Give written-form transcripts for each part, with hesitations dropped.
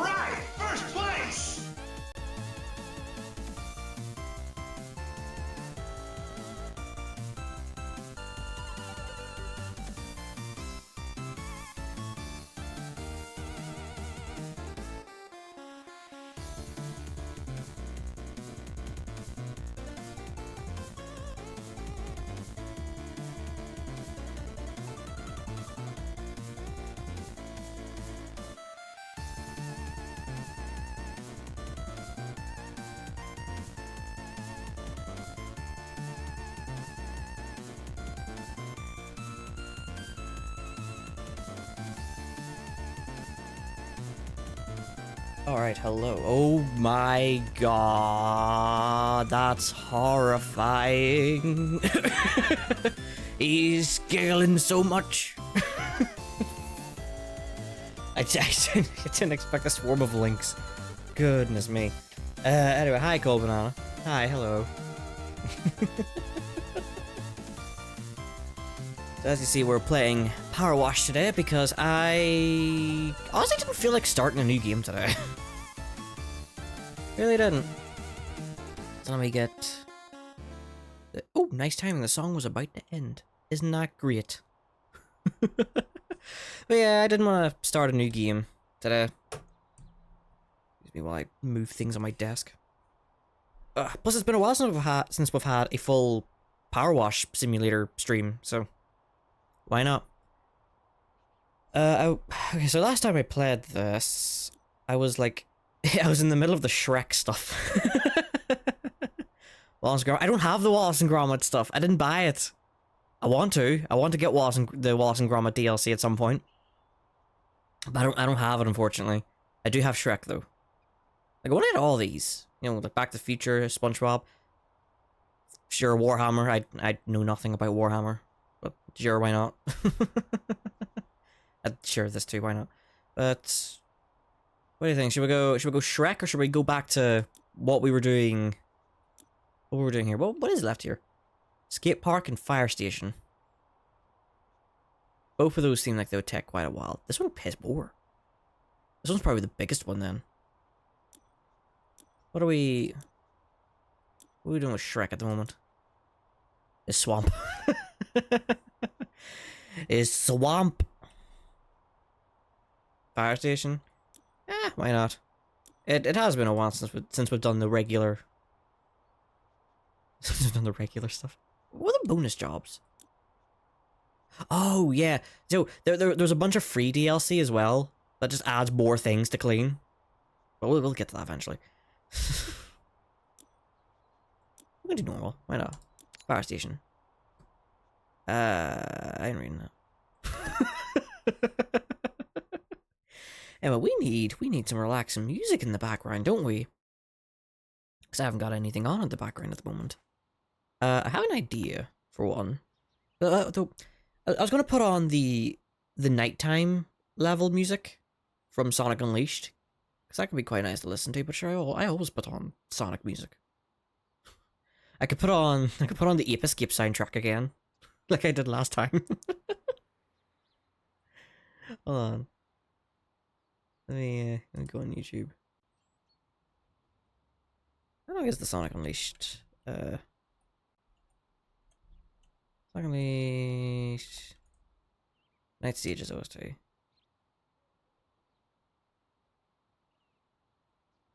right, first place! Alright, hello. Oh my god, that's horrifying. He's giggling so much. I didn't expect a swarm of links. Goodness me. Anyway, hi Cold Banana. Hi, hello. So as you see, we're playing PowerWash today because I honestly didn't feel like starting a new game today. Really didn't. So let me get... Oh, nice timing. The song was about to end. Isn't that great? But yeah, I didn't want to start a new game today. Excuse me while I move things on my desk. Plus, it's been a while since we've had a full PowerWash Simulator stream, so why not? Okay, so last time I played this, I was like, I was in the middle of the Shrek stuff. Wallace and Gromit. I don't have the Wallace and Gromit stuff. I didn't buy it. I want to. I want to get the Wallace and Gromit DLC at some point. But I don't have it, unfortunately. I do have Shrek though. Like, I want to get all these. You know, like Back to the Future, SpongeBob. Sure, Warhammer. I know nothing about Warhammer. But sure, why not? Sure, this too, why not? But what do you think? Should we go Shrek, or should we go back to what we were doing? What we were doing here? What is left here? Skate park and fire station. Both of those seem like they would take quite a while. This one pays more. This one's probably the biggest one then. What are we doing with Shrek at the moment? Is swamp. Is swamp. Fire station? Why not? It has been a while since we've done the regular stuff. What are the bonus jobs? Oh yeah. So there's a bunch of free DLC as well that just adds more things to clean. But we'll get to that eventually. We're gonna do normal. Why not? Fire station. I ain't reading that. Anyway, we need some relaxing music in the background, don't we? Because I haven't got anything on in the background at the moment. I have an idea for one. Though I was gonna put on the nighttime level music from Sonic Unleashed, because that could be quite nice to listen to. But sure, I always put on Sonic music. I could put on the Ape Escape soundtrack again, like I did last time. Hold on. Let me go on YouTube. How long is the Sonic Unleashed? Sonic Unleashed Night Stages OST.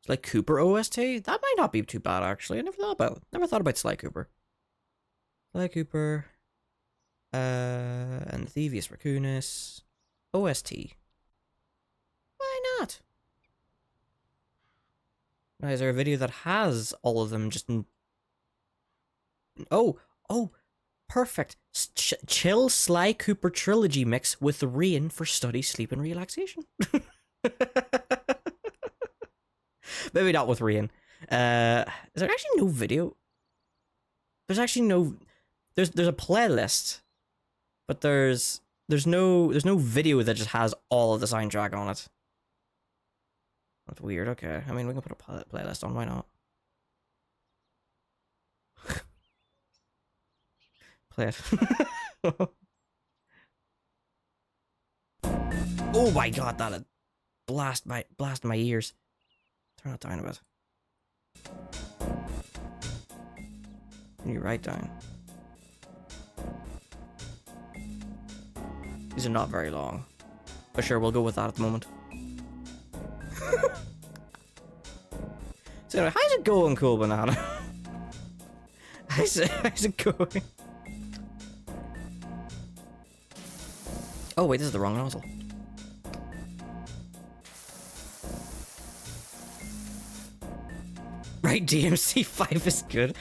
Sly Cooper OST? That might not be too bad actually. I never thought about Sly Cooper. Sly Cooper. And Thievius Raccoonus. OST. Why not? Now, is there a video that has all of them just in... Oh, perfect. Chill Sly Cooper trilogy mix with the rain for study, sleep, and relaxation. Maybe not with rain. Is there actually no video? There's actually no... There's a playlist, but there's no video that just has all of the soundtrack on it. That's weird. Okay, I mean we can put a playlist on. Why not? Play it. Oh my god, blast my ears. Turn that down a bit. You're right down. These are not very long. But sure, we'll go with that at the moment. So anyway, how's it going, Cool Banana? how's it going? Oh wait, this is the wrong nozzle. Right, DMC 5 is good.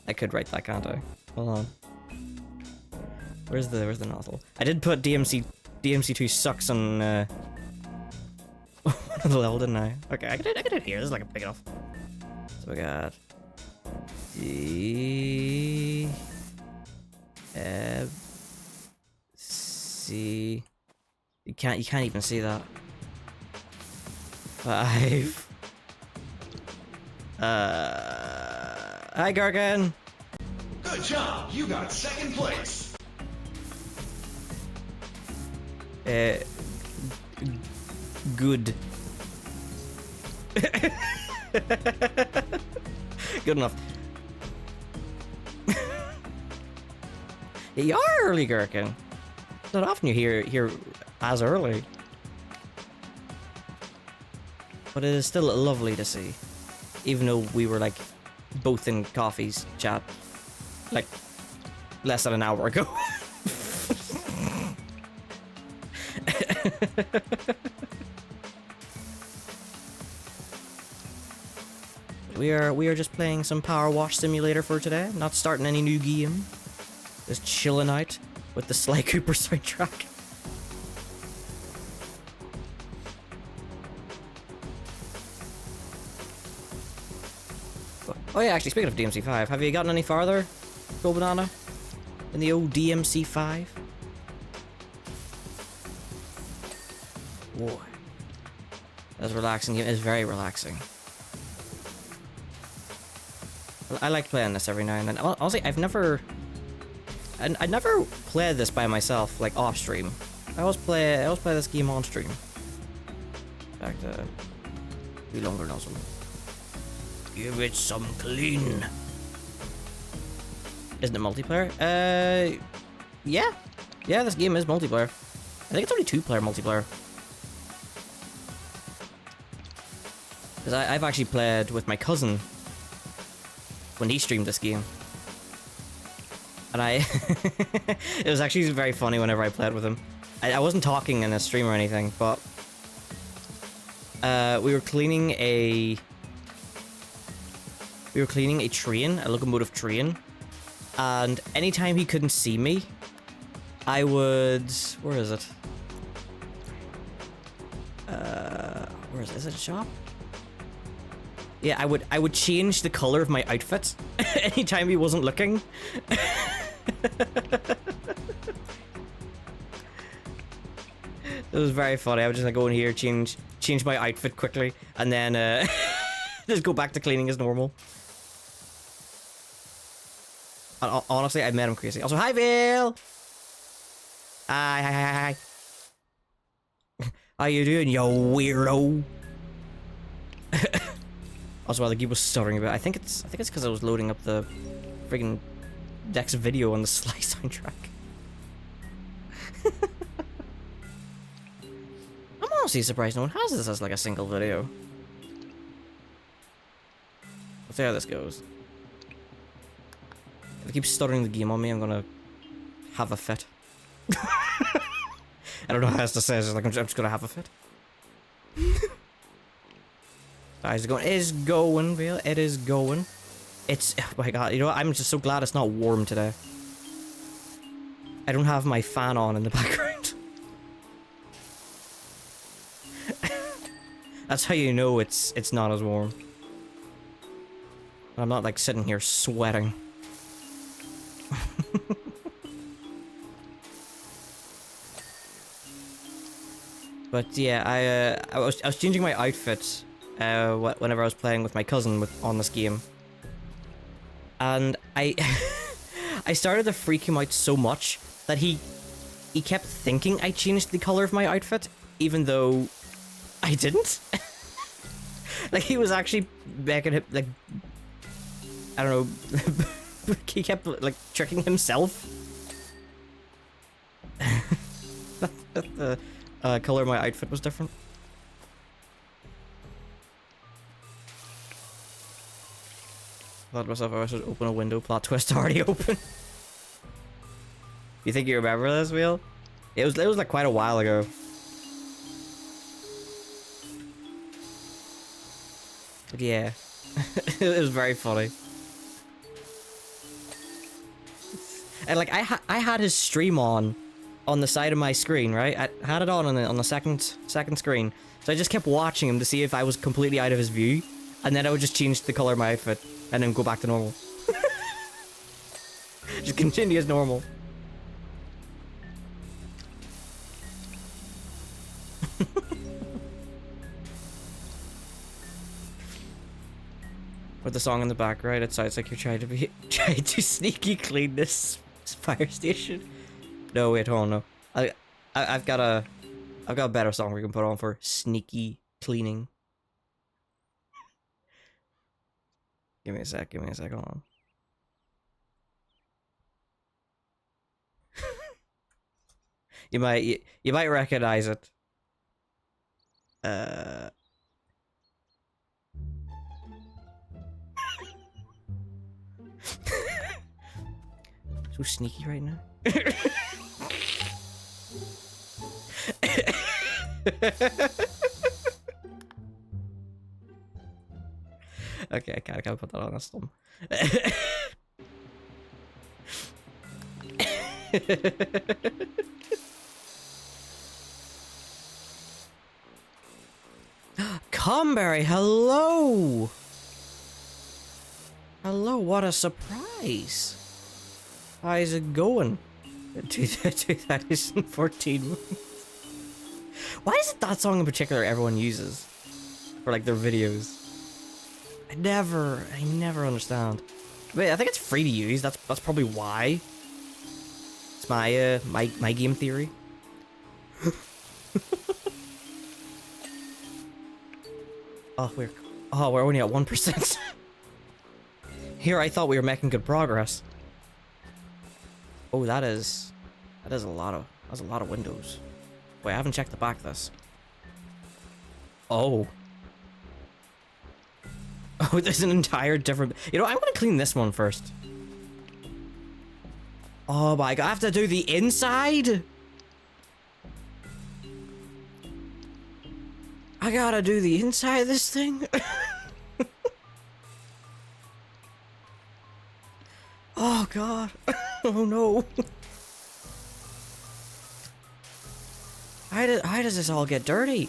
I could write that, can't I? Hold on. Where's the nozzle? I did put DMC 2 sucks on one of the level, didn't I? Okay, I can do it here. This is like a big enough. So we got D F C. You can't even see that. 5. Hi, Gargan. Good job. You got second place. Good. Good enough. You are early, Gherkin. Not often you hear as early. But it is still lovely to see. Even though we were like both in coffee's chat like less than an hour ago. We are just playing some PowerWash Simulator for today. Not starting any new game. Just chilling out with the Sly Cooper soundtrack. Oh yeah, actually, speaking of DMC5, have you gotten any farther, Go Banana? In the old DMC5? Boy. That's relaxing. It's very relaxing. I like playing this every now and then. Honestly, I never played this by myself, like off stream. I always play this game on stream. Back to be longer nozzle. Give it some clean. Isn't it multiplayer? Yeah. Yeah, this game is multiplayer. I think it's only 2-player multiplayer. Because I've actually played with my cousin when he streamed this game. And it was actually very funny whenever I played with him. I wasn't talking in a stream or anything, but we were cleaning a train, a locomotive train, and anytime he couldn't see me, I would... Where is it? Where is it? Is it a shop? Yeah, I would change the color of my outfit anytime he wasn't looking. It was very funny. I would just like go in here, change my outfit quickly, and then just go back to cleaning as normal. And honestly, I made him crazy. Also, hi Vale. Hi. How you doing, you weirdo? Also, while the game was stuttering a bit, I think it's because I was loading up the friggin' Dex video on the Sly soundtrack. I'm honestly surprised no one has this as like a single video. Let's see how this goes. If it keeps stuttering the game on me, I'm gonna have a fit. I don't know how else to say. It's just like I'm just gonna have a fit. Guys, it is going, Vale. It is going. It's... Oh my god, you know what? I'm just so glad it's not warm today. I don't have my fan on in the background. That's how you know it's not as warm. I'm not like sitting here sweating. But yeah, I was changing my outfit whenever I was playing with my cousin on this game, and I I started to freak him out so much that he he kept thinking I changed the color of my outfit, even though I didn't. Like, he was actually making it, like, I don't know, he kept, like, tricking himself. That the color of my outfit was different. I thought to myself I should open a window, plot twist already open. You think you remember this, Wheel? It was like quite a while ago. But yeah, it was very funny. And like I had his stream on the side of my screen, right? I had it on the second screen, so I just kept watching him to see if I was completely out of his view, and then I would just change the color of my outfit and then go back to normal. Just continue as normal. With the song in the back, right? It sounds like you're trying to sneaky clean this fire station. No, wait, hold on, no. I've got a better song we can put on for sneaky cleaning. Give me a sec, hold on. You might recognize it. So sneaky right now. Okay, I gotta put that on a stump. Comberry, hello! Hello, what a surprise! How's it going? 2014. Why is it that song in particular everyone uses for like their videos? I never understand. Wait, I think it's free to use. That's probably why. It's my my game theory. We're only at 1%. Here, I thought we were making good progress. Oh, that is a lot of windows. Wait, I haven't checked the back of this. Oh, there's an entire different. You know, I'm gonna clean this one first. Oh my god, I have to do the inside. I gotta do the inside of this thing. Oh god. Oh no. How does this all get dirty?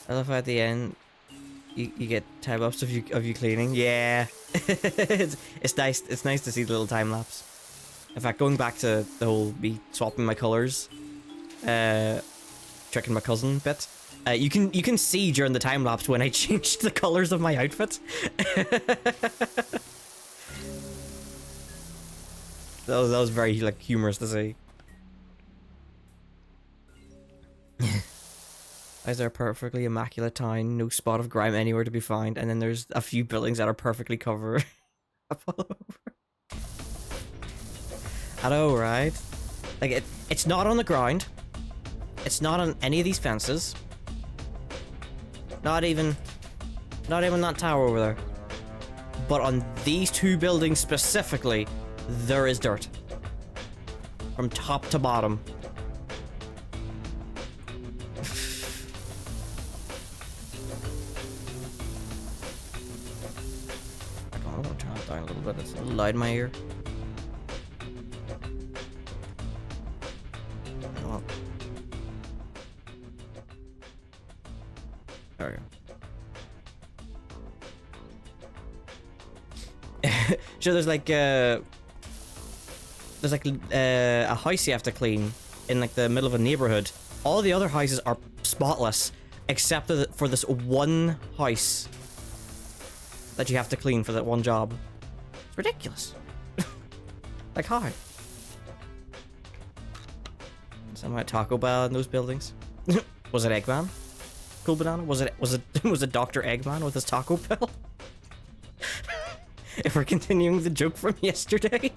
I love how at the end you get time lapse of you cleaning. Yeah. it's nice to see the little time lapse. In fact, going back to the whole me swapping my colors, tricking my cousin bit. You can see during the time lapse when I changed the colors of my outfit. that was very like humorous to see. Is there a perfectly immaculate town, no spot of grime anywhere to be found, and then there's a few buildings that are perfectly covered all over. I know, right? Like it's not on the ground. It's not on any of these fences. Not even that tower over there. But on these two buildings specifically, there is dirt. From top to bottom. I'm gonna turn it down a little bit. It's a little loud in my ear. There we go. So there's like a house you have to clean in like the middle of a neighborhood. All the other houses are spotless except for this one house that you have to clean for that one job. It's ridiculous. Like how? Some Taco Bell in those buildings. Was it Eggman? Cool Banana? Was it Dr. Eggman with his Taco Bell? If we're continuing the joke from yesterday.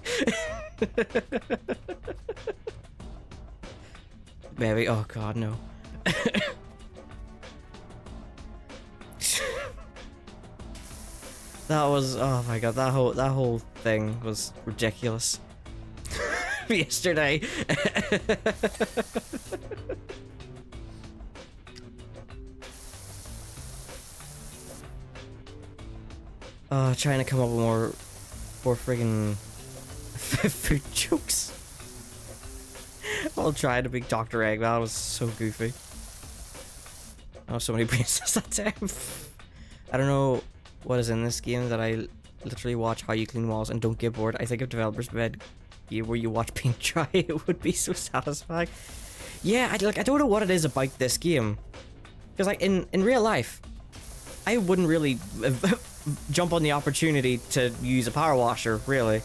Maybe. Oh god, no. That was, oh my god, that whole thing was ridiculous. Yesterday. Trying to come up with more friggin' food jokes. I'll try to be Dr. Egg. That was so goofy. Oh, so many braces that time. I don't know what is in this game that I literally watch how you clean walls and don't get bored. I think if developers made a game where you watch paint dry, it would be so satisfying. Yeah, I don't know what it is about this game. Because like in real life, I wouldn't really jump on the opportunity to use a power washer, really.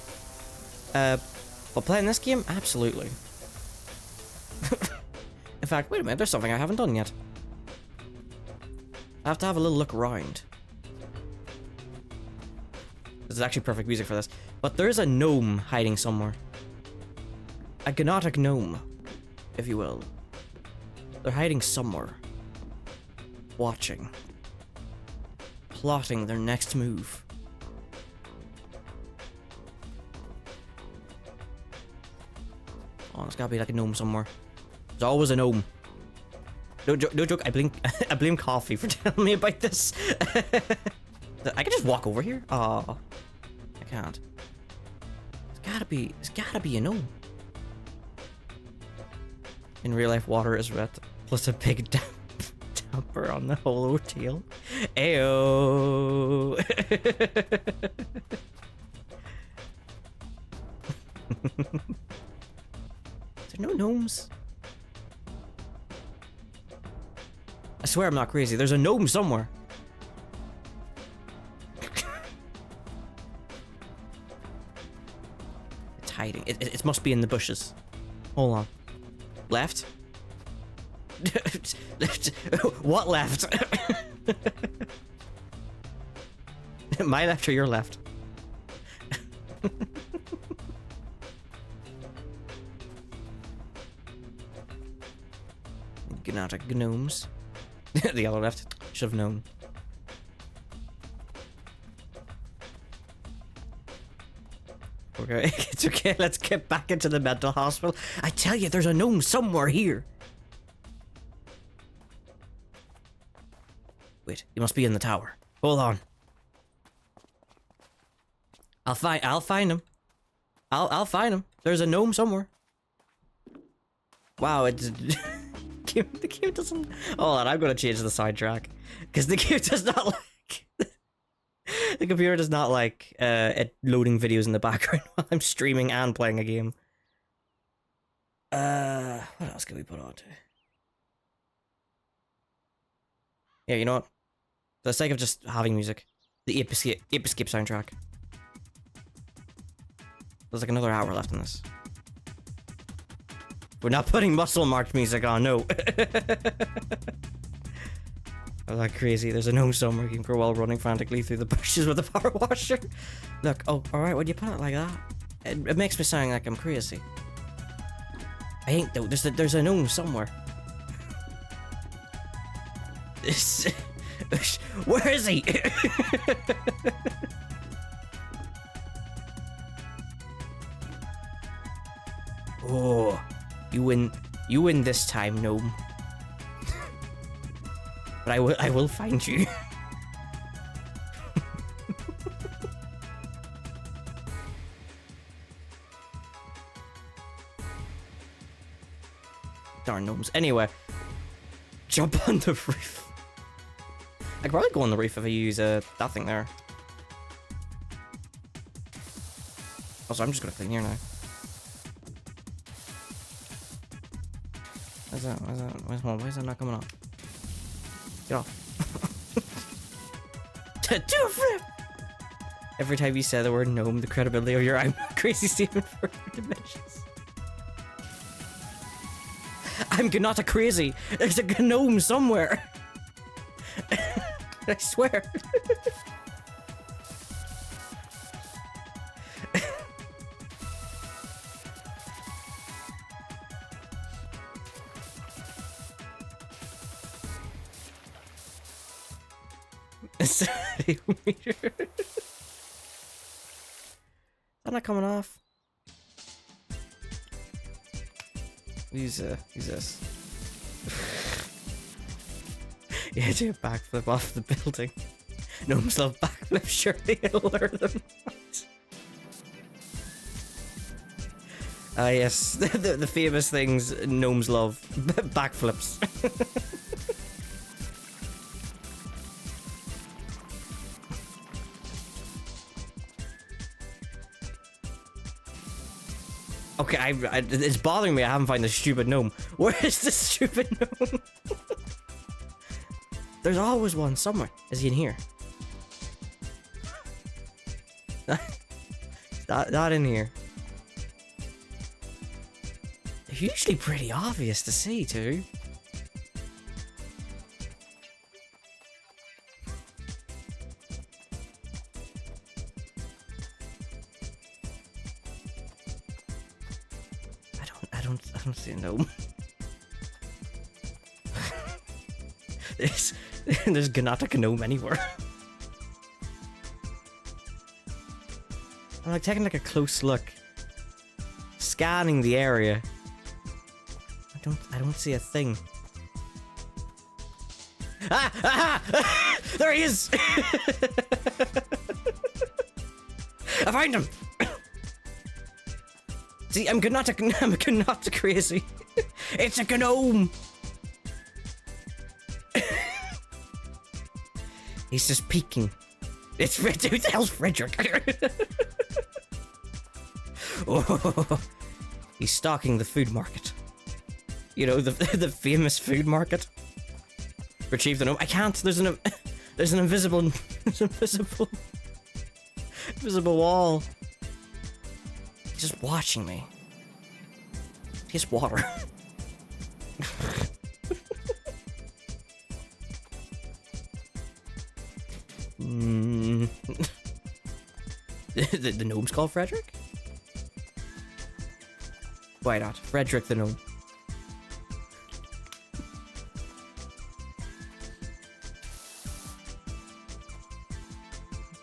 But playing this game, absolutely. In fact, wait a minute, there's something I haven't done yet. I have to have a little look around. This is actually perfect music for this. But there's a gnome hiding somewhere. A gnotic gnome, if you will. They're hiding somewhere. Watching. Plotting their next move. Oh, there's gotta be like a gnome somewhere. There's always a gnome. No joke, I blame coffee for telling me about this. I can just walk over here? Oh, I can't. There's gotta be a gnome. In real life, water is red, plus a big damper on the whole ordeal. Ayo. Is there no gnomes? I swear I'm not crazy. There's a gnome somewhere. It's hiding. It must be in the bushes. Hold on. Left? Left? What left? My left or your left? Gnotic gnomes. The other left. Should have known. Okay, it's okay. Let's get back into the mental hospital. I tell you, there's a gnome somewhere here. Wait, he must be in the tower. Hold on. I'll find him. I'll find him. There's a gnome somewhere. Wow, it's the game doesn't. Hold on, I'm gonna change the sidetrack because the game does not like. The computer does not like it loading videos in the background while I'm streaming and playing a game. What else can we put on to? Yeah, you know what? For the sake of just having music, the Ape Escape soundtrack. There's like another hour left in this. We're not putting muscle marked music on, no. I'm like crazy. There's a gnome somewhere. You can grow while running frantically through the bushes with a power washer. Look, oh, alright, when you put it like that, it makes me sound like I'm crazy. I ain't though. There's a gnome somewhere. Where is he? Oh, you win this time, gnome. But I will find you. Darn gnomes. Anyway, jump on the roof. I could probably go on the roof if I use that thing there. Also, I'm just gonna clean here now. Why is that not coming up? Get off. Do a flip! Every time you say the word gnome, the credibility of your I'm crazy statement for diminishes. I'm not a crazy. There's a gnome somewhere. I swear. Centimeter. I'm not coming off. Use this. Yeah, do a backflip off the building. Gnomes love backflips, surely it'll lure them out. Ah yes, the famous things gnomes love. Backflips. Okay, it's bothering me I haven't found the stupid gnome. Where is the stupid gnome? There's always one somewhere. Is he in here? Not in here. They're usually pretty obvious to see too. I don't see a gnome. There's not a gnome anywhere. I'm like taking like a close look, scanning the area. I don't see a thing. Ah! There he is! I find him. See, I'm not crazy. It's a gnome. He's just peeking. It's who the hell's Frederick? Oh, he's stalking the food market. You know, the famous food market. Retrieve the gnome. I can't. There's an invisible wall. He's just watching me. He's water. The gnome's called Frederick? Why not? Frederick the gnome.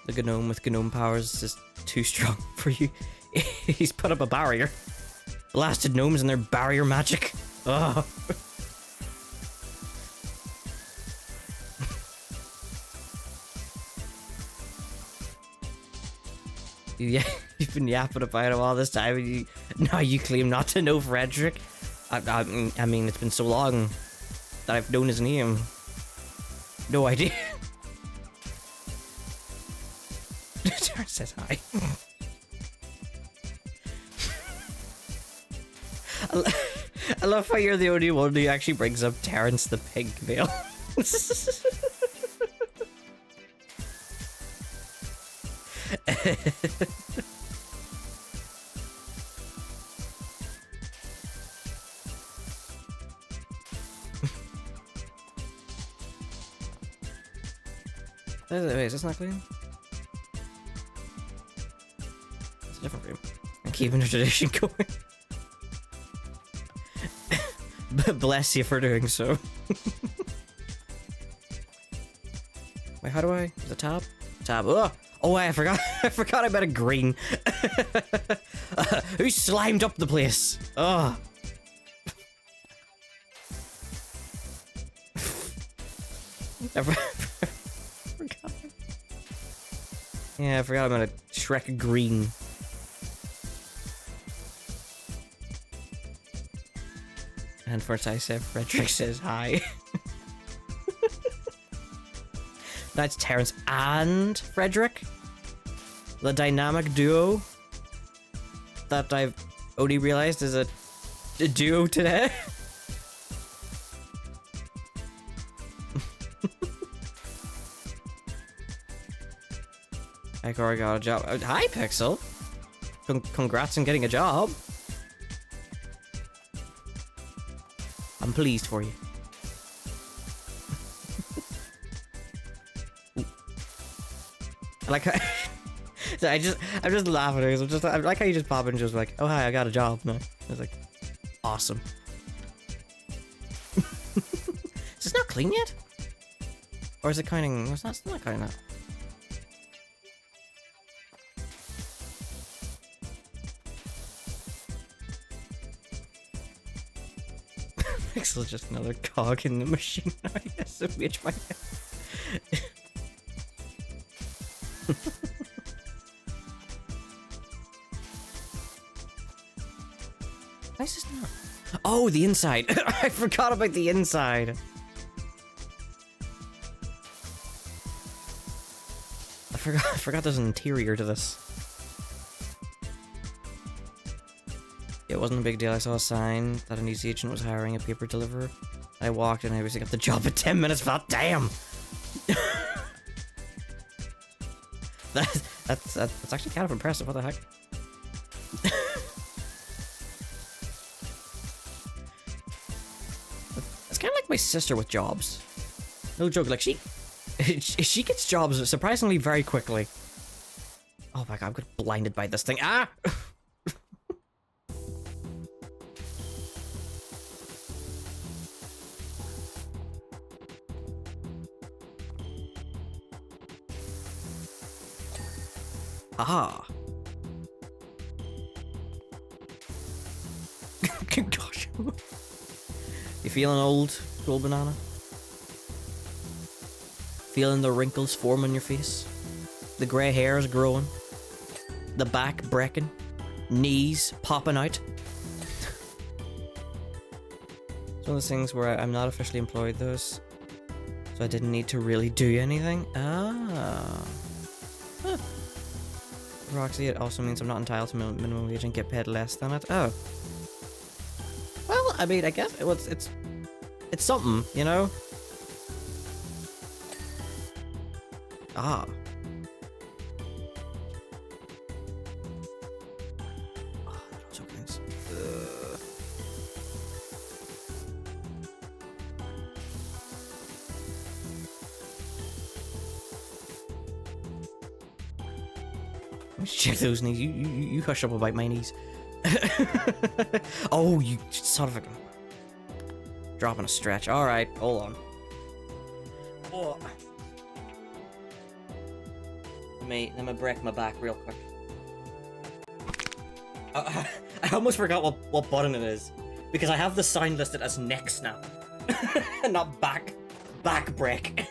The gnome with gnome powers is too strong for you. He's put up a barrier. Blasted gnomes and their barrier magic. Oh. Yeah, you've been yapping about him all this time, and now you claim not to know Frederick. I mean, it's been so long that I've known his name. No idea. Terrence says hi. I love how you're the only one who actually brings up Terrence the pig veil. Wait, is this not clean? It's a different room. I'm keeping the tradition going. Bless you for doing so. Wait, how do I? Is it tab? Tab. Oh, oh, I forgot. I forgot about a green. Who slimed up the place? Oh. I forgot. Yeah, I forgot about a Shrek green. And first I said Frederick says hi. That's Terrence and Frederick. The dynamic duo that I've only realized is a duo today. I got a job. Hi, Pixel. Congrats on getting a job. I'm pleased for you. I like how so I'm just laughing because I like how you just pop in and just like, oh hi, I got a job now. I was like, awesome. Is this not clean yet? Or is it kind of? It's not kind of. Pixel's just another cog in the machine. I guess of which my Why is this not? Oh, the inside. I forgot about the inside. I forgot there's an interior to this. It wasn't a big deal. I saw a sign that a news agent was hiring a paper deliverer. I walked and I basically got the job in 10 minutes flat. Damn! That's actually kind of impressive. What the heck? It's kind of like my sister with jobs. No joke, like she gets jobs surprisingly very quickly. Oh my god, I'm getting blinded by this thing. Ah! Aha! Gosh. You feeling old, old banana? Feeling the wrinkles form on your face? The grey hairs growing? The back breaking? Knees popping out? It's one of those things where I'm not officially employed those, so I didn't need to really do anything. Ah. Huh. Roxy, it also means I'm not entitled to minimum wage and get paid less than it. Oh. Well, I mean, I guess it's something, you know? Ah. Oh, that was so nice. Check those knees. You hush up about my knees. Oh, you son of a... Dropping a stretch. Alright, hold on. Oh. Let me break my back real quick. I almost forgot what button it is. Because I have the sign listed as neck snap. Not back break.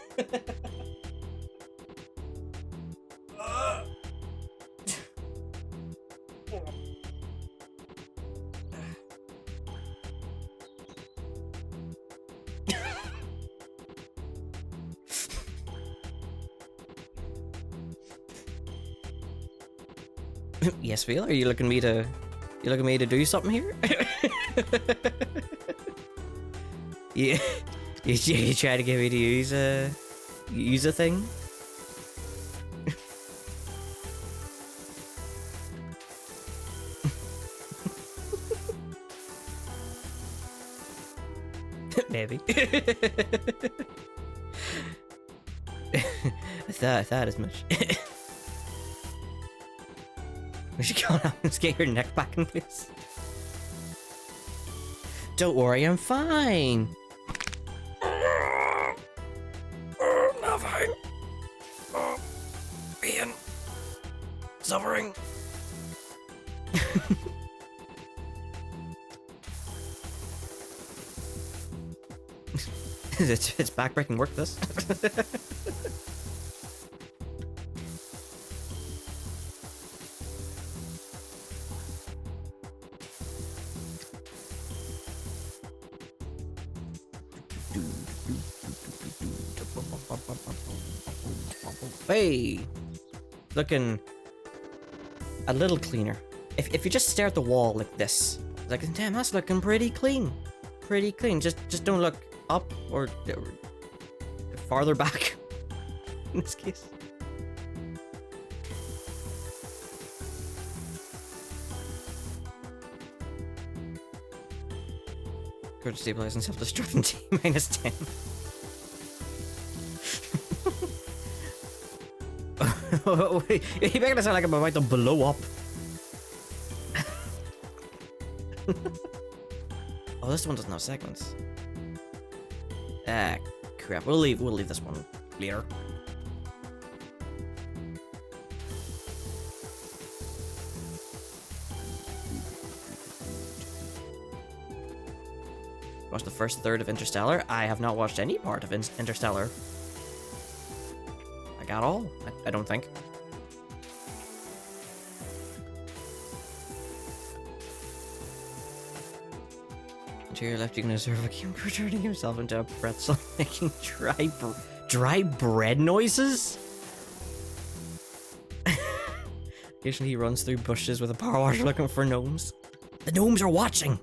Yes, Phil. Are you looking me to do something here? Yeah, you try to get me to use a thing. Maybe. I thought as much. We should go out and get your neck back in place. Don't worry, I'm fine. Not fine. Being suffering. It's backbreaking work, this. Hey, looking a little cleaner. If you just stare at the wall like this, like, damn, that's looking pretty clean. Pretty clean. Just don't look up or farther back. In this case. Code stabilize and self-destruct in T-10. Wait, you make it sound like I'm about to blow up. Oh, this one doesn't have segments. Ah, crap. We'll leave this one later. Watched the first third of Interstellar. I have not watched any part of Interstellar. I got all. I don't think. To your left, you can observe a camper turning himself into a pretzel, making dry bread noises. Occasionally, he runs through bushes with a power washer looking for gnomes. The gnomes are watching.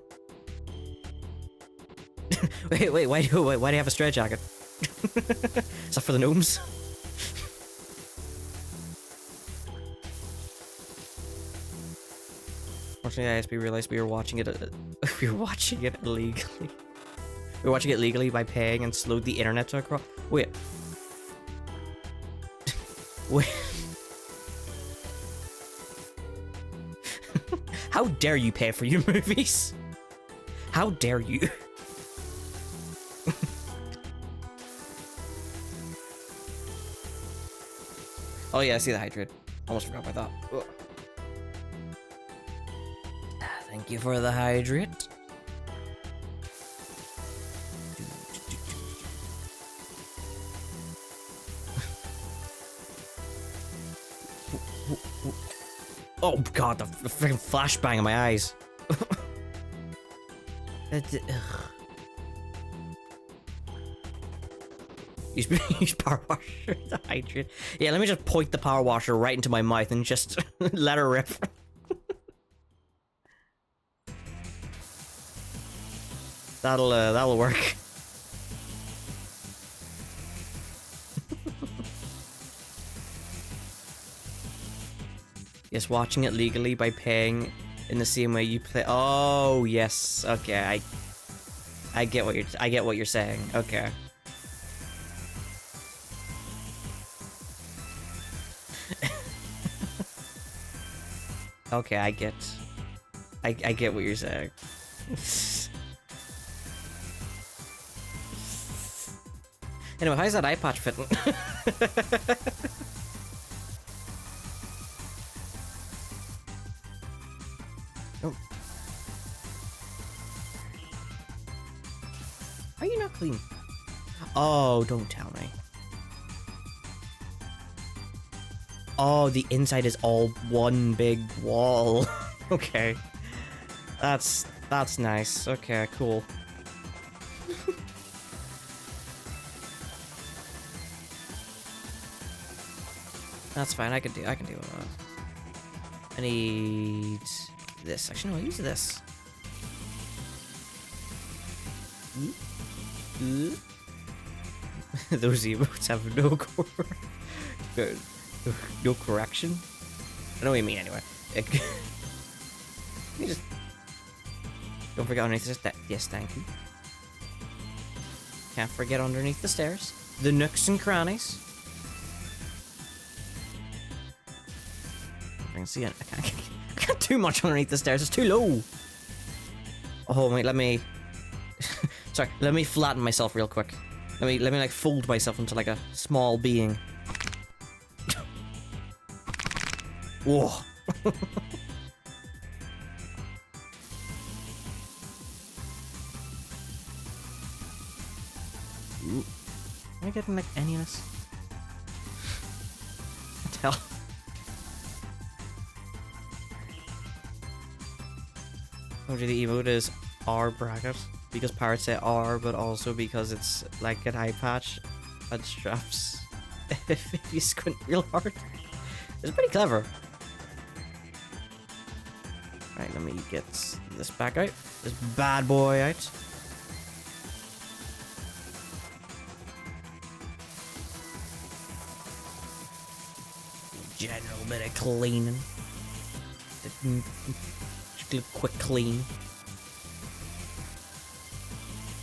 wait, why do you have a stretch jacket? Is that for the gnomes? Fortunately, I realized we were watching it. We were watching it illegally. We were watching it legally by paying and slowed the internet to across. Wait. Wait. How dare you pay for your movies? How dare you? Oh yeah, I see the hydrate. Almost forgot about that. Ugh. Thank you for the hydrate. Oh god, the freaking flashbang in my eyes. Use power washer to hydrate. Yeah, let me just point the power washer right into my mouth and just let her rip. That'll work. Yes, watching it legally by paying in the same way you play. Oh yes, okay. I get what you're saying. Okay. Okay, I get what you're saying. Anyway, how's that eye patch fitting? Oh. Are you not clean? Oh, don't tell me. Oh, the inside is all one big wall. Okay. That's nice. Okay, cool. That's fine. I can deal with that. I need this. Actually, no, I'll use this. Those emotes have no core. Good. No correction? I know what you mean anyway. Let me just... Don't forget underneath the stairs. Yes, thank you. Can't forget underneath the stairs. The nooks and crannies. I can see it. I can't do much underneath the stairs. It's too low. Oh wait, let me... Sorry, let me flatten myself real quick. Let me like fold myself into like a small being. Whoa. Ooh. Am I getting like any of this? Tell. Oh, the emote is R bracket because pirates say R, but also because it's like an eye patch and straps. If you squint real hard, it's pretty clever. Right, let me get this back out. This bad boy out. General bit of cleaning. Just a quick clean.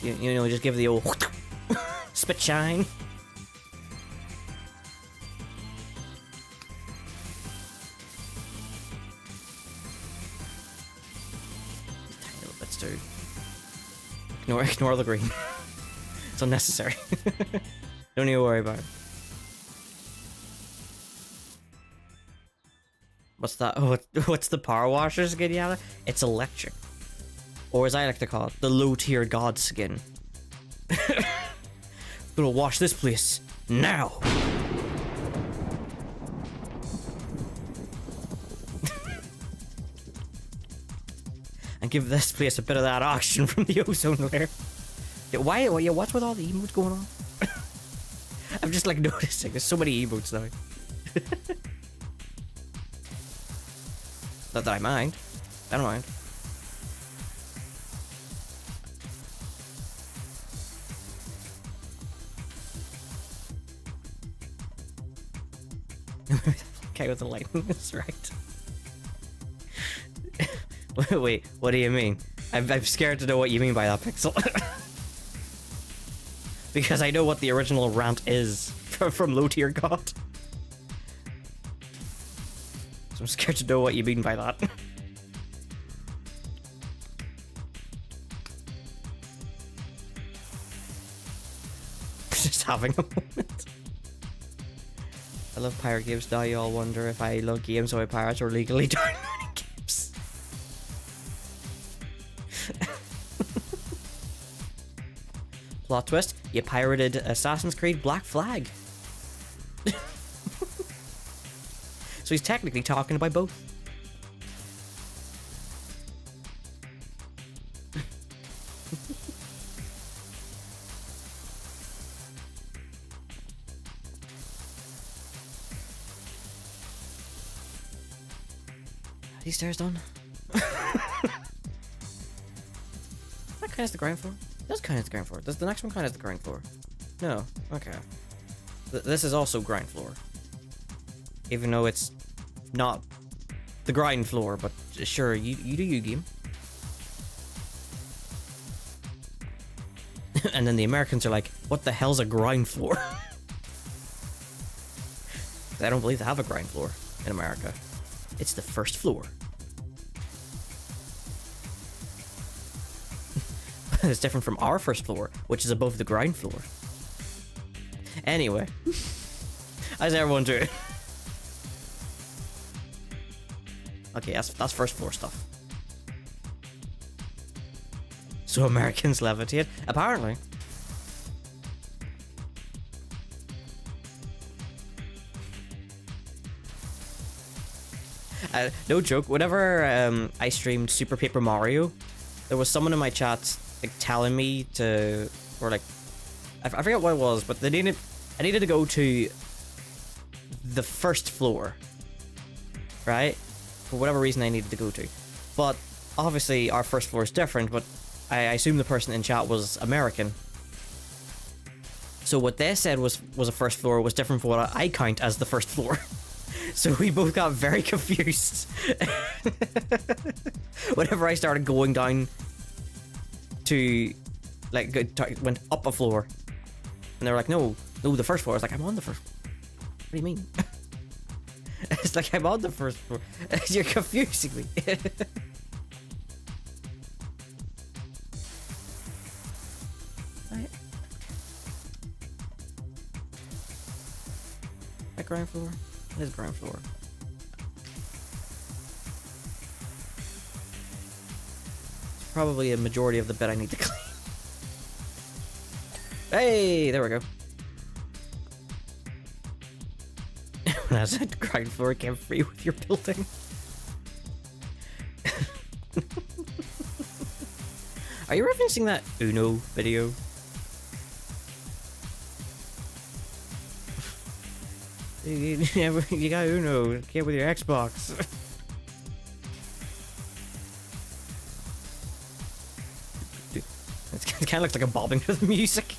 You know, just give the old spit shine. Tiny little bits, dude. Ignore the green. It's unnecessary. Don't even worry about it. What's that? Oh, what's the power washer skin, yeah? It's electric. Or as I like to call it, the low-tier god skin. Gonna wash this place now. And give this place a bit of that oxygen from the ozone layer. Yeah, what's with all the emotes going on? I'm just like noticing there's so many emotes now. Not that I mind. I don't mind. Okay, with the lightning is right. Wait, what do you mean? I'm scared to know what you mean by that, Pixel. Because I know what the original rant is from Low Tier God. So I'm scared to know what you mean by that. Just having a moment. I love pirate games. Now you all wonder if I love games or pirates or legally downloading games. Plot twist, you pirated Assassin's Creed Black Flag. So he's technically talking about both. Are these stairs done? That kind of the ground floor? That's kind of the ground floor. Does the next one kind of the ground floor? No. Okay. This is also ground floor. Even though it's not the ground floor, but sure, you do you, game. And then the Americans are like, what the hell's a ground floor? I don't believe they have a ground floor in America. It's the first floor. It's different from our first floor, which is above the ground floor. Anyway. How's everyone doing? Okay, that's first floor stuff. So Americans levitate? Apparently. No joke, whenever I streamed Super Paper Mario, there was someone in my chat like telling me to, or like, I forget what it was, but I needed to go to the first floor, right? For whatever reason I needed to go to. But obviously our first floor is different, but I assume the person in chat was American. So what they said was a first floor was different from what I count as the first floor. So we both got very confused. Whenever I started going down to, like, went up a floor. And they were like, no, the first floor. I was like, I'm on the first floor. What do you mean? It's like, I'm on the first floor. You're confusing me. Right. That ground floor? It is ground floor. It's probably a majority of the bit I need to clean. Hey, there we go. When I said ground floor, came free with your building. Are you referencing that Uno video? You got Uno, get with your Xbox. It kind of looks like a bobbing to the music.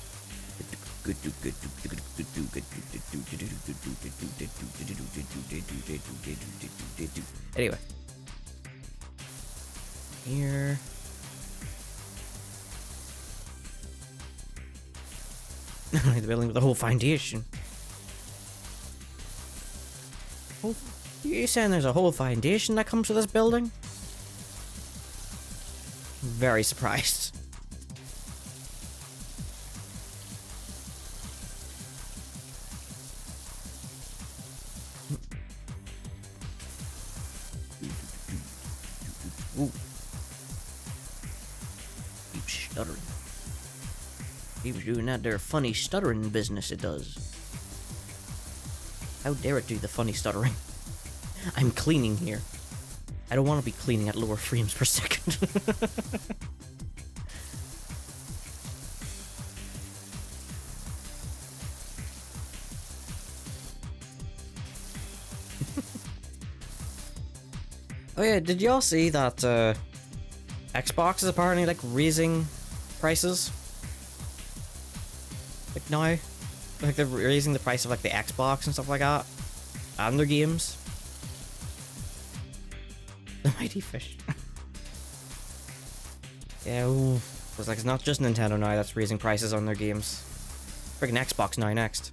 Anyway. Here. The building with the whole foundation. Oh, you saying there's a whole foundation that comes with this building? Very surprised. Ooh. Keep stuttering. Keeps doing that there funny stuttering business it does. How dare it do the funny stuttering? I'm cleaning here. I don't want to be cleaning at lower frames per second. Oh yeah, did y'all see that Xbox is apparently like raising prices? Like now? Like they're raising the price of like the Xbox and stuff like that. And their games. The mighty fish. Yeah, ooh. It's like it's not just Nintendo now that's raising prices on their games. Freaking Xbox now next.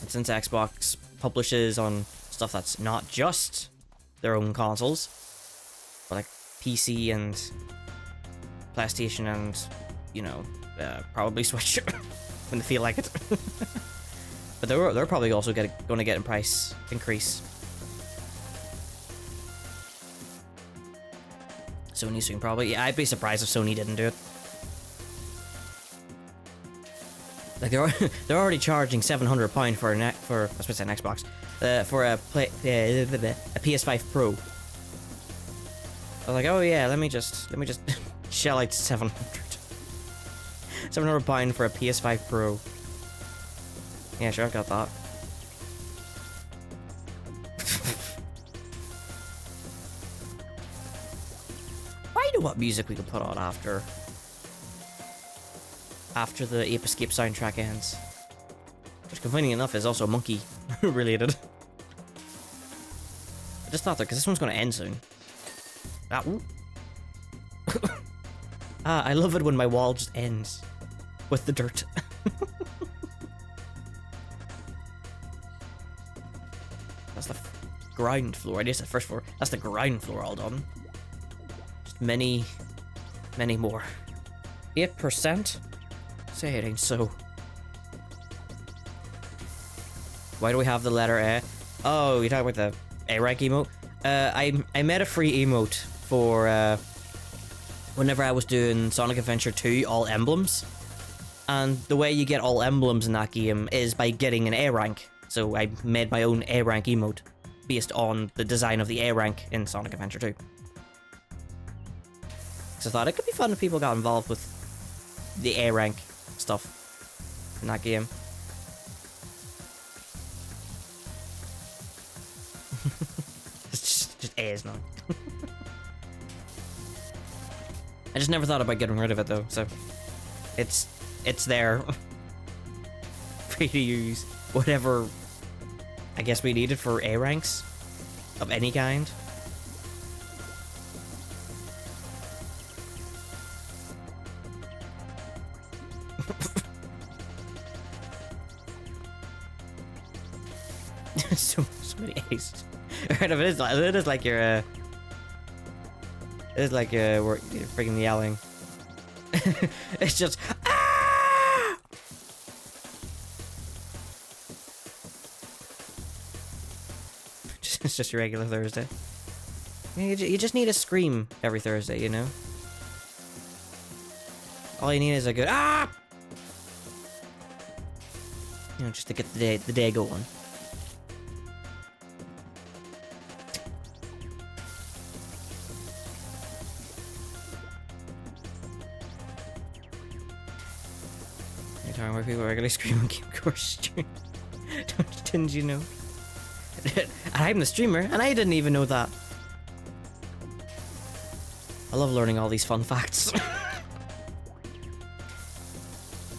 And since Xbox publishes on stuff that's not just their own consoles, but like PC and PlayStation and, you know, probably Switch when they feel like it. But they're probably also going to get a price increase. Sony soon, probably. Yeah, I'd be surprised if Sony didn't do it. Like they're already charging £700 for I was supposed to say an Xbox, for a PS5 Pro. I was like, oh yeah, let me just shell out £700 for a PS5 Pro. Yeah, sure, I've got that. I know what music we can put on after the Ape Escape soundtrack ends. Which, conveniently enough, is also monkey related. I just thought that, because this one's going to end soon. Ah, ooh. I love it when my wall just ends with the dirt. That's the ground floor. I guess the first floor. That's the ground floor all done. Just many more. 8%? Say it ain't so. Why do we have the letter A? Oh, you're talking about the A rank emote? I made a free emote for whenever I was doing Sonic Adventure 2 all emblems. And the way you get all emblems in that game is by getting an A rank. So I made my own A rank emote based on the design of the A rank in Sonic Adventure 2. So I thought it could be fun if people got involved with the A rank stuff in that game. It's just A's now. I just never thought about getting rid of it though, so it's there for you to use whatever I guess we needed for A ranks of any kind. so many A's. Right, it is like you're it is like you're freaking yelling. It's just ah! It's just your regular Thursday. You just need a scream every Thursday, you know? All you need is a good ah! You know, just to get the day going. You're talking about people regularly screaming Game Course stream. Didn't you know? I'm the streamer, and I didn't even know that. I love learning all these fun facts.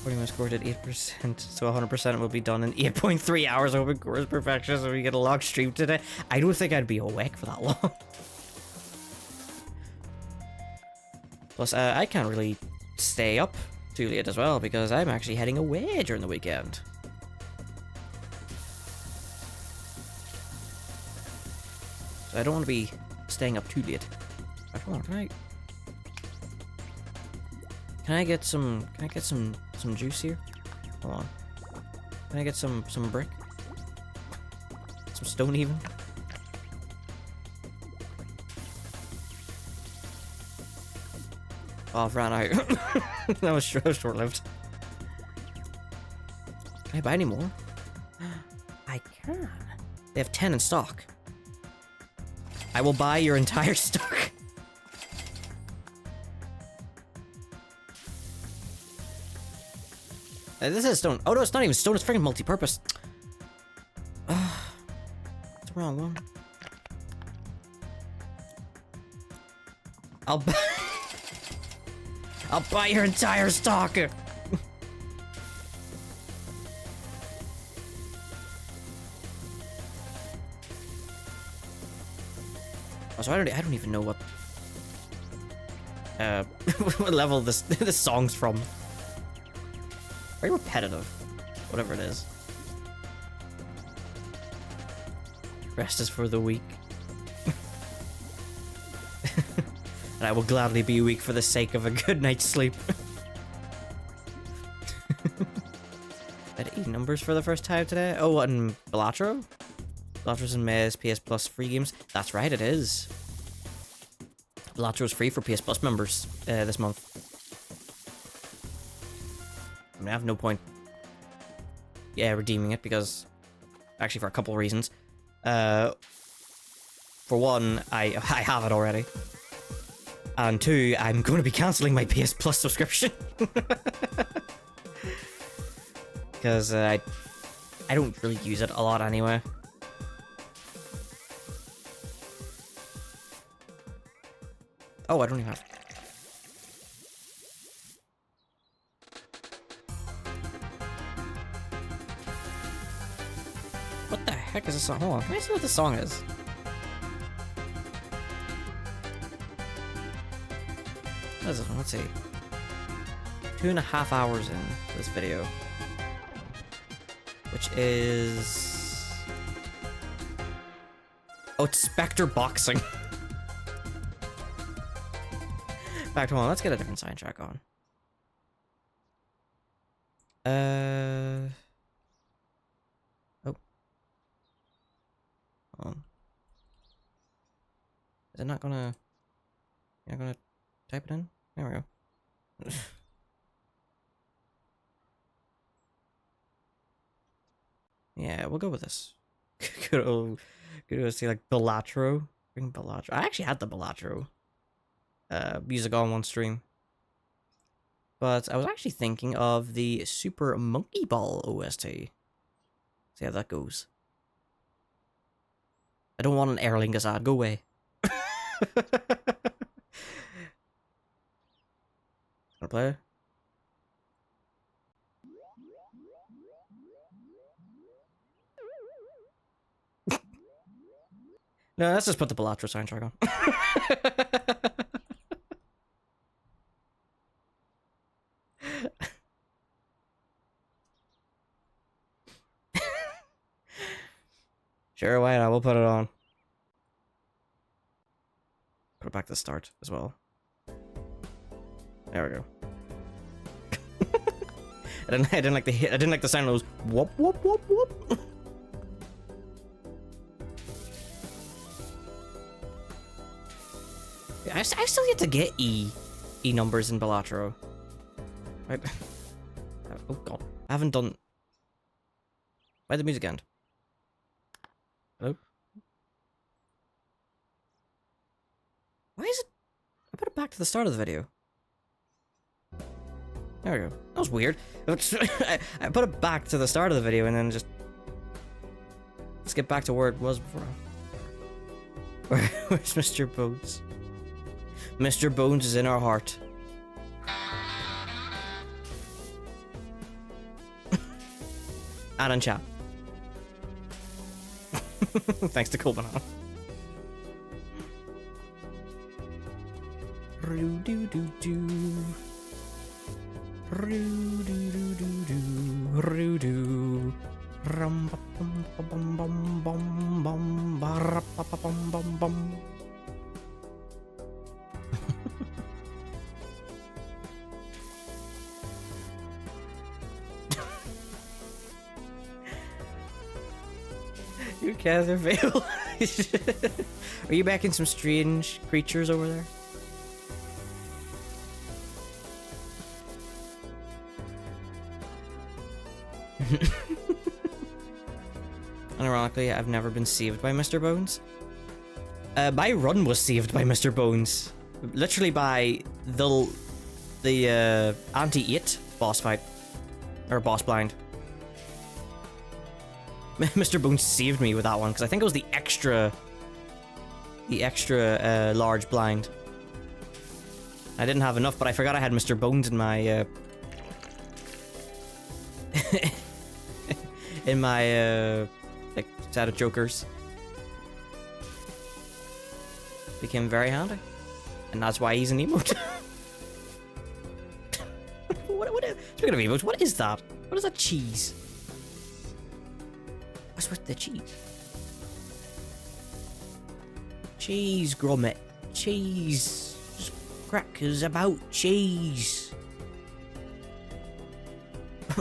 Putting my score at 8%, so 100% will be done in 8.3 hours. I hope it scores perfection so we get a log stream today. I don't think I'd be awake for that long. Plus, I can't really stay up too late as well, because I'm actually heading away during the weekend. So I don't want to be staying up too late. Hold on, can I get some juice here? Hold on. Can I get some brick? Some stone even? Oh, I've ran out. That was short-lived. Can I buy any more? I can. They have 10 in stock. I will buy your entire stock. This is stone. Oh no, it's not even stone, it's freaking multi-purpose. It's the wrong one. I'll buy your entire stock. Also, I don't even know what what level this song's from. Very repetitive, whatever it is. Rest is for the weak. And I will gladly be weak for the sake of a good night's sleep. I had 8 numbers for the first time today. Oh, and Balatro? Balatro's in May's PS Plus free games. That's right, it is. Balatro's free for PS Plus members this month. I mean, I have no point redeeming it, because actually for a couple of reasons. For one, I have it already. And 2, I'm going to be cancelling my PS Plus subscription. Because I don't really use it a lot anyway. Oh, I don't even have... What the heck is this song? Hold on, can I see what this song is? What is this one? Let's see. 2.5 hours in this video. Which is... Oh, it's Spectre Boxing. In fact, hold on, let's get a different soundtrack on. Oh. Is it not gonna... You're not gonna type it in? There we go. Yeah, we'll go with this. Good old see like Balatro. Bring Balatro. I actually had the Balatro music on one stream. But I was actually thinking of the Super Monkey Ball OST. See how that goes. I don't want an Aer Lingus ad. Go away. Wanna play? No, let's just put the Balatro soundtrack on. Sure, why not? We'll put it on. Put it back to the start as well. There we go. I didn't like the sound of those whoop whoop whoop whoop. I still yet to get E numbers in Balatro. Right. Oh god. I haven't done... Why'd the music end? Hello? Why is it... I put it back to the start of the video. There we go. That was weird. I put it back to the start of the video and then just... Let's get back to where it was before. Where's Mr. Bones? Mr. Bones is in our heart. And in chat. Thanks to Colban. Rum bum bum bum bum bum bum bum bum. Your cats are fail. Are you backing some strange creatures over there? Ironically, I've never been saved by Mr. Bones. My run was saved by Mr. Bones. Literally by the anti-8 boss fight. Or boss blind. Mr. Bones saved me with that one, because I think it was the extra large blind. I didn't have enough, but I forgot I had Mr. Bones in my in my like set of jokers. Became very handy, and that's why he's an emote. Speaking of emotes, what is that? What is that cheese? What's with the cheese? Cheese grommet. Cheese. Just crackers about cheese.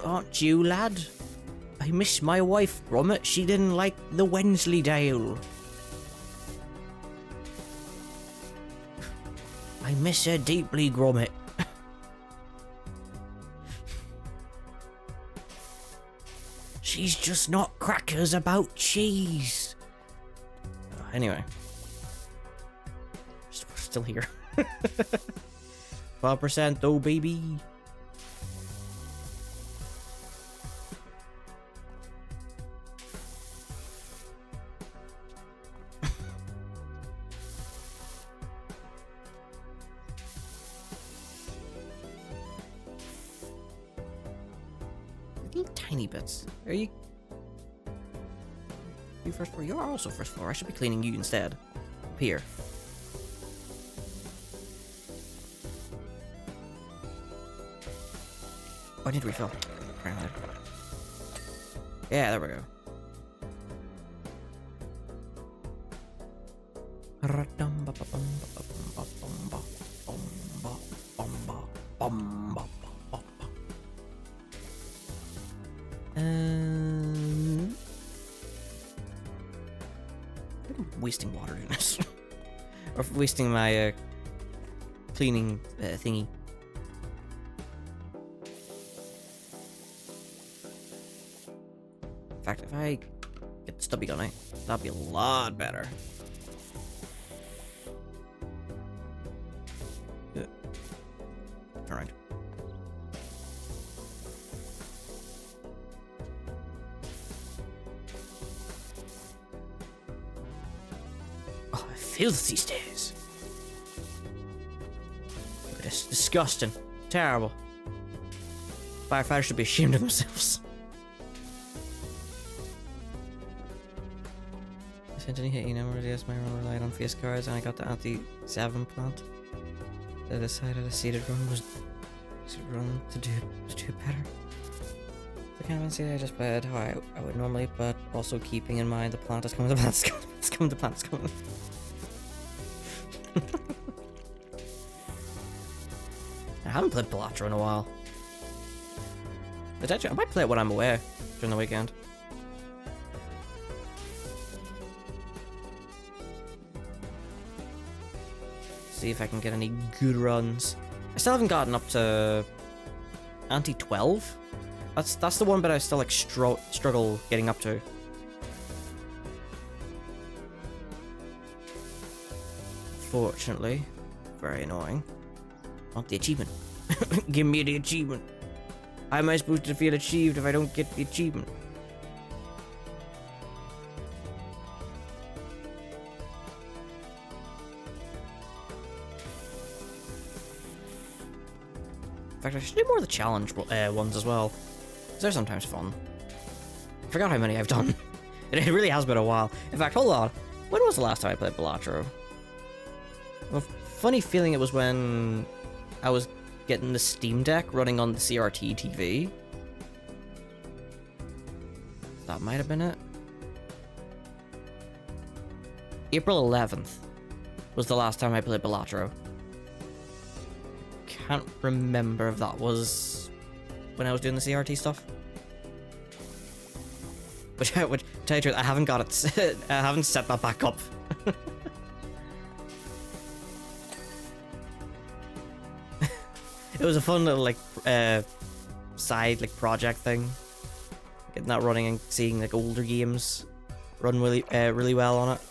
Aren't you, lad? I miss my wife, grommet. She didn't like the Wensleydale. I miss her deeply, grommet. She's just not crackers about cheese. Anyway. We're still here. 12% though, baby. Tiny bits. Are you? You first floor? You're also first floor. I should be cleaning you instead. Up here. Oh, I need to refill. Yeah, there we go. I'm wasting water doing this. Or wasting my cleaning thingy. In fact, if I get the stubby gun out, that'd be a lot better. Turn around. Oh, filthy stairs. It's disgusting. Terrible. Firefighters should be ashamed of themselves. Essentially hit, you know, where yes, my run relied on face cards, and I got the anti-7 plant. I decided a seated run was to do it better. I can't even say I just played how I would normally, but also keeping in mind the plant is coming, the plant is coming, it's coming, the plant is coming. I haven't played Balatro in a while. I might play it when I'm away during the weekend. See if I can get any good runs. I still haven't gotten up to anti-12. That's the one, but I still like struggle getting up to. Fortunately, very annoying. Want the achievement? Give me the achievement. How am I supposed to feel achieved if I don't get the achievement? In fact, I should do more of the challenge ones as well. Because they're sometimes fun. I forgot how many I've done. It really has been a while. In fact, hold on. When was the last time I played Balatro? A funny feeling it was when I was getting the Steam Deck running on the CRT TV. That might have been it. April 11th was the last time I played Balatro. Can't remember if that was when I was doing the CRT stuff. Which, tell you the truth, I haven't got it. I haven't set that back up. It was a fun little like side like project thing, getting that running and seeing like older games run really well on it.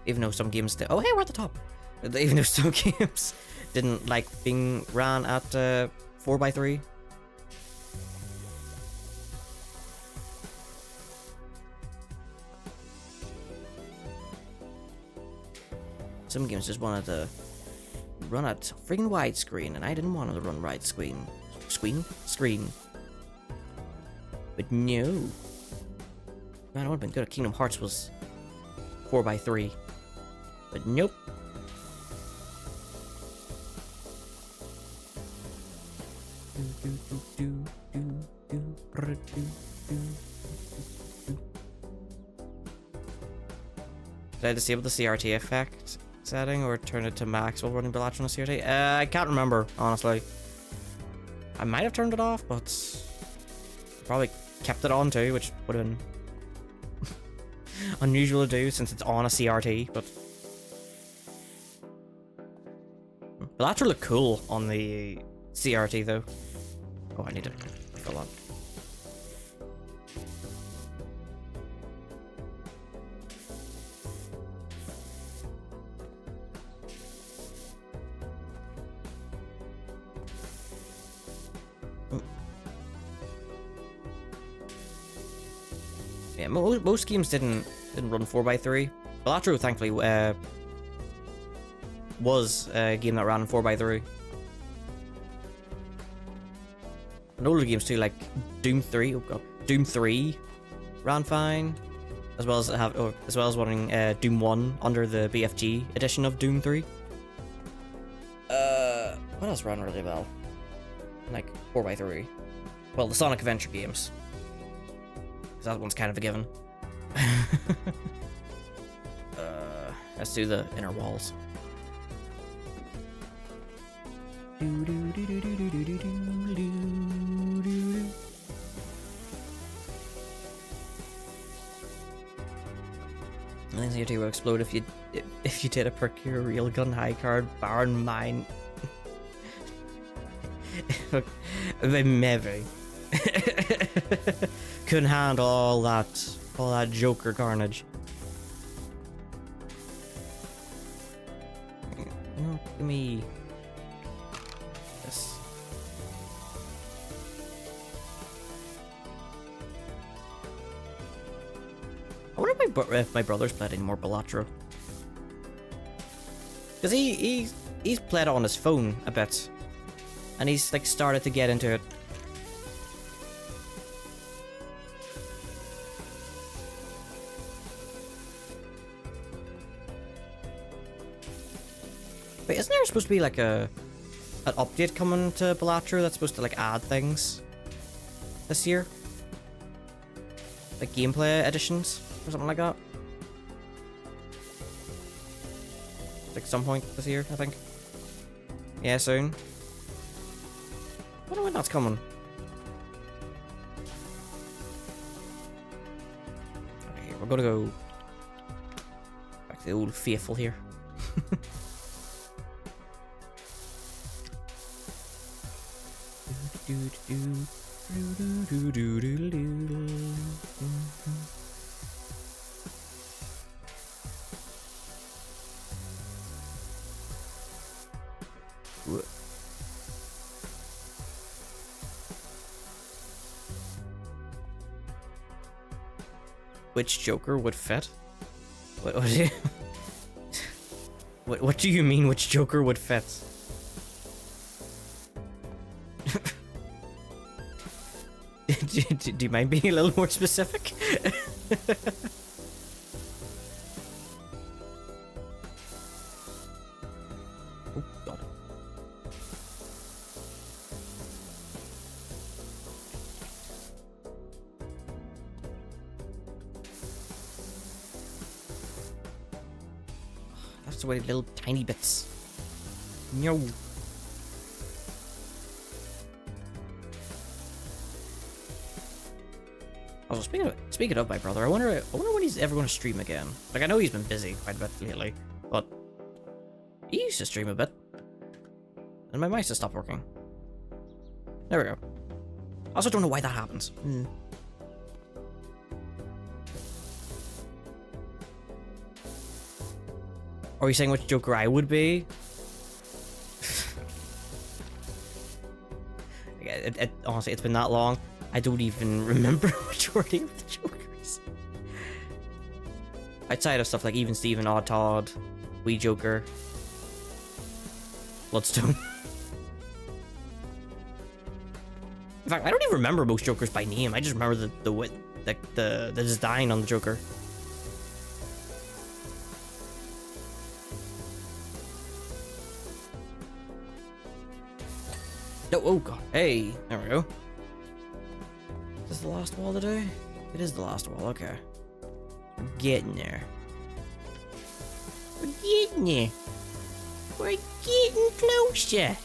Even though some games did. Oh, hey, we're at the top. Even though some games didn't like being ran at 4x3. Some games just wanted to run at freaking widescreen, and I didn't want to run widescreen. Screen. But no. Man, I would have been good if Kingdom Hearts was 4x3. But nope. Did I disable the CRT effect setting or turn it to max while running Balatro on CRT? I can't remember, honestly. I might have turned it off, but probably kept it on too, which would have been unusual to do since it's on a CRT, but Balatro looked cool on the CRT though. Oh, I need to fill up. Yeah, most games didn't run 4x3. Balatro, thankfully, was a game that ran in 4x3. And older games too, like Doom 3. Oh god, Doom 3 ran fine, as well as running Doom 1 under the BFG edition of Doom 3. What else ran really well? Like 4x3. Well, the Sonic Adventure games. That one's kind of a given. Let's do the inner walls. I think CRT will explode if you did a procure railgun high card barn mine. Maybe. Couldn't handle all that Joker carnage. No, give me this. I wonder if my brother's played any more Balatro, because he's played it on his phone a bit, and he's like started to get into it. Wait, isn't there supposed to be like an update coming to Balatro that's supposed to like add things this year? Like gameplay additions or something like that? Like some point this year, I think. Yeah, soon. I wonder when that's coming. Okay, we're gonna go back to the old faithful here. Which Joker would fit? What do you mean which Joker would fit? Do you mind being a little more specific? away little tiny bits. No. Also, speaking of my brother, I wonder when he's ever going to stream again. Like, I know he's been busy quite a bit lately, but he used to stream a bit. And my mice has stopped working. There we go. I also don't know why that happens. Are you saying which Joker I would be? Honestly, it's been that long. I don't even remember majority of the Jokers. Outside of stuff like Even Steven, Odd Todd, Wee Joker, Bloodstone. In fact, I don't even remember most Jokers by name. I just remember the design on the Joker. No, oh god. Hey, there we go. Is this the last wall today? It is the last wall, okay. We're getting there. We're getting there. We're getting closer.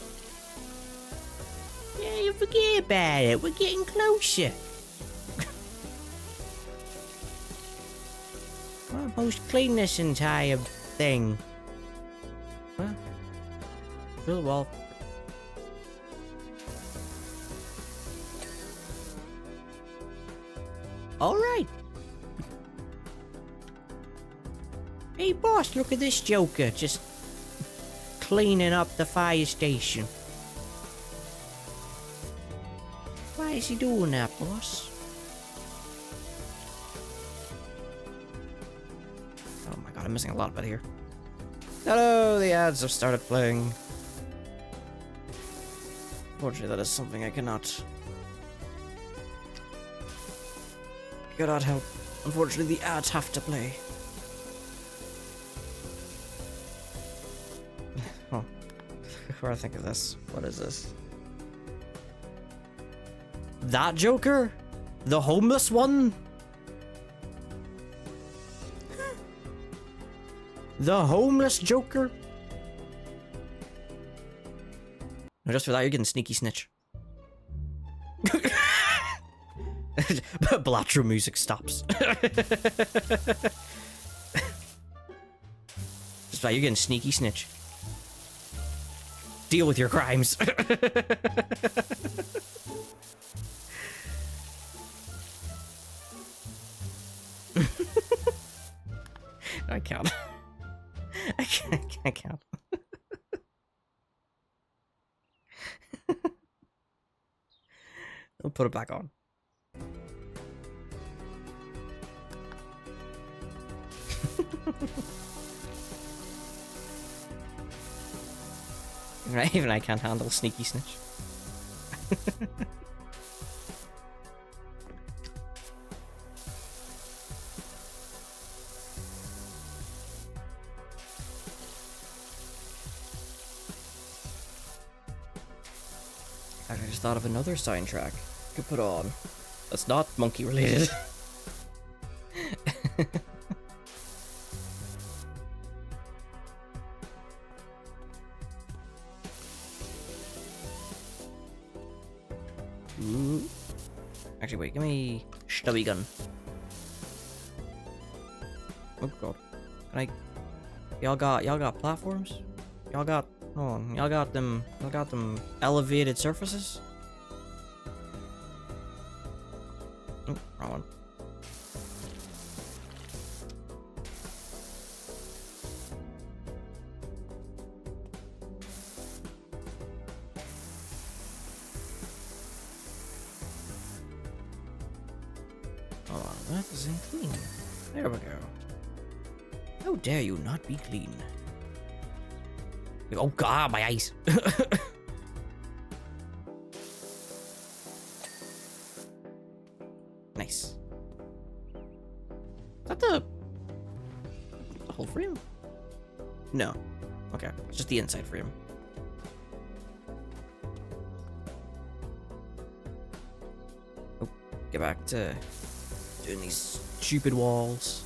Yeah, you forget about it. We're getting closer. Almost clean this entire thing. Huh? Really well. Alright. Hey boss, look at this Joker, just cleaning up the fire station. Why is he doing that, boss? Oh my god, I'm missing a lot about here. Hello, the ads have started playing. Unfortunately, that is something I cannot help. Unfortunately, the ads have to play. Oh. What do I think of this? What is this? That Joker? The homeless one? The homeless Joker? No, just for that, you're getting sneaky snitch. Blatro music stops. Just like you're getting sneaky snitch. Deal with your crimes. I can't. I can't. I'll put it back on. Right, even I can't handle sneaky snitch. I just thought of another soundtrack I could put on. That's not monkey related. Ooh. Actually, wait, give me stubby gun. Oh god. Can I? Y'all got platforms? Y'all got y'all got them elevated surfaces? Oh, wrong one. Hold on, that isn't clean. There we go. How dare you not be clean? Oh god, my eyes. Nice. Is that the whole frame? No. Okay, it's just the inside frame. Oh, get back to doing these stupid walls.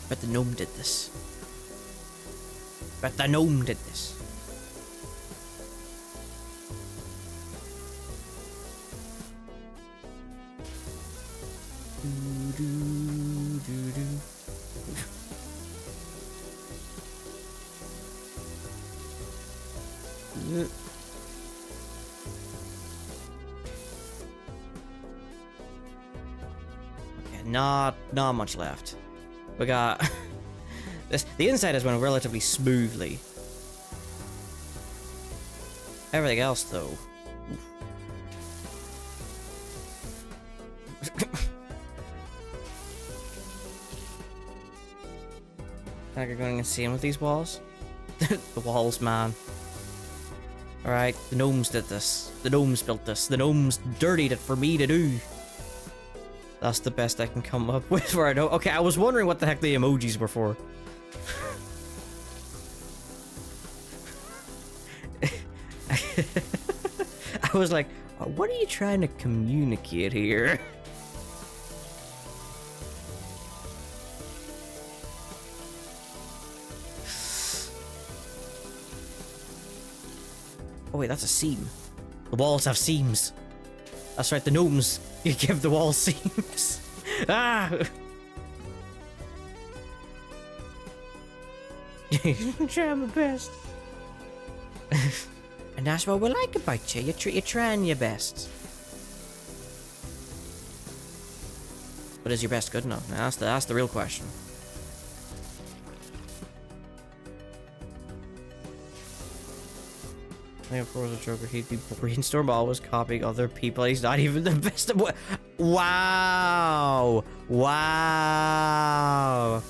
Bet the gnome did this. But the gnome did this. Okay, not much left. We got this. The inside has went relatively smoothly. Everything else, though. Like you're going insane with these walls. The walls, man. Alright, the gnomes did this. The gnomes built this. The gnomes dirtied it for me to do. That's the best I can come up with for I know. Okay, I was wondering what the heck the emojis were for. I was like, what are you trying to communicate here? Oh wait, that's a seam. The walls have seams. That's right, the gnomes, you give the walls seams. Ah! Try my best. And that's what we like about you. You're trying your best. But is your best good enough? Now, that's the real question. I think of course a Joker, he'd be brainstorm always copying other people. He's not even the best of what. Wow! Wow!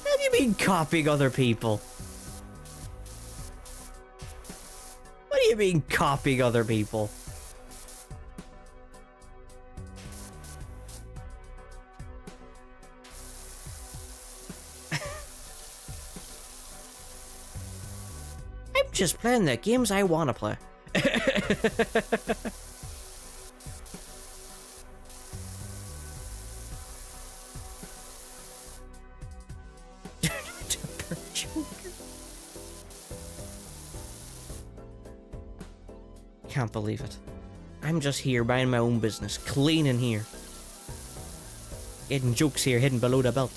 What do you mean copying other people? What do you mean copying other people? I'm just playing the games I want to play. Can't believe it. I'm just here minding my own business, cleaning here. Hidden jokes here, hidden below the belt.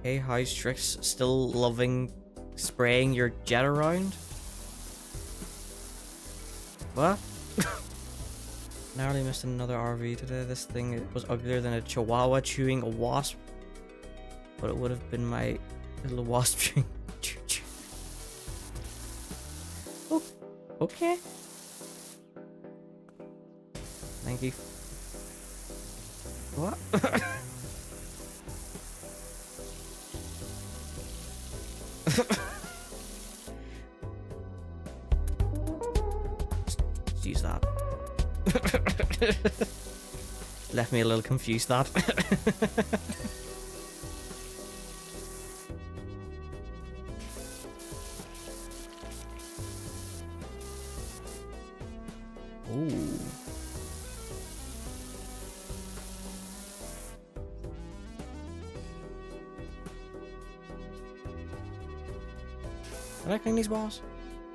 Hey, how's Trix? Still loving spraying your jet around? What? Narrowly missed another RV today. This thing was uglier than a chihuahua chewing a wasp. But it would have been my little wasp chewing. Oh, okay. Thank you. What? Let's use that. Left me a little confused, that. Ooh. Did I clean these walls?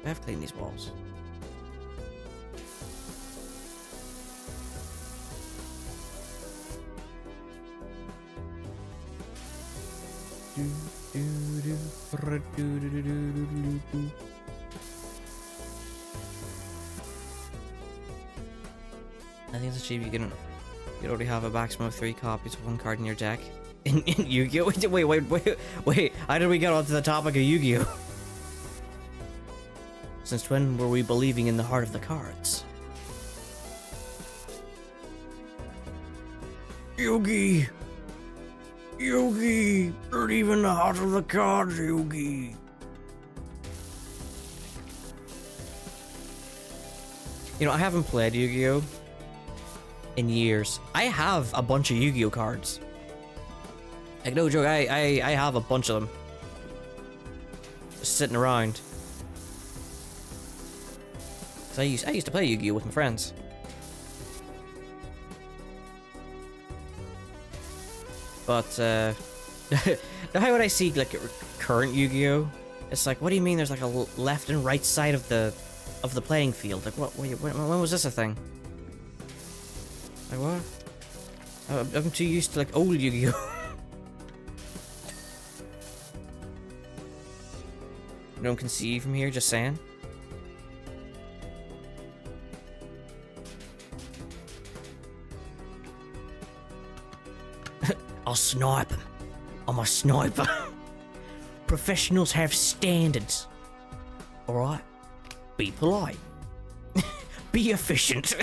I have cleaned these walls. I think it's cheap. You already have a maximum of 3 copies of one card in your deck. In Yu-Gi-Oh! Wait. How did we get onto the topic of Yu-Gi-Oh? Since when were we believing in the heart of the cards? Yugi! Yugi! Not even the heart of the cards, Yugi! You know, I haven't played Yu-Gi-Oh! In years. I have a bunch of Yu-Gi-Oh! Cards. Like, no joke, I have a bunch of them. Just sitting around. 'Cause I used to play Yu-Gi-Oh! With my friends. But, now when I see, like, current Yu-Gi-Oh! It's like, what do you mean there's, like, a left and right side of the playing field? Like, what, when was this a thing? Like, what? I'm too used to, like, old Yu-Gi-Oh! No one can see you from here, just saying. I'll snipe him. I'm a sniper. Professionals have standards. Alright? Be polite. Be efficient.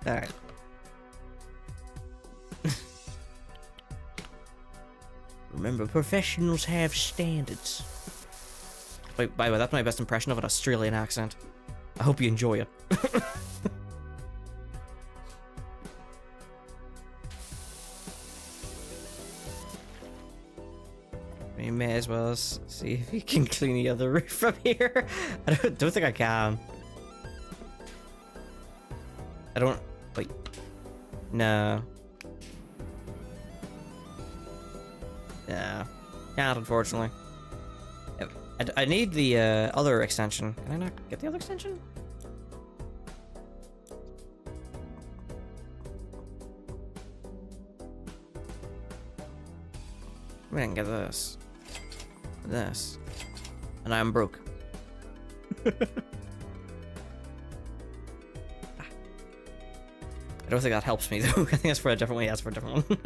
Alright. Remember, professionals have standards. Wait, by the way, that's my best impression of an Australian accent. I hope you enjoy it. You may as well see if you can clean the other roof from here. I don't think I can. I don't... Wait. No. Yeah. Can't, unfortunately. I need the other extension. Can I not get the other extension? We can get this. This. And I'm broke. I don't think that helps me though. I think that's for a different one. Yeah, that's for a different one.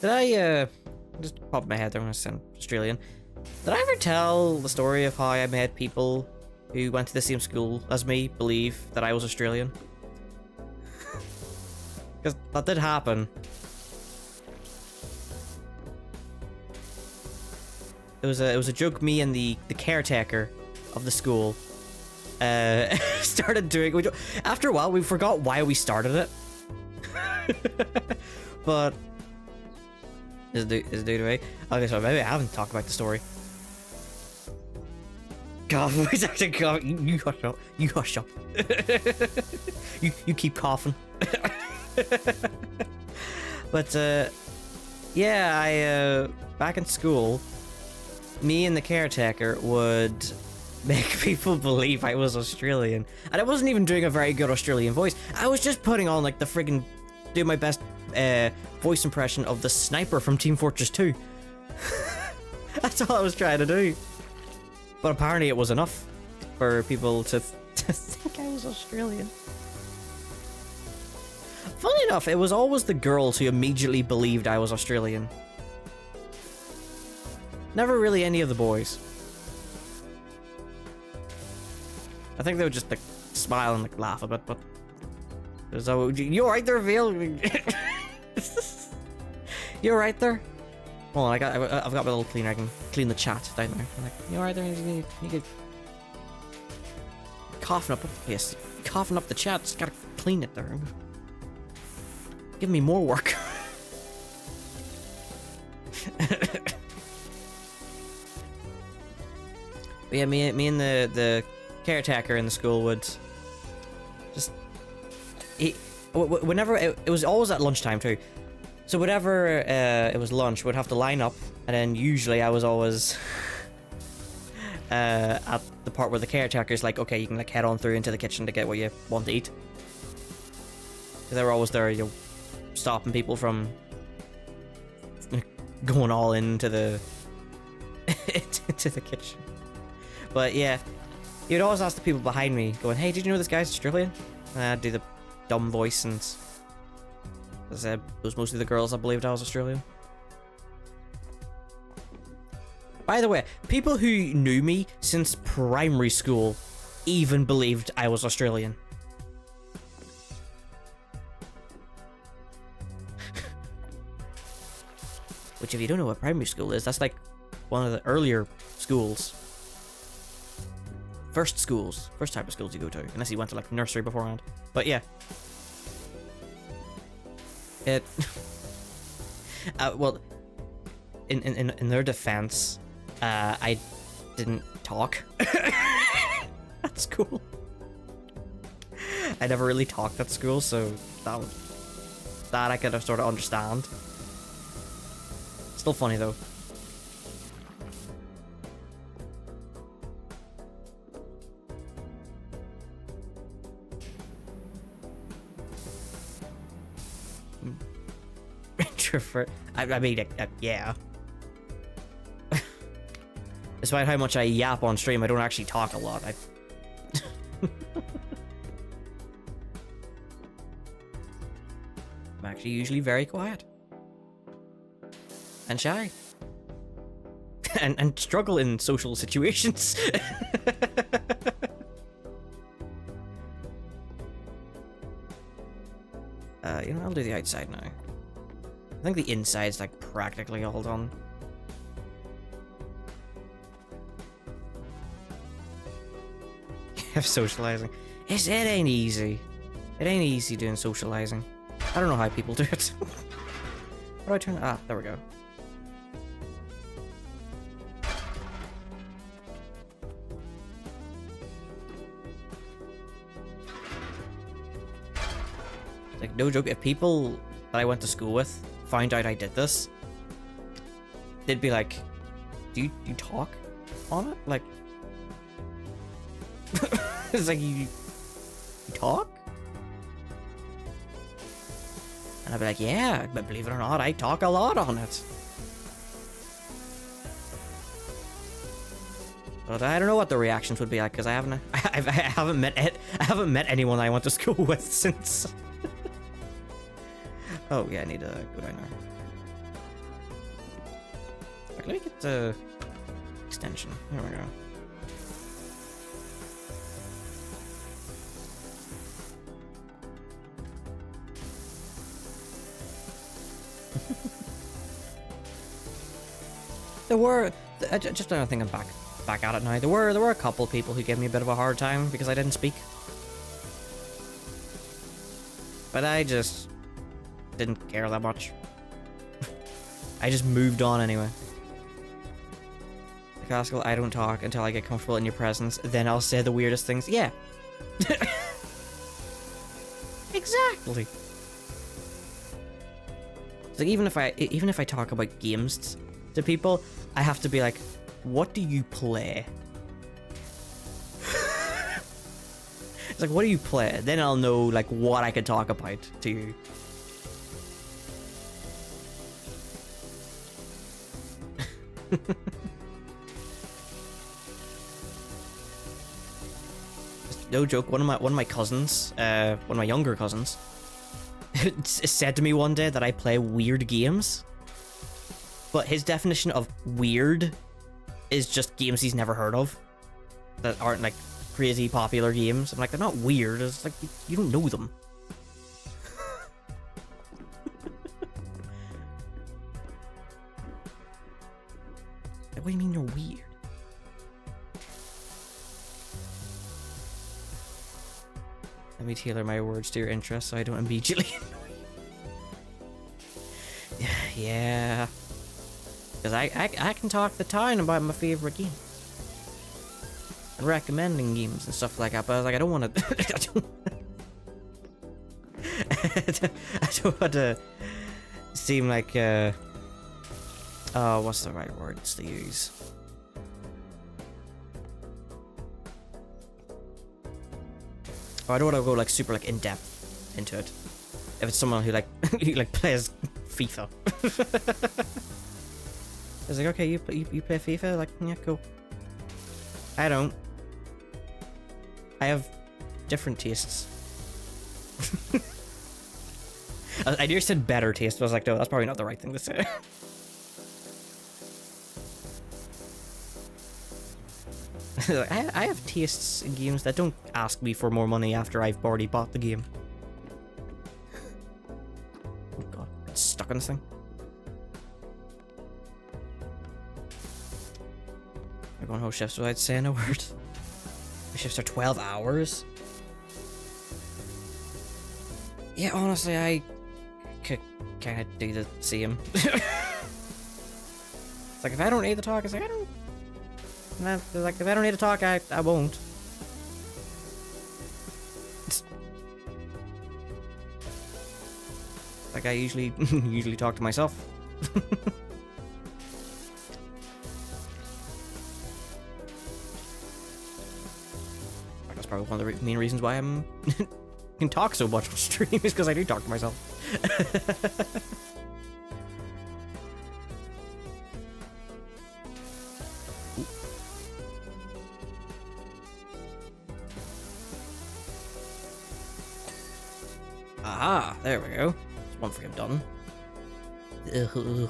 Did I, just pop my head there when I sound Australian. Did I ever tell the story of how I made people who went to the same school as me believe that I was Australian? Because that did happen. It was a joke me and the caretaker of the school started doing. After a while, we forgot why we started it. But is it due to me? Okay, so maybe I haven't talked about the story. God, voice acting cough. You hush up. You hush up. you keep coughing. But yeah, I back in school, me and the caretaker would make people believe I was Australian, and I wasn't even doing a very good Australian voice. I was just putting on like the friggin' do my best voice impression of the sniper from Team Fortress 2. That's all I was trying to do. But apparently it was enough for people to think I was Australian. Funny enough, it was always the girls who immediately believed I was Australian. Never really any of the boys. I think they would just like smile and like laugh a bit, but there's a you alright there, Vale? You alright there? Hold on, I've got my little cleaner. I can clean the chat down there. I'm like, you alright there? You get coughing up. Yes, coughing up the chat. Just gotta clean it there. Give me more work. But yeah, me and the caretaker in the school would just whenever it was always at lunchtime too. So whenever it was lunch, we'd have to line up, and then usually I was always at the part where the caretaker's like, okay, you can like head on through into the kitchen to get what you want to eat. They were always there, you know, stopping people from going all into the into the kitchen. But yeah, you'd always ask the people behind me, going, "Hey, did you know this guy's Australian?" And I'd do the dumb voice, and it was mostly the girls that believed I was Australian. By the way, people who knew me since primary school even believed I was Australian. Which, if you don't know what primary school is, that's like one of the earlier schools. First schools. First type of schools you go to. Unless you went to, like, nursery beforehand. But, yeah. It... well, in their defense, I didn't talk at school. I never really talked at school, so that I could sort of understand. Still funny, though. Introvert. I mean, yeah. Despite how much I yap on stream, I don't actually talk a lot. I'm actually usually very quiet. And shy. and struggle in social situations. You know, I'll do the outside now. I think the inside's like practically all done. Have socializing. It ain't easy. It ain't easy doing socializing. I don't know how people do it. How do I turn? Ah, there we go. Like, no joke, if people that I went to school with found out I did this, they'd be like, do you talk on it? Like, it's like, you talk? And I'd be like, yeah, but believe it or not, I talk a lot on it. But I don't know what the reactions would be like, because I haven't met anyone I went to school with since. Oh yeah, I need to go down there. Right, let me get the extension. There we go. There were just another thing. I'm back at it now. There were a couple people who gave me a bit of a hard time because I didn't speak, but I just didn't care that much. I just moved on anyway. Like, Haskell, I don't talk until I get comfortable in your presence. Then I'll say the weirdest things. Yeah. Exactly. It's like even if I talk about games to people, I have to be like, what do you play? It's like, what do you play? Then I'll know like what I could talk about to you. No joke, one of my cousins, one of my younger cousins, said to me one day that I play weird games. But his definition of weird is just games he's never heard of that aren't like crazy popular games. I'm like, they're not weird, it's like you don't know them. Like, what do you mean you're weird? Let me tailor my words to your interests so I don't immediately annoy you. Yeah. Because I can talk the town about my favorite games. And recommending games and stuff like that, but I was like, I don't want to... I don't want to seem like, oh, what's the right words to use? Oh, I don't want to go like super like in depth into it. If it's someone who like who like plays FIFA. It's like, okay, you play FIFA? Like, yeah, cool. I don't. I have different tastes. I nearly said better taste, but I was like, no, that's probably not the right thing to say. I have tastes in games that don't ask me for more money after I've already bought the game. Oh god, it's stuck on this thing. I'm going whole shifts without saying a word. shifts are 12 hours. Yeah, honestly, I could kind of do the same. It's like, if I don't need to talk, it's like, I don't... Like, if I don't need to talk, I won't. Like, I usually talk to myself. That's probably one of the main reasons why I'm can talk so much on stream, is because I do talk to myself. Aha, there we go. There's one frame done. Ugh.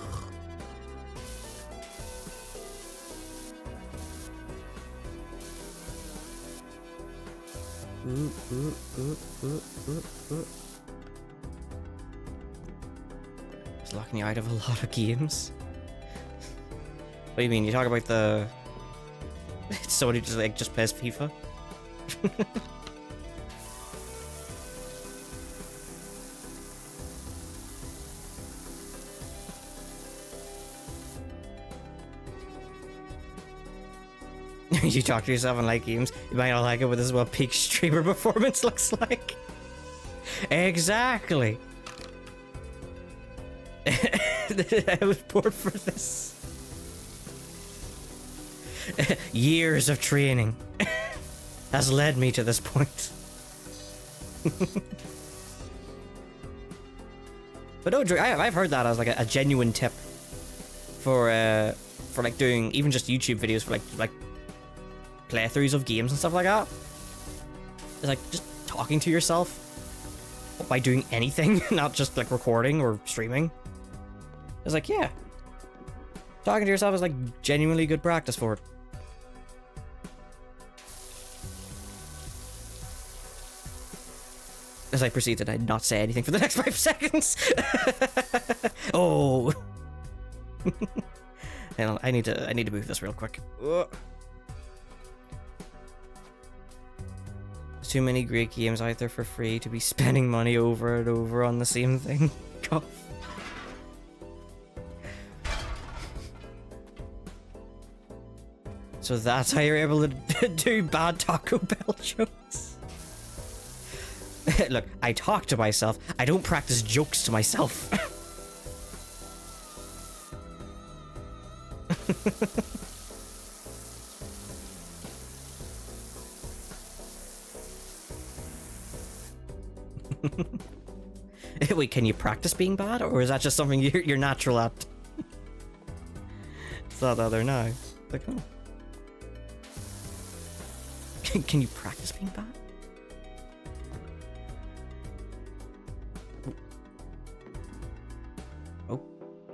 It's locking you out of a lot of games. What do you mean? You talk about the... Somebody just plays FIFA? You talk to yourself and like games, you might not like it, but this is what peak streamer performance looks like. Exactly. I was bored for this. Years of training has led me to this point. But no, I've heard that as like a genuine tip for like doing even just YouTube videos for like playthroughs of games and stuff like that. It's like just talking to yourself by doing anything, not just like recording or streaming. It's like, yeah, talking to yourself is like genuinely good practice for it. As I proceed to not say anything for the next 5 seconds. Oh. Hang on, I need to move this real quick. Too many great games out there for free to be spending money over and over on the same thing. God. So that's how you're able to do bad Taco Bell jokes. Look, I talk to myself. I don't practice jokes to myself. Wait, can you practice being bad, or is that just something you're natural at? It's not the other now. Like, oh. Can you practice being bad? Oh,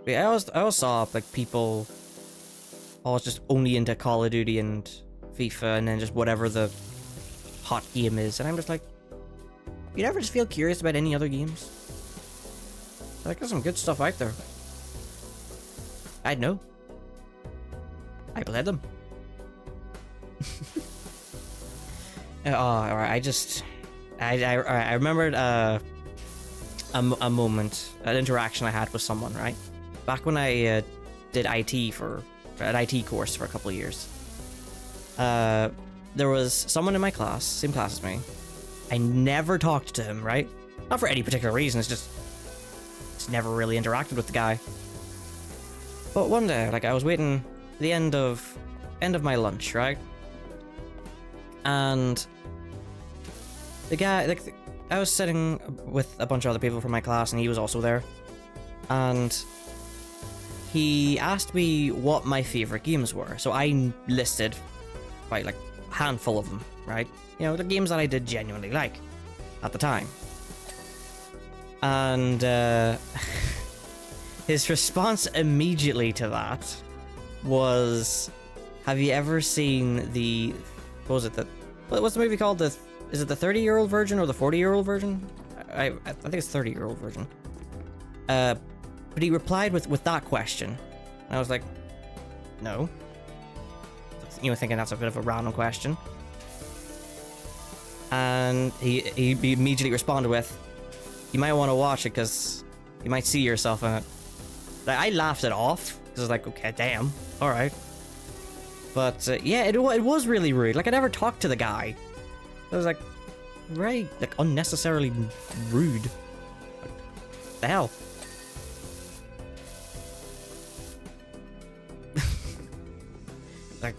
yeah, I always saw like people always just only into Call of Duty and FIFA, and then just whatever the hot game is, and I'm just like, you never just feel curious about any other games? Like, there's some good stuff out there. I'd know. I played them. Alright, I remembered a moment, an interaction I had with someone, right? Back when I did IT for an IT course for a couple of years. There was someone in my class, same class as me. I never talked to him, right? Not for any particular reason, it's just never really interacted with the guy. But one day, like, I was waiting the end of my lunch, right? And the guy, like, I was sitting with a bunch of other people from my class, and he was also there. And he asked me what my favorite games were. So I listed quite like a handful of them, right? You know, the games that I did genuinely like at the time. And his response immediately to that was, have you ever seen the, what's the movie called? Is it the 30-year-old version or the 40-year-old version? I think it's 30-year-old version. But he replied with that question. And I was like, no. You know, thinking that's a bit of a random question. And he immediately responded with, "You might want to watch it because you might see yourself in it." Like, I laughed it off because I was like, okay, damn, all right. But yeah, it was really rude. Like, I never talked to the guy. I was like, very like unnecessarily rude. Like, the hell. Like,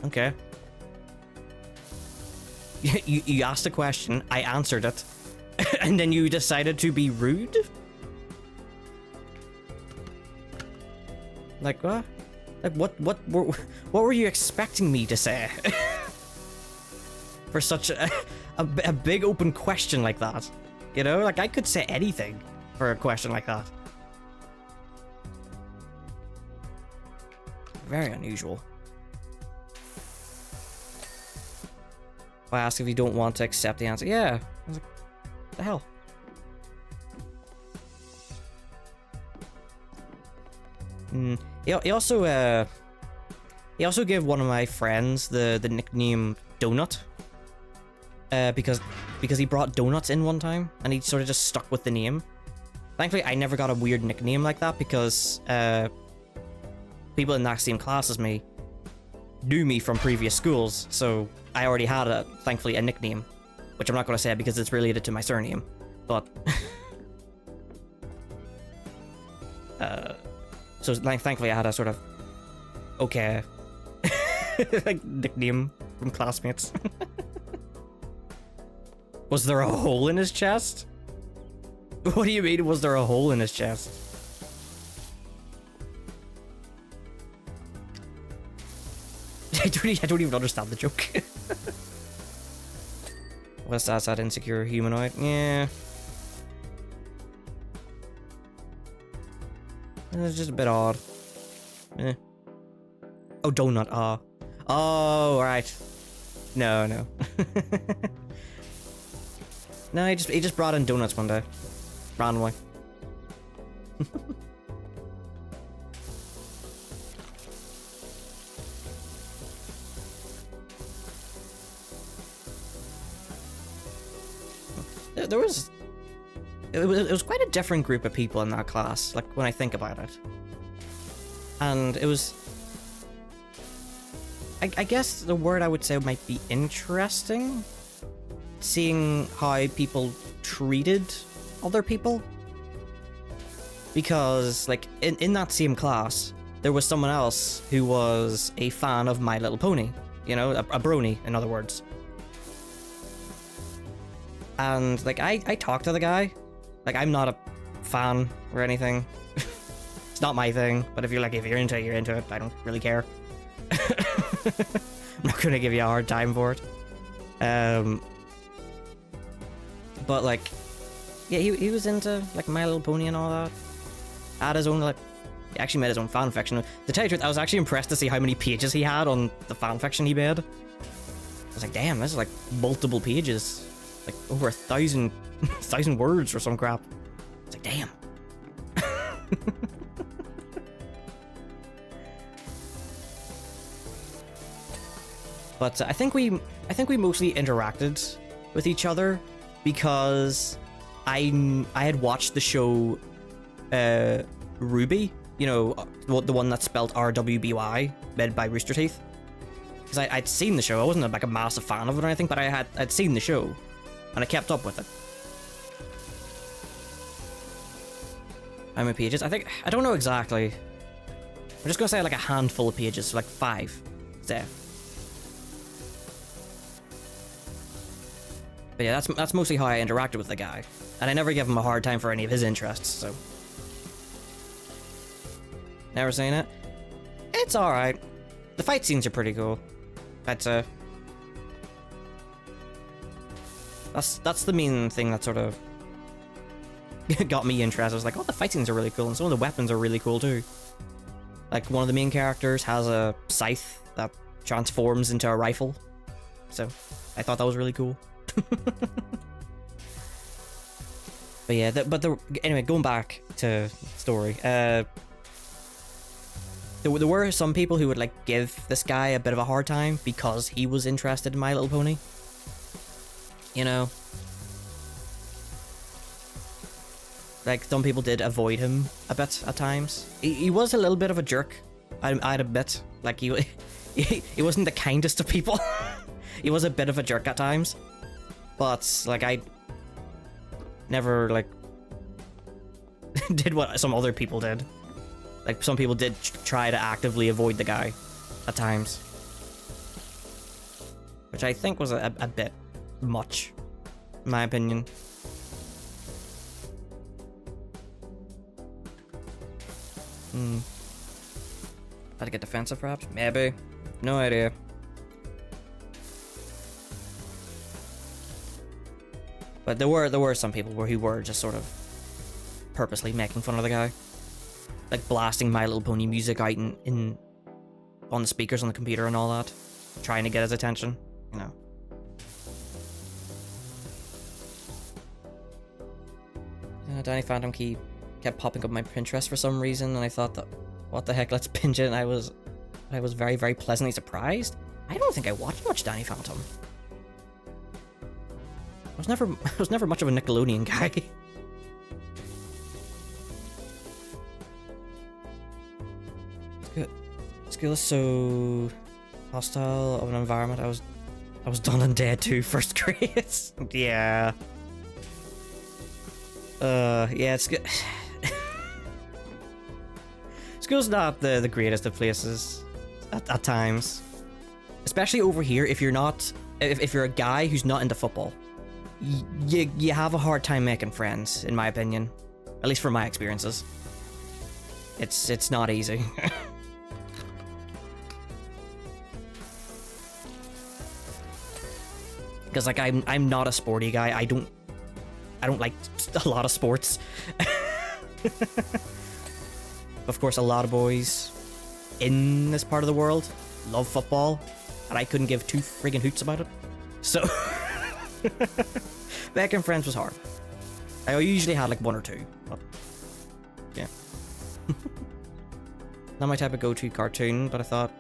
okay. You asked a question, I answered it, and then you decided to be rude? Like, what? Like, what were you expecting me to say? For such a big open question like that. You know, like, I could say anything for a question like that. Very unusual. I ask if you don't want to accept the answer. Yeah. I was like, what the hell? He also gave one of my friends the nickname Donut. Because he brought donuts in one time, and he sort of just stuck with the name. Thankfully, I never got a weird nickname like that because people in that same class as me knew me from previous schools, so I already had thankfully a nickname, which I'm not going to say because it's related to my surname, but so thankfully I had a sort of okay like nickname from classmates. Was there a hole in his chest? What do you mean, was there a hole in his chest? I don't even understand the joke. What's that insecure humanoid? Yeah. It's just a bit odd. Eh. Oh, donut. Ah. Oh, right. No. No, he just brought in donuts one day. Randomly. It was quite a different group of people in that class, like, when I think about it. And it was... I guess the word I would say might be interesting. Seeing how people treated other people. Because, like, in that same class, there was someone else who was a fan of My Little Pony. You know, a brony, in other words. And, like, I talked to the guy. Like, I'm not a fan or anything. It's not my thing, but if you're into it, you're into it. I don't really care. I'm not gonna give you a hard time for it. But, like, yeah, he was into, like, My Little Pony and all that. Had his own, like, he actually made his own fanfiction. To tell you the truth, I was actually impressed to see how many pages he had on the fanfiction he made. I was like, damn, this is, like, multiple pages. Like, over 1,000 words or some crap. It's like, damn. But I think we mostly interacted with each other because I had watched the show Ruby, you know, the one that's spelled RWBY, made by Rooster Teeth. Because I'd seen the show. I wasn't like a massive fan of it or anything, but I'd seen the show, and I kept up with it. How many pages? I don't know exactly. I'm just gonna say like a handful of pages, so like 5. There. But yeah, that's mostly how I interacted with the guy. And I never gave him a hard time for any of his interests, so... Never seen it? It's alright. The fight scenes are pretty cool. I'd say. That's the main thing that sort of... got me interested. I was like, oh, the fight scenes are really cool, and some of the weapons are really cool too. Like, one of the main characters has a scythe that transforms into a rifle. So, I thought that was really cool. But yeah, anyway, going back to the story, there were some people who would like give this guy a bit of a hard time because he was interested in My Little Pony. You know? Like, some people did avoid him a bit at times. He was a little bit of a jerk, I'd admit. Like, he wasn't the kindest of people. He was a bit of a jerk at times. But, like, I never, like, did what some other people did. Like, some people did try to actively avoid the guy at times. Which I think was a bit much, in my opinion. Had to get defensive, perhaps? Maybe. No idea. But there were some people who were just sort of purposely making fun of the guy. Like blasting My Little Pony music out on the speakers on the computer and all that. Trying to get his attention, you know. Danny Phantom Key kept popping up my Pinterest for some reason, and I thought that, what the heck, let's binge it, and I was very, very pleasantly surprised. I don't think I watched much Danny Phantom. I was never much of a Nickelodeon guy. School is so hostile of an environment. I was done and dead too, first grade. Yeah. Yeah, it's good. School's not the greatest of places at times. Especially over here, if you're not, if you're a guy who's not into football. You have a hard time making friends, in my opinion. At least from my experiences. It's not easy. Because like I'm not a sporty guy. I don't like a lot of sports. Of course, a lot of boys in this part of the world love football, and I couldn't give two friggin' hoots about it. So making friends was hard. I usually had like one or two, but yeah. Not my type of go-to cartoon, but I thought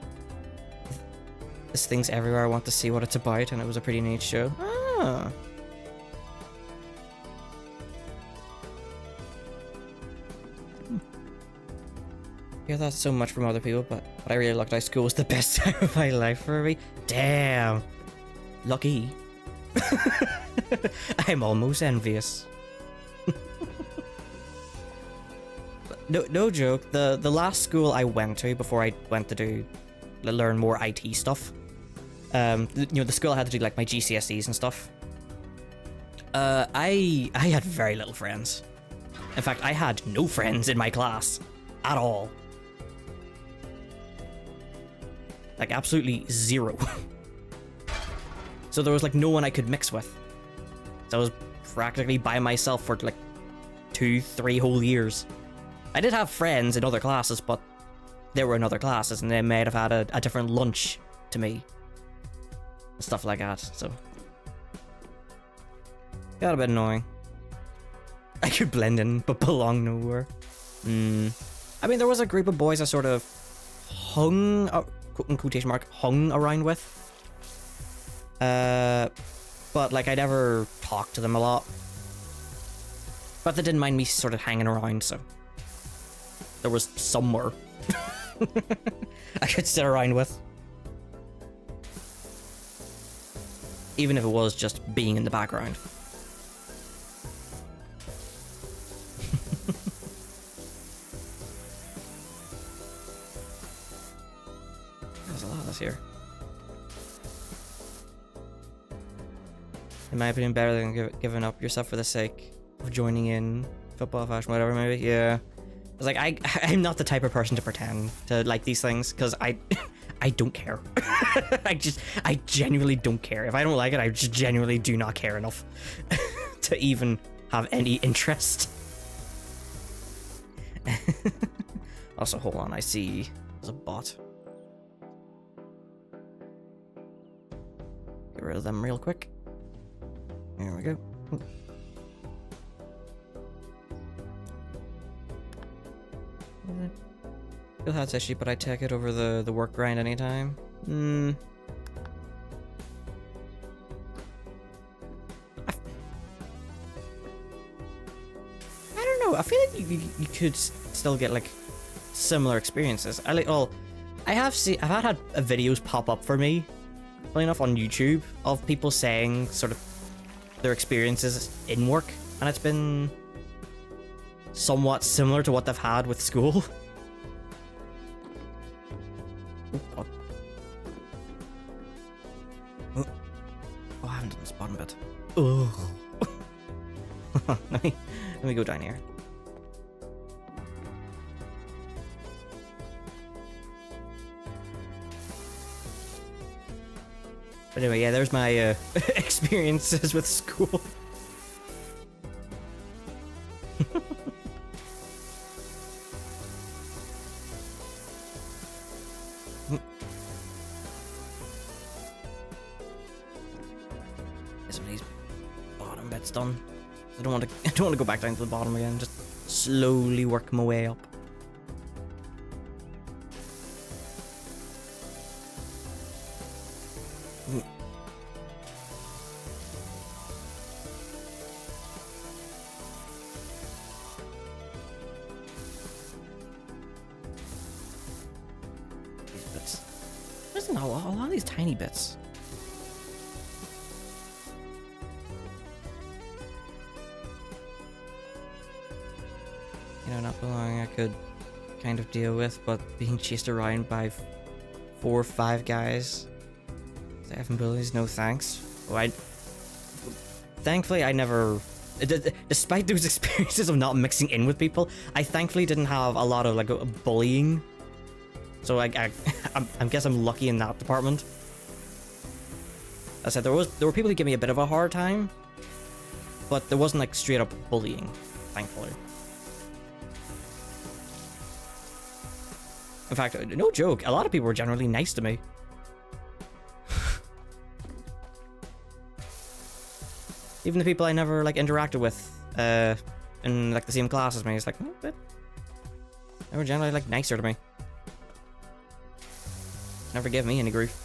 this thing's everywhere. I want to see what it's about, and it was a pretty neat show. Ah. Hear that so much from other people, but I really looked like school was the best time of my life for me. Damn. Lucky. I'm almost envious. No joke. The last school I went to before I went to learn more IT stuff. You know, the school I had to do like my GCSEs and stuff. I had very little friends. In fact, I had no friends in my class at all. Like absolutely zero. So there was like no one I could mix with. So I was practically by myself for like 2-3 whole years. I did have friends in other classes, but they were in other classes and they might have had a different lunch to me. And stuff like that, so. Got a bit annoying. I could blend in, but belong nowhere. I mean, there was a group of boys I sort of hung, in quotation mark, hung around with. But like I never talked to them a lot. But they didn't mind me sort of hanging around, so there was somewhere I could sit around with. Even if it was just being in the background. There's a lot of this here. In my opinion, better than giving up yourself for the sake of joining in football, fashion, whatever, maybe. Yeah. It's like I'm not the type of person to pretend to like these things because I don't care. I genuinely don't care. If I don't like it, I just genuinely do not care enough to even have any interest. Also, hold on, I see there's a bot. Get rid of them real quick. There we go. Ooh. Still has issue, but I take it over the work grind anytime. you could still get like similar experiences. I've had videos pop up for me, funny enough, on YouTube of people saying sort of their experiences in work, and it's been somewhat similar to what they've had with school. Oh, oh, I haven't done this bottom bit. Oh. let me go down here. But anyway, yeah, there's my experiences with school. Get some of these bottom bits done. I don't want to go back down to the bottom again. Just slowly work my way up. These bits. There's a lot of these tiny bits. You know, not belonging I could kind of deal with, but being chased around by 4 or 5 guys, 7 bullies, no thanks. Oh, thankfully I never, despite those experiences of not mixing in with people, I thankfully didn't have a lot of like bullying. So I guess I'm lucky in that department. As I said, there were people who gave me a bit of a hard time, but there wasn't like straight up bullying, thankfully. In fact, no joke, a lot of people were generally nice to me. Even the people I never like interacted with in like the same class as me, it's like, they were generally like nicer to me. Never gave me any grief.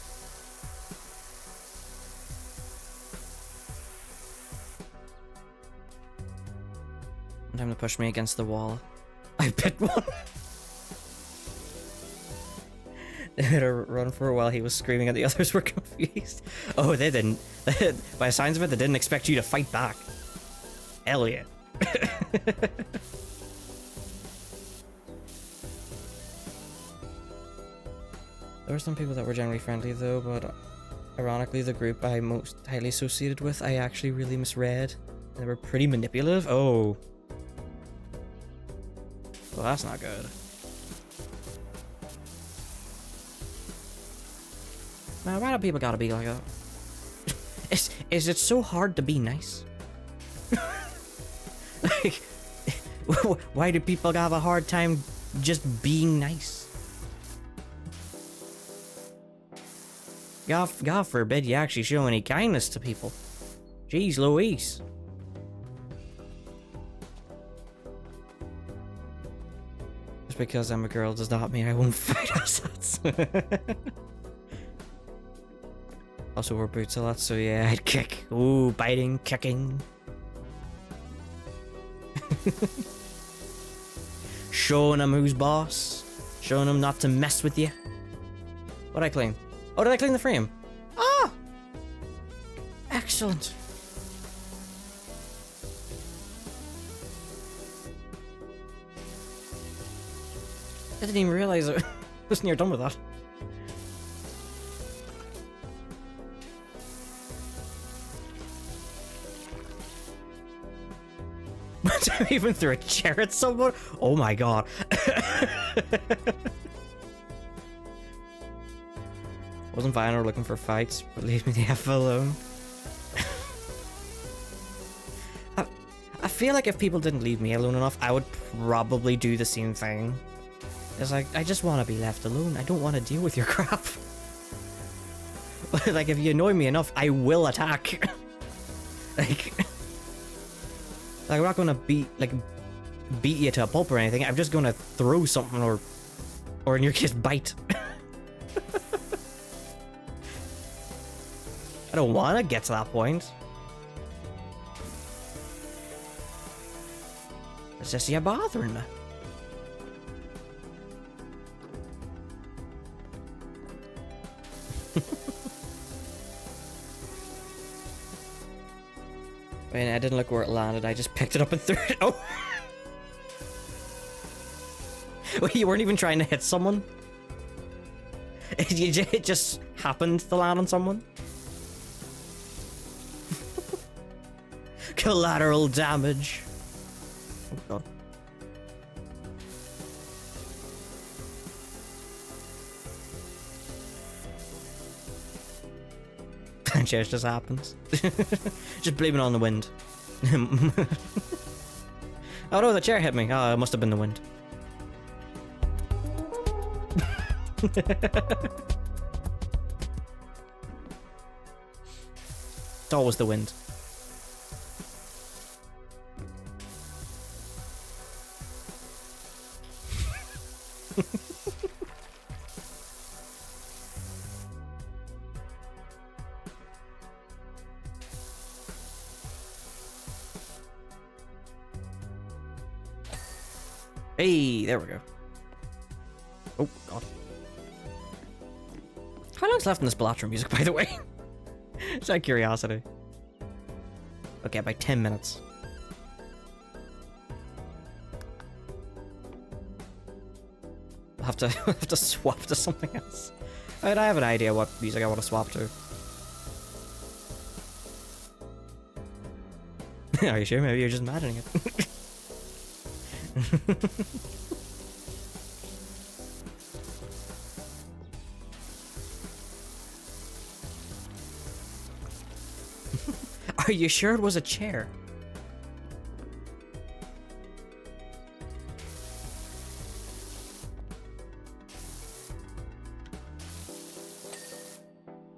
Time to push me against the wall. I picked one. They had to run for a while. He was screaming and the others were confused. Oh, they didn't. By the signs of it, they didn't expect you to fight back. Hell yeah. There were some people that were generally friendly though, but ironically the group I most highly associated with, I actually really misread. They were pretty manipulative. Oh. Well, that's not good. Man, why do people gotta be like that? Is it so hard to be nice? Like, why do people have a hard time just being nice? God forbid you actually show any kindness to people. Jeez Louise. Just because I'm a girl does not mean I won't fight assets. Also wore boots a lot, so yeah, I'd kick. Ooh, biting, kicking. Showing them who's boss. Showing them not to mess with you. What'd I clean? Oh, did I clean the frame? Ah! Excellent. I didn't even realize I was near done with that. Even threw a chair at someone? Oh my god. Wasn't fine or looking for fights, but leave me the F alone. I feel like if people didn't leave me alone enough, I would probably do the same thing. It's like, I just want to be left alone. I don't want to deal with your crap. But like, if you annoy me enough, I will attack. Like, I'm not gonna beat you to a pulp or anything. I'm just gonna throw something or in your case, bite. I don't want to get to that point. It's just you bothering me. I mean, I didn't look where it landed, I just picked it up and threw it. Oh! Wait, you weren't even trying to hit someone? It just happened to land on someone? Collateral damage. Oh god. And shit just happens. Just blame it on the wind. Oh no, the chair hit me. Oh, it must have been the wind. It's always the wind. Hey, there we go. Oh, God. How long's left in this Blatcher music, by the way? Just out of curiosity. Okay, about 10 minutes. I'll have to swap to something else. I have an idea what music I want to swap to. Are you sure? Maybe you're just imagining it. Are you sure it was a chair?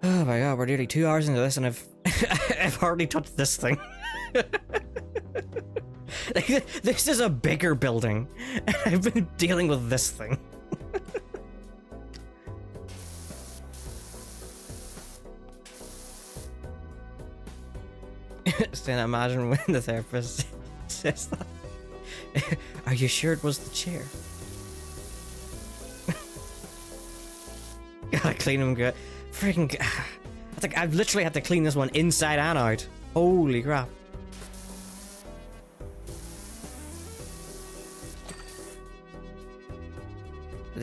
Oh my god, we're nearly 2 hours into this and I've hardly touched this thing. Like, this is a bigger building. I've been dealing with this thing. Then imagine when the therapist says that. Are you sure it was the chair? Gotta clean them good. Freaking. I think I've literally had to clean this one inside and out. Holy crap. At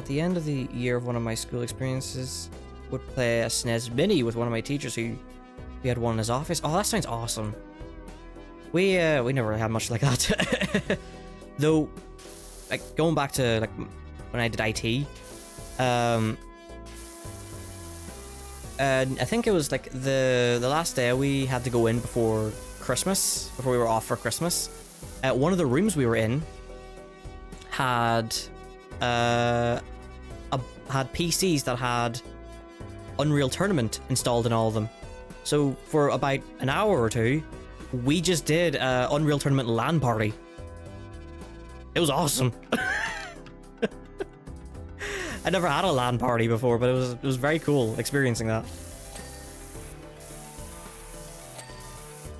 the end of the year of one of my school experiences, would play a SNES Mini with one of my teachers who had one in his office. Oh, that sounds awesome. We never really had much like that. Though, like going back to like when I did IT, I think it was like the last day we had to go in before Christmas, before we were off for Christmas. One of the rooms we were in had had PCs that had Unreal Tournament installed in all of them. So for about an hour or two, we just did Unreal Tournament LAN party. It was awesome. I never had a LAN party before, but it was very cool experiencing that.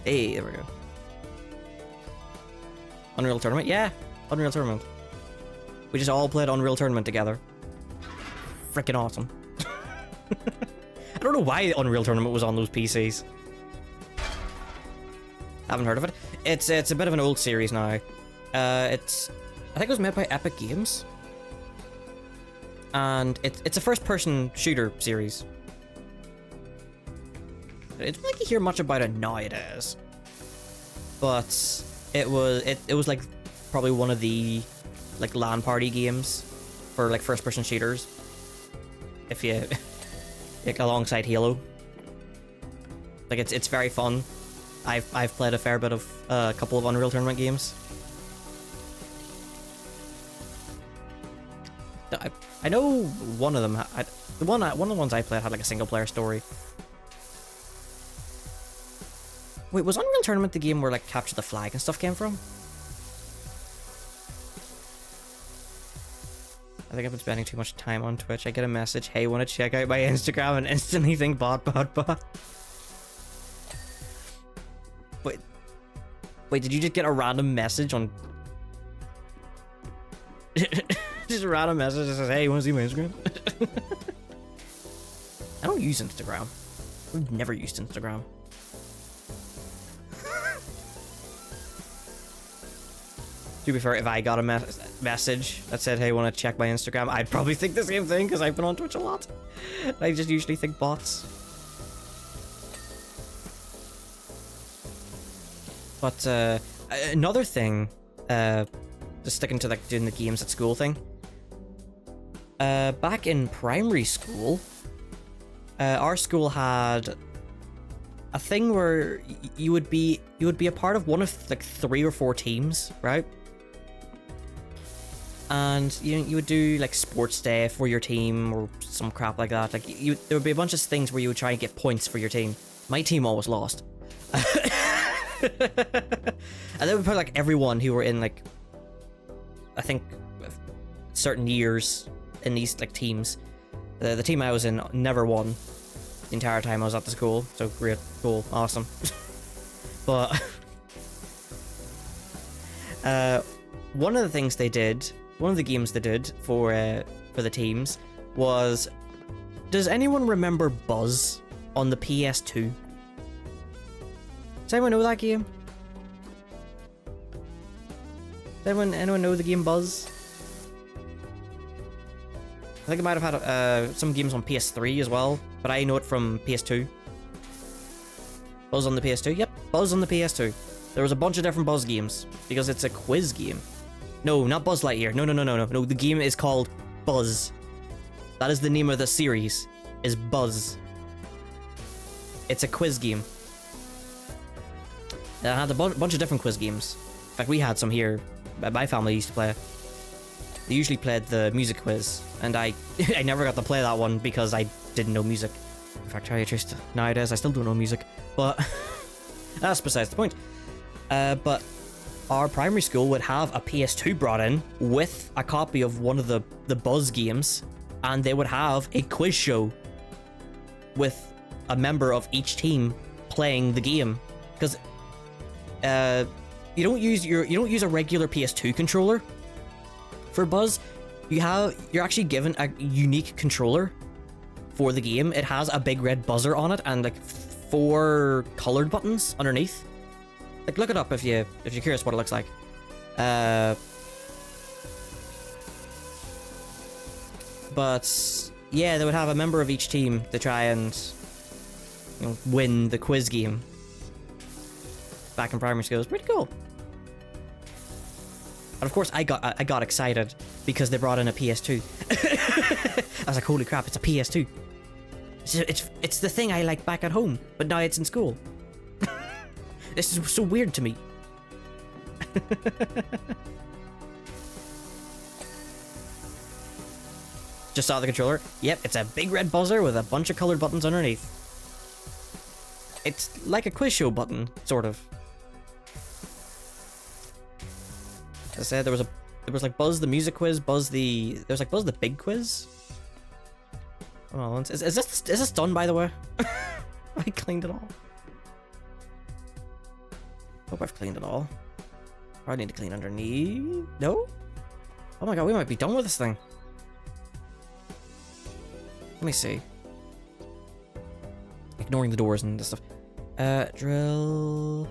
Hey, there we go. Unreal Tournament? Yeah, Unreal Tournament. We just all played Unreal Tournament together. Freaking awesome. I don't know why Unreal Tournament was on those PCs. Haven't heard of it. It's a bit of an old series now. I think it was made by Epic Games. And it's a first-person shooter series. I don't think you hear much about it nowadays. But it was like probably one of the like LAN party games for like first-person shooters. If you like alongside Halo. Like it's very fun. I've played a fair bit of a couple of Unreal Tournament games. I know one of them. One of the ones I played had like a single player story. Wait, was Unreal Tournament the game where like Capture the Flag and stuff came from? I think I've been spending too much time on Twitch. I get a message, hey, want to check out my Instagram, and instantly think bot. Wait, did you just get a random message on... Just a random message that says, hey, you want to see my Instagram? don't use Instagram. We've never used Instagram. To be fair, if I got a message that said, hey, want to check my Instagram, I'd probably think the same thing, because I've been on Twitch a lot. I just usually think bots. But, another thing, just sticking to, like, doing the games at school thing. Back in primary school, our school had a thing where you would be a part of one of, like, 3 or 4 teams, right? And you would do like sports day for your team or some crap like that. Like there would be a bunch of things where you would try and get points for your team. My team always lost. And they would put like everyone who were in like, I think, certain years in these like teams. The team I was in never won the entire time I was at the school. So great, cool, awesome. But one of the things they did. One of the games they did for the teams was, does anyone remember Buzz on the PS2? Does anyone know that game? Does anyone know the game Buzz? I think it might have had some games on PS3 as well, but I know it from PS2. Buzz on the PS2? Yep, Buzz on the PS2. There was a bunch of different Buzz games, because it's a quiz game. No, not Buzz Lightyear. No, the game is called Buzz. That is the name of the series, is Buzz. It's a quiz game. It had a bunch of different quiz games. In fact, we had some here. My family used to play. They usually played the music quiz, and I never got to play that one because I didn't know music. In fact, try to nowadays, I still don't know music. But that's besides the point. But our primary school would have a PS2 brought in with a copy of one of the Buzz games, and they would have a quiz show with a member of each team playing the game. Because you don't use a regular PS2 controller for Buzz. You're actually given a unique controller for the game. It has a big red buzzer on it and like 4 colored buttons underneath. Like, look it up if you're curious what it looks like. But yeah, they would have a member of each team to try and win the quiz game. Back in primary school, it was pretty cool. And of course, I got excited because they brought in a PS2. I was like, holy crap, it's a PS2. It's the thing I like back at home, but now it's in school. This is so weird to me. Just saw the controller. Yep, it's a big red buzzer with a bunch of colored buttons underneath. It's like a quiz show button, sort of. As I said, there was like Buzz the music quiz, Buzz the big quiz. Oh, is this done, by the way? I cleaned it all. Hope I've cleaned it all. Probably need to clean underneath. No? Oh my god, we might be done with this thing. Let me see. Ignoring the doors and stuff. Drill.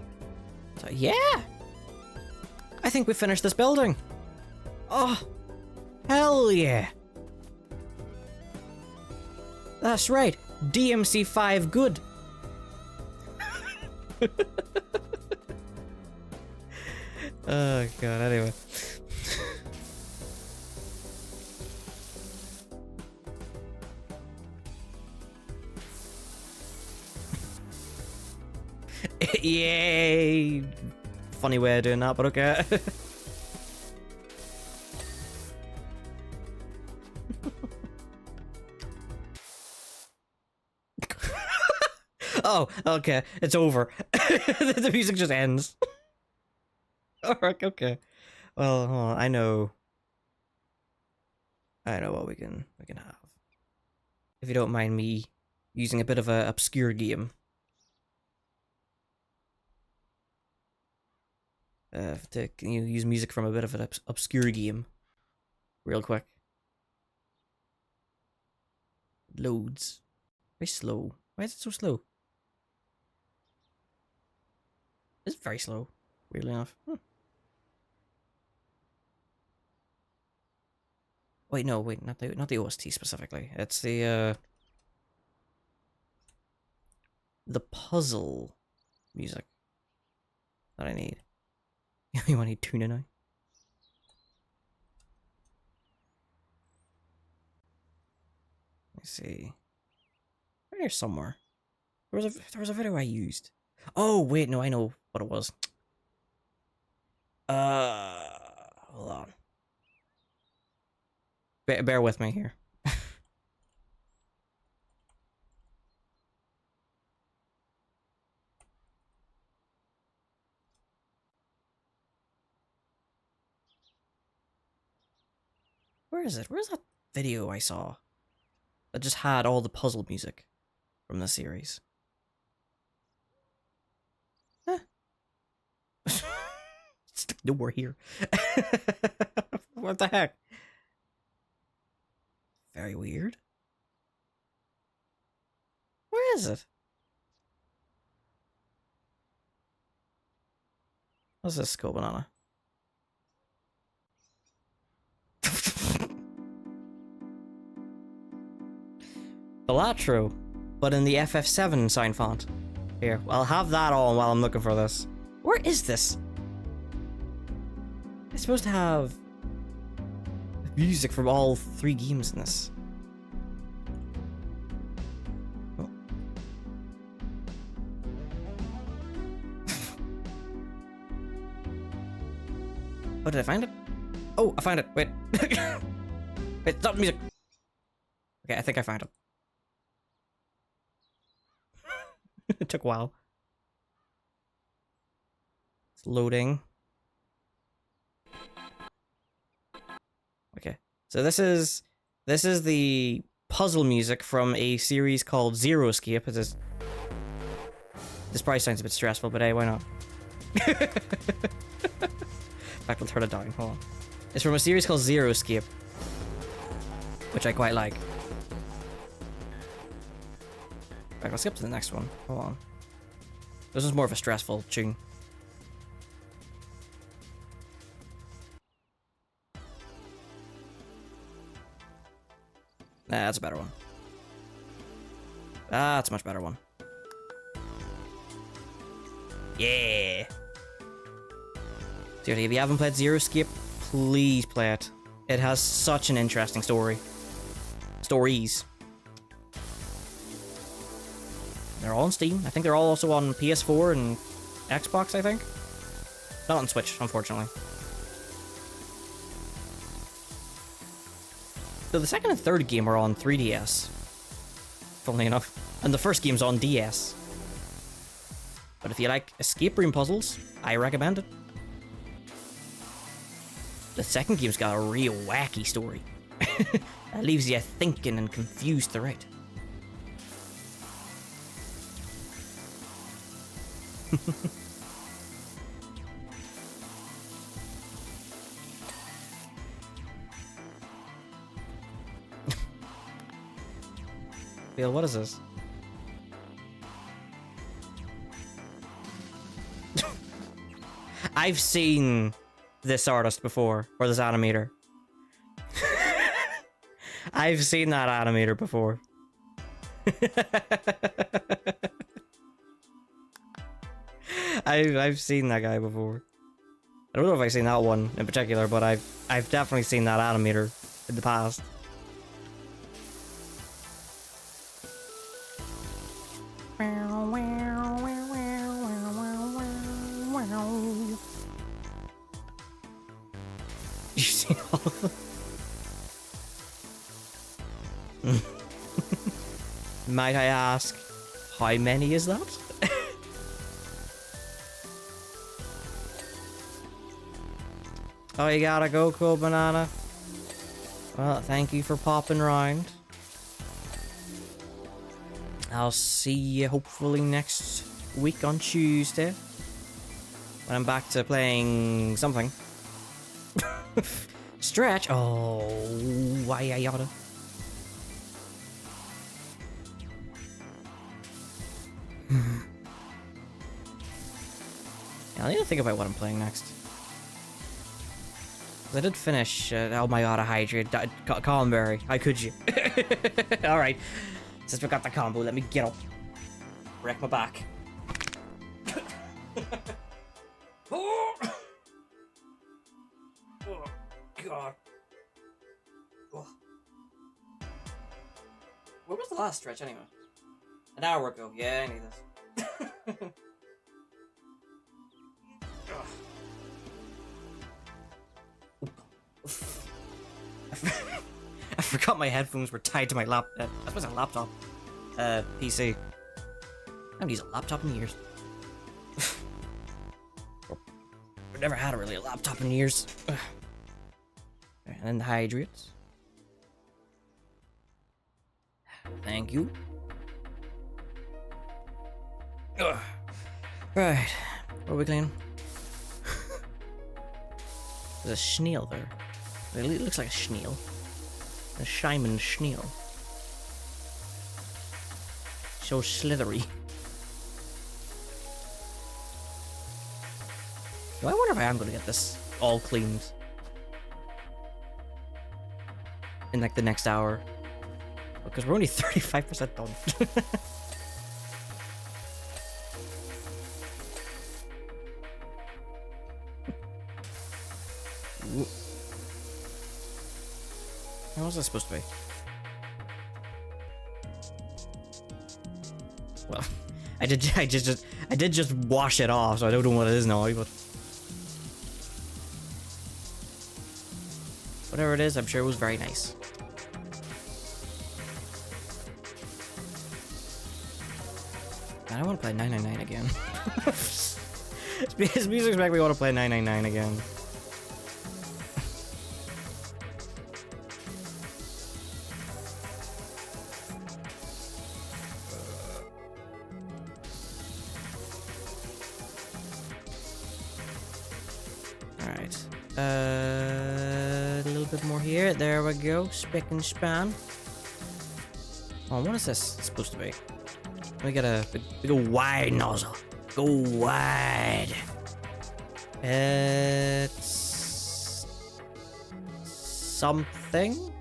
So, yeah! I think we finished this building. Oh, hell yeah. That's right. DMC5 good. Oh god, anyway. Yay! Funny way of doing that, but okay. Oh, okay. It's over. The music just ends. Alright, okay. Well, hold on. I know what we can have. If you don't mind me using a bit of a obscure game. Can you use music from a bit of an obscure game? Real quick. Loads. Very slow. Why is it so slow? It's very slow, weirdly enough. Wait, no, wait, not the OST specifically. It's the puzzle music that I need. You want to need tuna now? Let me see. Right here somewhere. There was a video I used. Oh wait, no, I know what it was. Hold on. Bear with me here. Where is it? Where's that video I saw that just had all the puzzle music from the series? Huh. It's like nowhere here. What the heck? Very weird. Where is it? What's this, Skull Banana? Balatro, but in the FF7 sign font. Here, I'll have that on while I'm looking for this. Where is this? It's supposed to have music from all 3 games in this. Oh. Oh, did I find it? Oh, I found it. Wait. Wait, stop the music. Okay, I think I found it. It took a while. It's loading. Okay, so this is the puzzle music from a series called Zero Escape. This probably sounds a bit stressful, but hey, why not? In fact, we'll turn it down. Hold on. It's from a series called Zero Escape, which I quite like. Right, I'll skip to the next one. Hold on. This is more of a stressful tune. Nah, that's a better one. That's a much better one. Yeah! Seriously, if you haven't played Zero Escape, please play it. It has such an interesting story. Stories. They're all on Steam. I think they're all also on PS4 and Xbox, I think. Not on Switch, unfortunately. So the second and third game are on 3DS. Funnily enough. And the first game's on DS. But if you like escape room puzzles, I recommend it. The second game's got a real wacky story. That leaves you thinking and confused throughout. Bill, what is this? I've seen this artist before, or this animator. I've seen that animator before. I've seen that guy before. I don't know if I've seen that one in particular, but I've definitely seen that animator in the past. You've seen all of them? Might I ask, how many is that? Oh, you gotta go, Cool Banana? Well, thank you for popping round. I'll see you hopefully next week on Tuesday. When I'm back to playing something. Stretch? Oh, why I oughta. I need to think about what I'm playing next. 'Cause I did finish, oh my god, a hydrate. Columberry. How could you? Alright. Since we got the combo, let me get up. Wreck my back. Oh! Oh, god. Oh. Where was the last stretch anyway? An hour ago. Yeah, I need this. I forgot my headphones were tied to my that was a laptop. PC. I haven't used a laptop in years. I've never had a laptop in years. And then the hydrates. Thank you. Ugh. Right. What are we cleaning? There's a schneal there. It looks like a schneal. A Shimon schneal. So slithery. I wonder if I am going to get this all cleaned in like the next hour. Because we're only 35% done. How was that supposed to be? Well, I did just wash it off, so I don't know what it is now, but whatever it is, I'm sure it was very nice. And I want to play 999 again. His music's making me want to play 999 again. A little bit more here. There we go. Spick and span. Oh, what is this supposed to be? We got a big old wide nozzle. Go wide. It's something.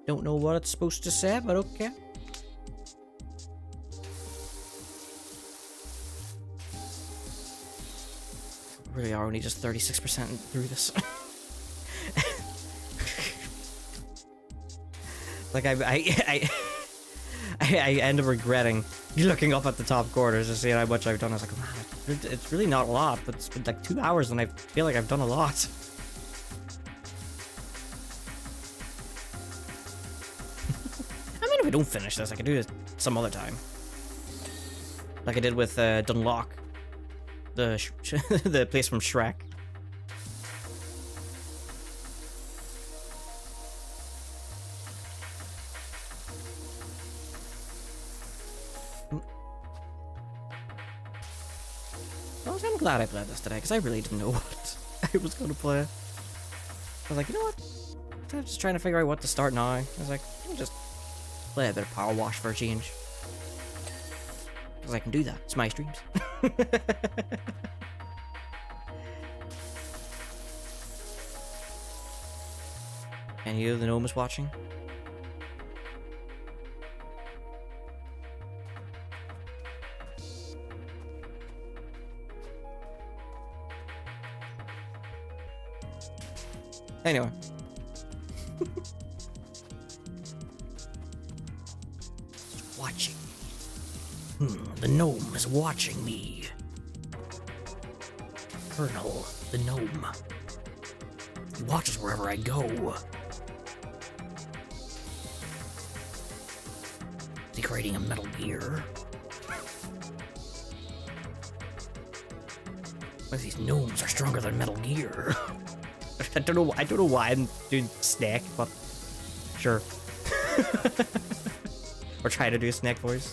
Don't know what it's supposed to say, but okay. Really are only just 36% through this. Like I end up regretting looking up at the top corners to see how much I've done. I was like, man, it's really not a lot, but it's been like 2 hours and I feel like I've done a lot. I mean, if I don't finish this, I can do it some other time. Like I did with Dunlock. The place from Shrek. Well, I'm glad I played this today, because I really didn't know what I was going to play. I was like, you know what? I'm just trying to figure out what to start now. I was like, I'll just play a bit of PowerWash for a change. Because I can do that. It's my streams. And you, the gnome, is watching? Anyway. Watching. The gnome is watching me. Colonel, the gnome. He watches wherever I go. Is he creating a Metal Gear? Well, these gnomes are stronger than Metal Gear. I don't know why I'm doing Snake, but sure. Or trying to do a Snake voice.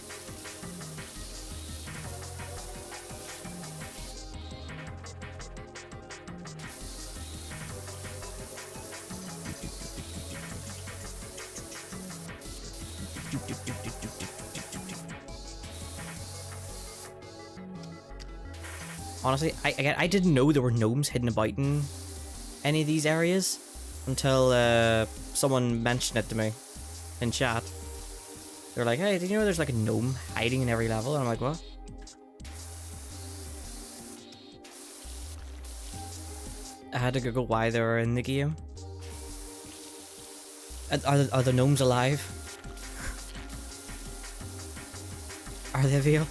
Honestly, I didn't know there were gnomes hidden about in any of these areas until someone mentioned it to me in chat. They're like, hey, did you know there's like a gnome hiding in every level? And I'm like, what? I had to Google why they were in the game. Are the gnomes alive? Are they real?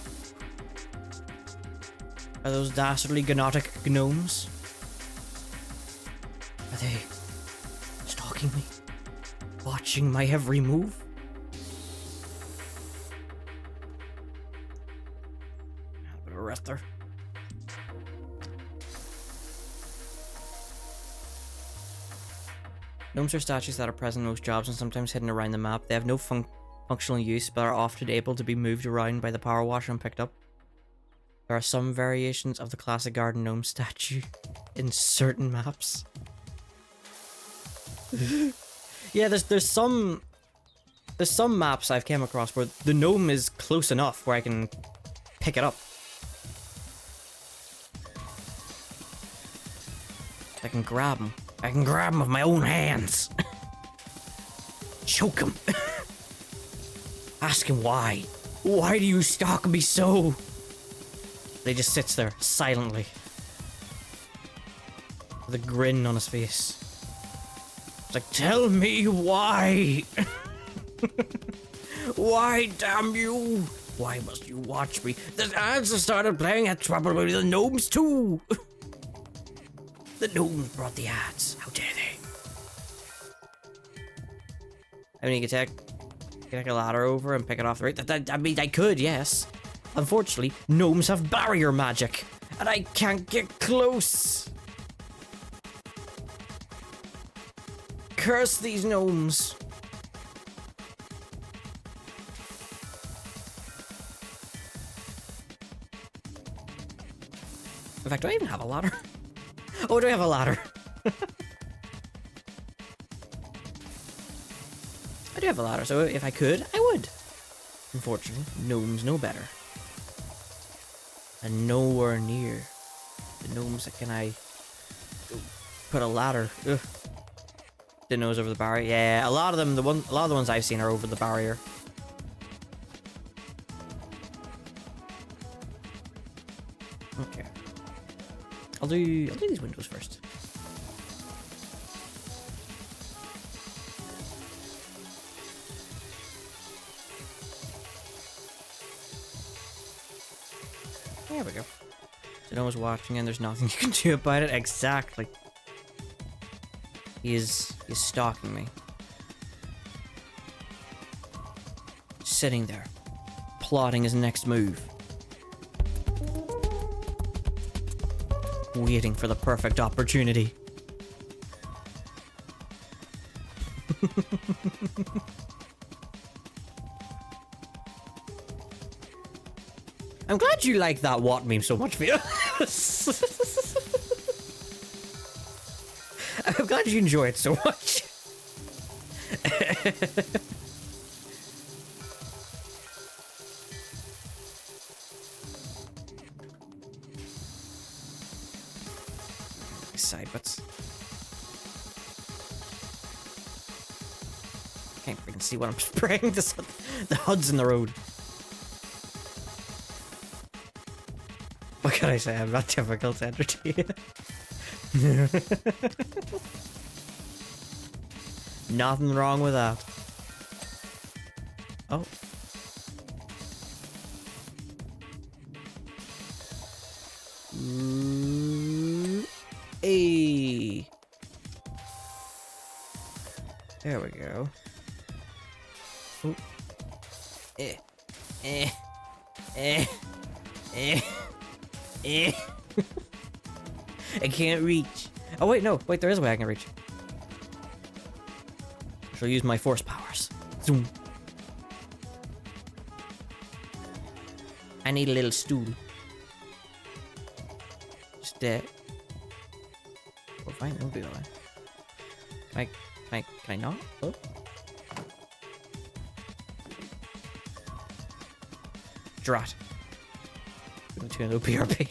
Are those dastardly gnotic gnomes? Are they stalking me? Watching my every move? A bit of a rest there. Gnomes are statues that are present in most jobs and sometimes hidden around the map. They have no functional use, but are often able to be moved around by the PowerWash and picked up. There are some variations of the classic garden gnome statue in certain maps. Yeah, there's some maps I've came across where the gnome is close enough where I can pick it up. I can grab him. I can grab him with my own hands. Choke him. Ask him why. Why do you stalk me so? He just sits there, silently. With a grin on his face. It's like, tell me why! Why, damn you? Why must you watch me? The ads have started playing at probably the gnomes too! The gnomes brought the ads. How dare they? I mean, you could take a ladder over and pick it off the right. I mean, I could, yes. Unfortunately, gnomes have barrier magic, and I can't get close. Curse these gnomes. In fact, do I even have a ladder? Oh, do I have a ladder? I do have a ladder, so if I could, I would. Unfortunately, gnomes know better. And nowhere near the gnomes that can I put a ladder. Ugh. The nose over the barrier. Yeah, a lot of them. A lot of the ones I've seen are over the barrier. Okay. I'll do these windows first. There we go. So no one's watching and there's nothing you can do about it. Exactly. He's stalking me. Sitting there, plotting his next move. Waiting for the perfect opportunity. I'm glad you like that Watt meme so much, Via. I'm glad you enjoy it so much. Side butts. Can't freaking see what I'm spraying. The HUD's in the road. What can I say? I'm not difficult to entertain. Nothing wrong with that. Oh. Hey. There we go. Ooh. Eh. Eh. Eh. Eh. Eh. I can't reach. Oh wait, no. Wait, there is a way I can reach. I shall use my force powers. Zoom. I need a little stool. Just there. Oh, fine. It'll be alright. Can I not? Oh. Drat. Gonna turn into PRP.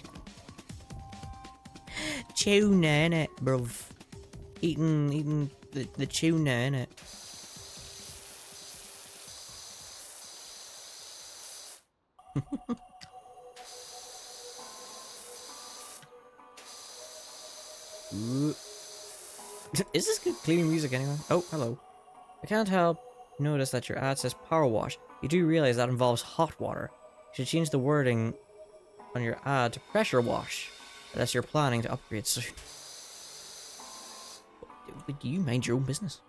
Tuna in it, bruv. Eating the tuna in it. Is this good cleaning music anyway? Oh, hello. I can't help notice that your ad says power wash. You do realize that involves hot water. You should change the wording on your ad to pressure wash, unless you're planning to upgrade soon. But you mind your own business.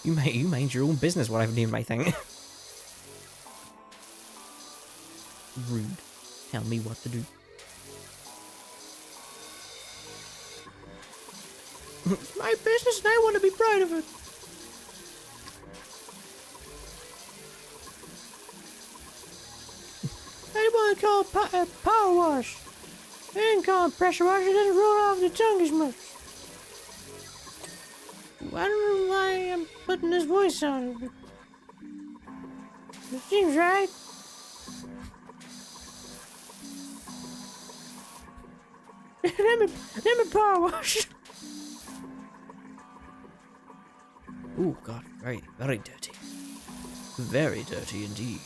you mind your own business. What I've named my thing. Rude. Tell me what to do. My business and I want to be proud of it. I want to call it power wash. I didn't call it pressure wash, it doesn't roll off the tongue as much. I don't know why I'm putting this voice on it. It seems right. let me power wash. Ooh, God, very dirty. Very dirty indeed.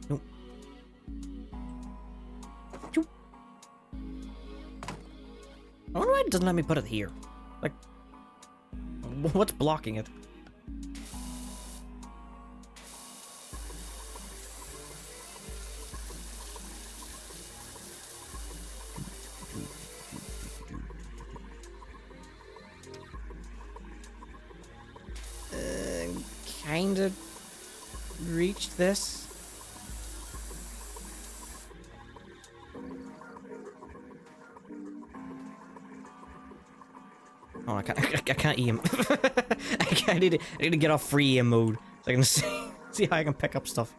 Nope. I wonder why it doesn't let me put it here. Like, what's blocking it? Kinda reached this. Oh, I can't EM. I need to get off free EM mode so I can see how I can pick up stuff.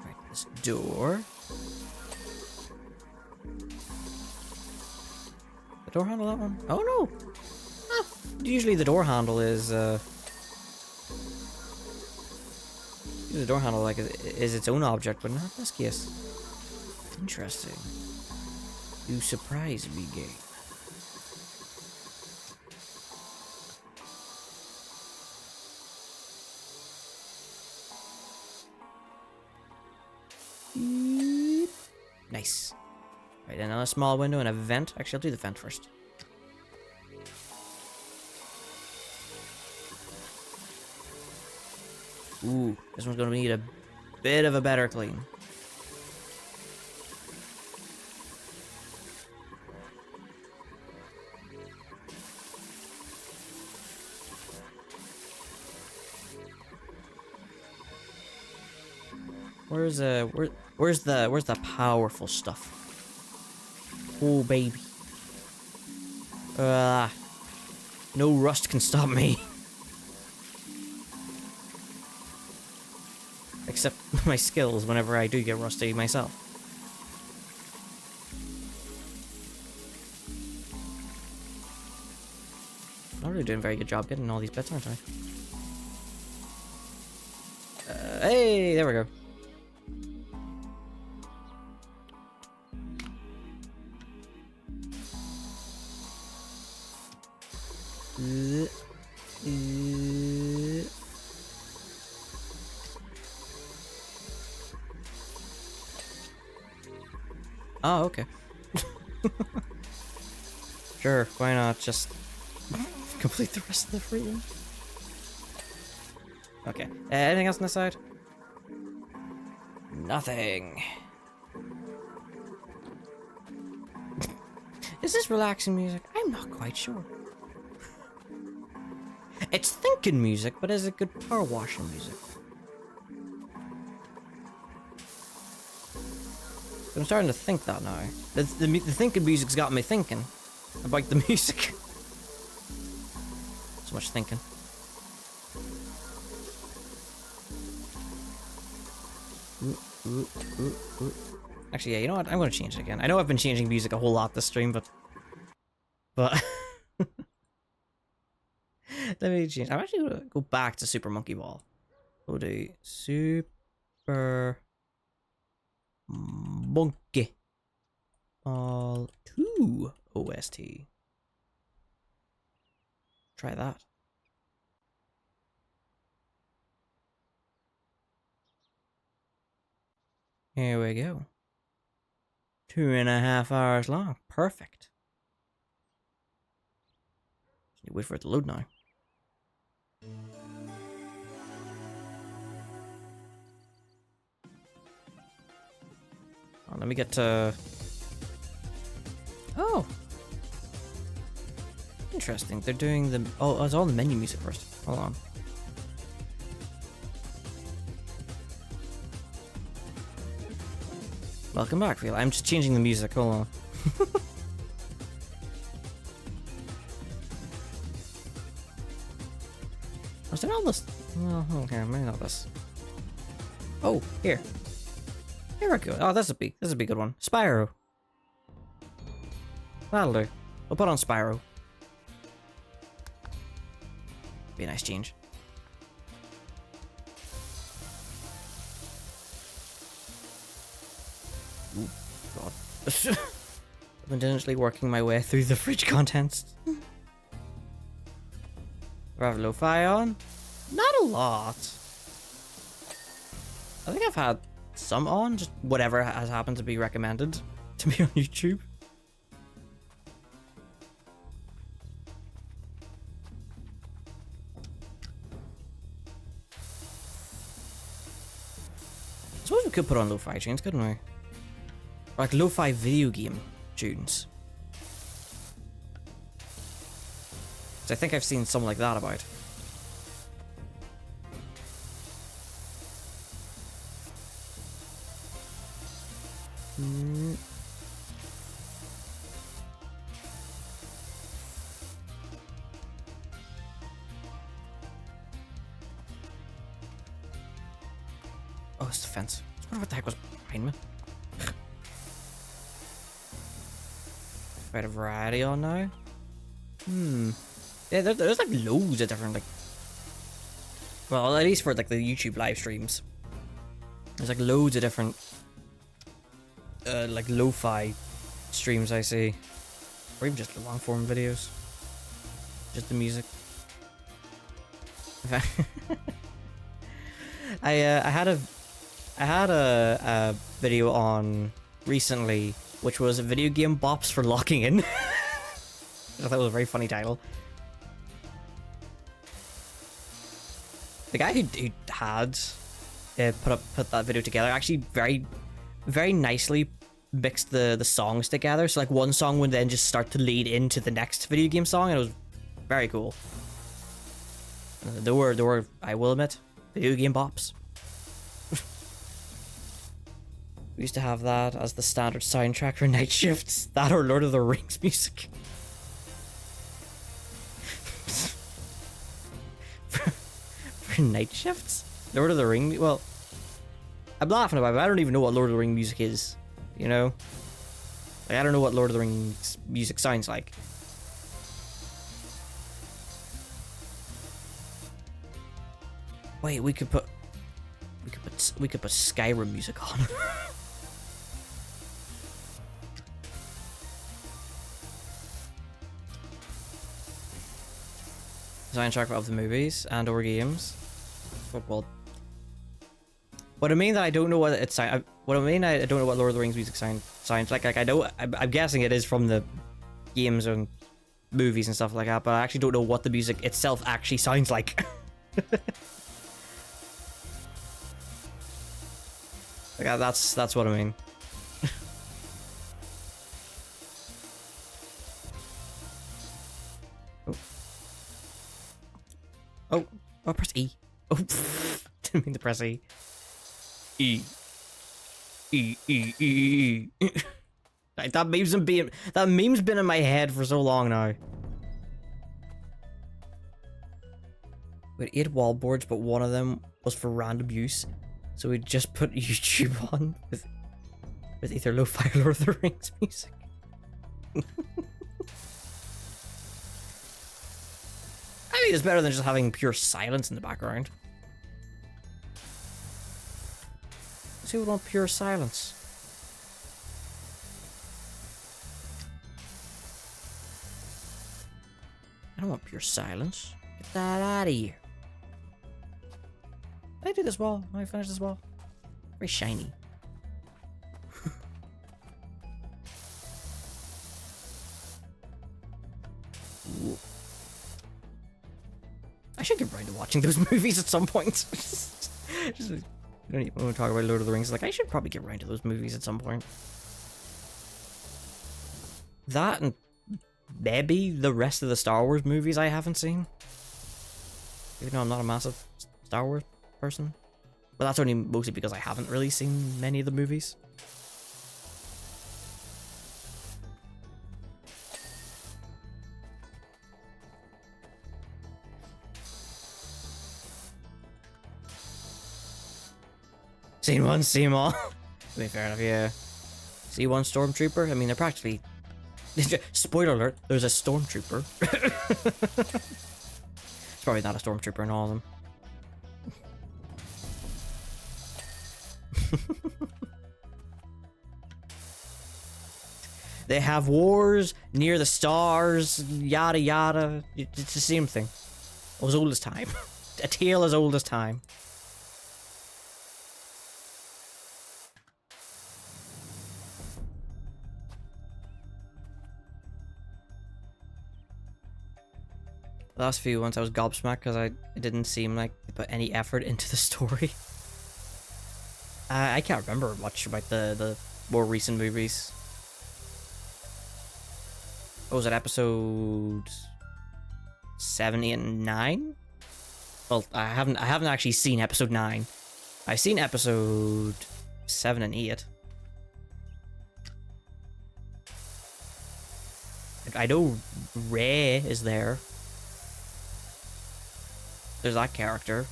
Right, this door. Door handle, that one? Oh no! Ah, usually the door handle is the door handle like is its own object, but not in this case. Interesting. You surprise me, game. Nice. Right, another small window and a vent. Actually, I'll do the vent first. Ooh, this one's gonna need a bit of a better clean. Where's the powerful stuff? Oh baby. No rust can stop me. Except my skills whenever I do get rusty myself. I'm really doing a very good job getting all these bits, aren't I? Hey, there we go. Oh, okay. Sure, why not just complete the rest of the free room? Okay, anything else on this side? Nothing. Is this relaxing music? I'm not quite sure. It's thinking music, but is it good power washing music? I'm starting to think that now. The thinking music's got me thinking about the music. So much thinking. Actually, yeah, you know what? I'm gonna change it again. I know I've been changing music a whole lot this stream, but let me change. I'm actually gonna go back to Super Monkey Ball. We'll do Super Monkey Ball 2 OST. Try that. Here we go. 2.5 hours long. Perfect. Just wait for it to load now. Oh, let me get to... Oh! Interesting. They're doing the... Oh, it's all the menu music first. Hold on. Welcome back, Phil. I'm just changing the music. Hold on. Was there all this? Oh, okay, maybe not this. Oh, here. Here we go. Oh, this would be a good one. Spyro. That'll do. We'll put on Spyro. Be a nice change. Ooh, God. I've been diligently working my way through the fridge contents. Do I have lo-fi on? Not a lot. I think I've had some on, just whatever has happened to be recommended to me on YouTube. I suppose we could put on lo-fi tunes, couldn't we? Like lo-fi video game tunes. So I think I've seen some like that about. Oh, it's the fence. I wonder what the heck was behind me. Quite a variety on now. Yeah, there's like loads of different, like, well, at least for like the YouTube live streams, there's like loads of different like lo-fi streams I see, or even just the long form videos, just the music. I had a video on recently, which was video game bops for locking in. I thought it was a very funny title. The guy who had put that video together actually very nicely mixed the songs together. So like one song would then just start to lead into the next video game song, and it was very cool. There were, I will admit, video game bops. We used to have that as the standard soundtrack for night shifts. That or Lord of the Rings music. for night shifts? Lord of the Rings? Well, I'm laughing about it, but I don't even know what Lord of the Rings music is. You know? Like, I don't know what Lord of the Rings music sounds like. Wait, we could put Skyrim music on. Soundtrack of the movies and or games. Well, what I mean that I don't know what it sounds. What I mean I don't know what Lord of the Rings music sounds like. Like I know, I'm guessing it is from the games and movies and stuff like that, but I actually don't know what the music itself actually sounds like. Like that's what I mean. Oh, press E. Oh, didn't mean to press E. E. Like, that meme's been in my head for so long now. We had 8 wallboards, but one of them was for random use. So we just put YouTube on with either lo-fi or Lord of the Rings music. I Surely it's better than just having pure silence in the background. Who would want pure silence? I don't want pure silence. Get that out of here. Did I do this wall? Did I finish this wall? Very shiny. I should get around to watching those movies at some point. Just, you don't even want to talk about Lord of the Rings. Like, I should probably get around to those movies at some point. That and maybe the rest of the Star Wars movies I haven't seen. Even though I'm not a massive Star Wars person. But that's only mostly because I haven't really seen many of the movies. Seen one, seen them all. I mean, fair enough, yeah. See one stormtrooper? I mean, they're practically... Spoiler alert, there's a stormtrooper. It's probably not a stormtrooper in all of them. They have wars near the stars, yada yada. It's the same thing. As old as time. A tale as old as time. The last few ones I was gobsmacked because it didn't seem like they put any effort into the story. I can't remember much about the more recent movies. What was it, episode 7, 8, and 9? Well, I haven't actually seen episode 9. I've seen episode 7 and 8. I know Rey is there. There's that character.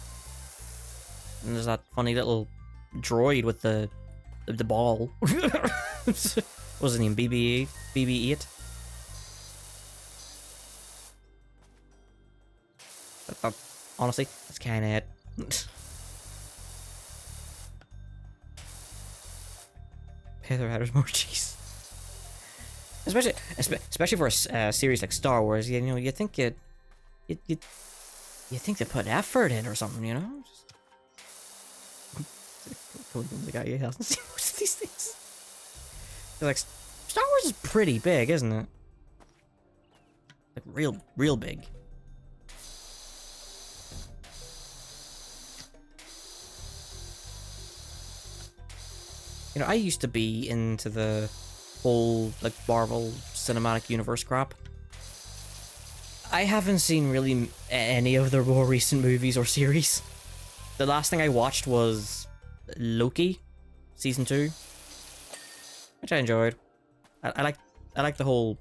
And there's that funny little droid with the ball. What's his name? BB-8? Honestly, that's kind of it. Heather's more cheese. Especially for a series like Star Wars, you know, you think you think they put effort in or something, you know? The guy who hasn't seen most of these things. Like, Star Wars is pretty big, isn't it? Like real big. You know, I used to be into the whole, like, Marvel Cinematic Universe crap. I haven't seen really any of their more recent movies or series. The last thing I watched was Loki, Season 2. Which I enjoyed. I like the whole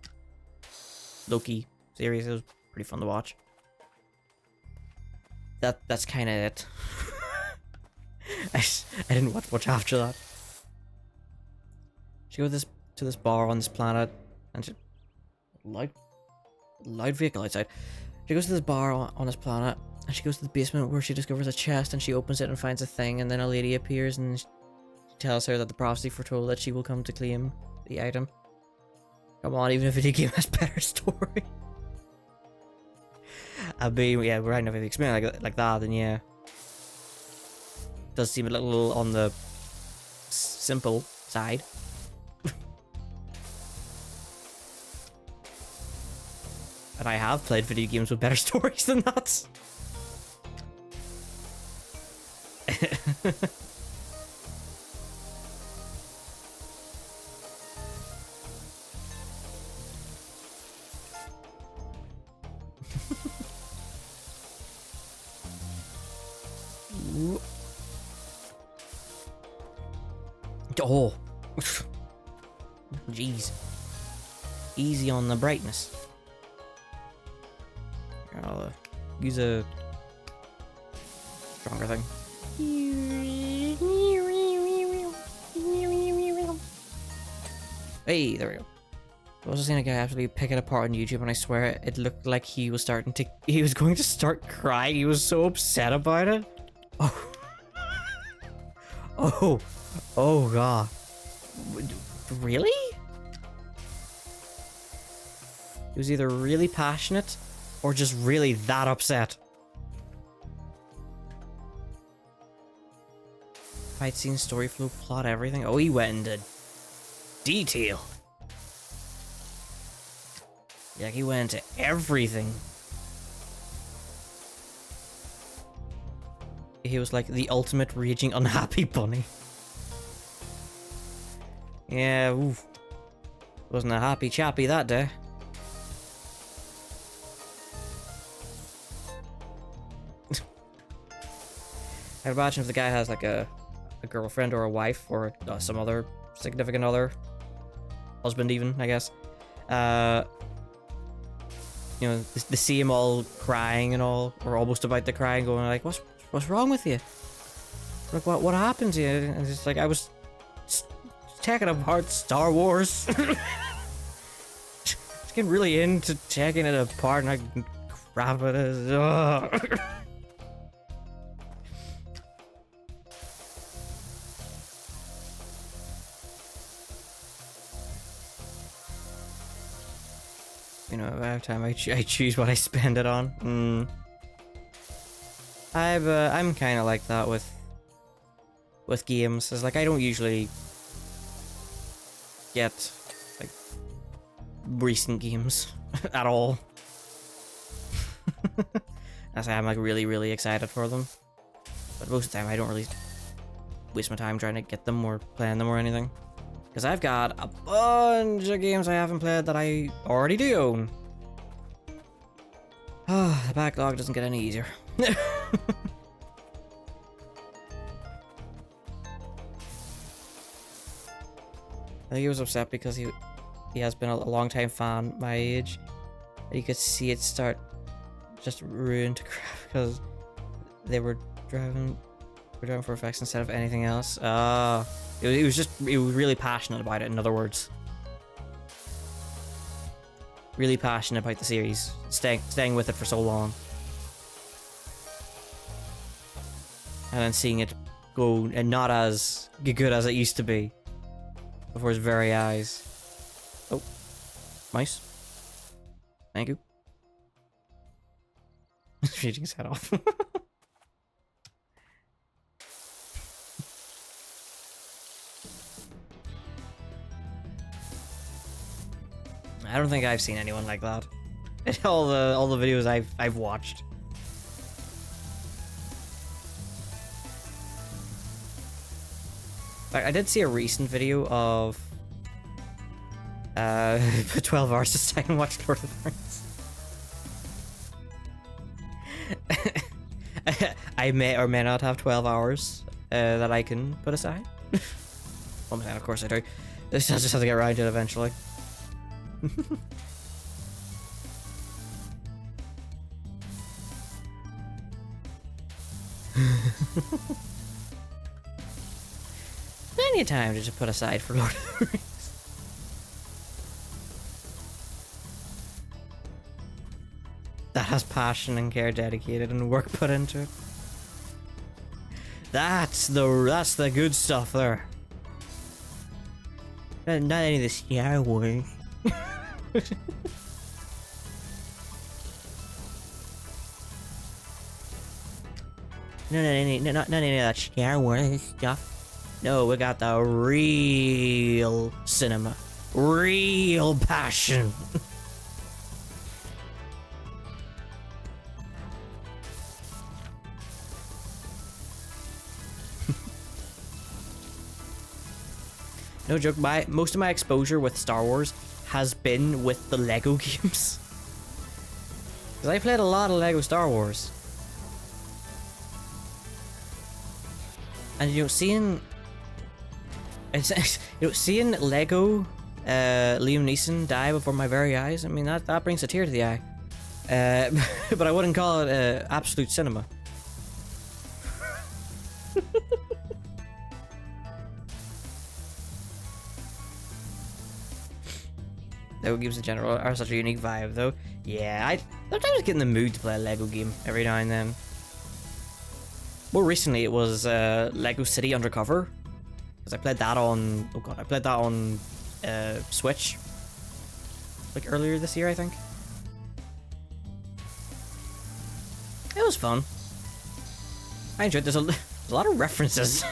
Loki series. It was pretty fun to watch. That's kind of it. I didn't watch much after that. She goes to this bar on this planet, and she loud vehicle outside. She goes to this bar on this planet, and she goes to the basement where she discovers a chest, and she opens it and finds a thing, and then a lady appears and she tells her that the prophecy foretold that she will come to claim the item. Come on, even if a video game has better story. I mean, yeah, we're having a experience like that, then yeah. Does seem a little on the simple side. And I have played video games with better stories than that. Oh. Jeez. Easy on the brightness. I'll use a stronger thing. Hey, there we go. I was seeing a guy absolutely pick it apart on YouTube, and I swear it looked like he was going to start crying. He was so upset about it. Oh. Oh. Oh, God. Really? He was either really passionate or just really that upset. Fight scene, story flow, plot, everything. Oh, he went into detail. Yeah, he went into everything. He was like the ultimate raging unhappy bunny. Yeah, oof. Wasn't a happy chappy that day. I imagine if the guy has like a girlfriend or a wife or some other significant other, husband even, I guess. You know, they see him all crying and all, or almost about to cry, and going like, "What's wrong with you? Like, what happened to you?" And it's like, I was taking apart Star Wars. Just getting really into taking it apart, and I can crap it as. You know, every time I choose what I spend it on. I'm kind of like that with games. It's like I don't usually get like recent games at all. As I'm like really excited for them, but most of the time I don't really waste my time trying to get them or playing them or anything. Because I've got a bunch of games I haven't played that I already do own. Oh, the backlog doesn't get any easier. I think he was upset because he has been a long time fan my age. And you could see it start just ruined to crap because they were driving for effects instead of anything else. He was really passionate about it, in other words. Really passionate about the series, staying with it for so long. And then seeing it go and not as good as it used to be before his very eyes. Oh, mice. Thank you. Shooting his head off. I don't think I've seen anyone like that. In all the videos I've watched. I did see a recent video of 12 hours to stay and watch Lord of the Rings. I may or may not have 12 hours that I can put aside. Oh man, of course I do. I just have to get around to it eventually. Plenty of time to just put aside for Lord of the Rings. That has passion and care dedicated and work put into it. That's the good stuff there. Not any of this Star Wars. Not any of that Star Wars stuff. No, we got the real cinema. Real passion. No joke, most of my exposure with Star Wars has been with the Lego games. Because I played a lot of Lego Star Wars. And you know, seeing Lego Liam Neeson die before my very eyes, I mean, that brings a tear to the eye. But I wouldn't call it absolute cinema. Lego games in general are such a unique vibe, though. Yeah, I sometimes get in the mood to play a Lego game every now and then. More recently, it was Lego City Undercover, because I played that on. Oh god, I played that on Switch, like earlier this year, I think. It was fun. I enjoyed. There's a lot of references.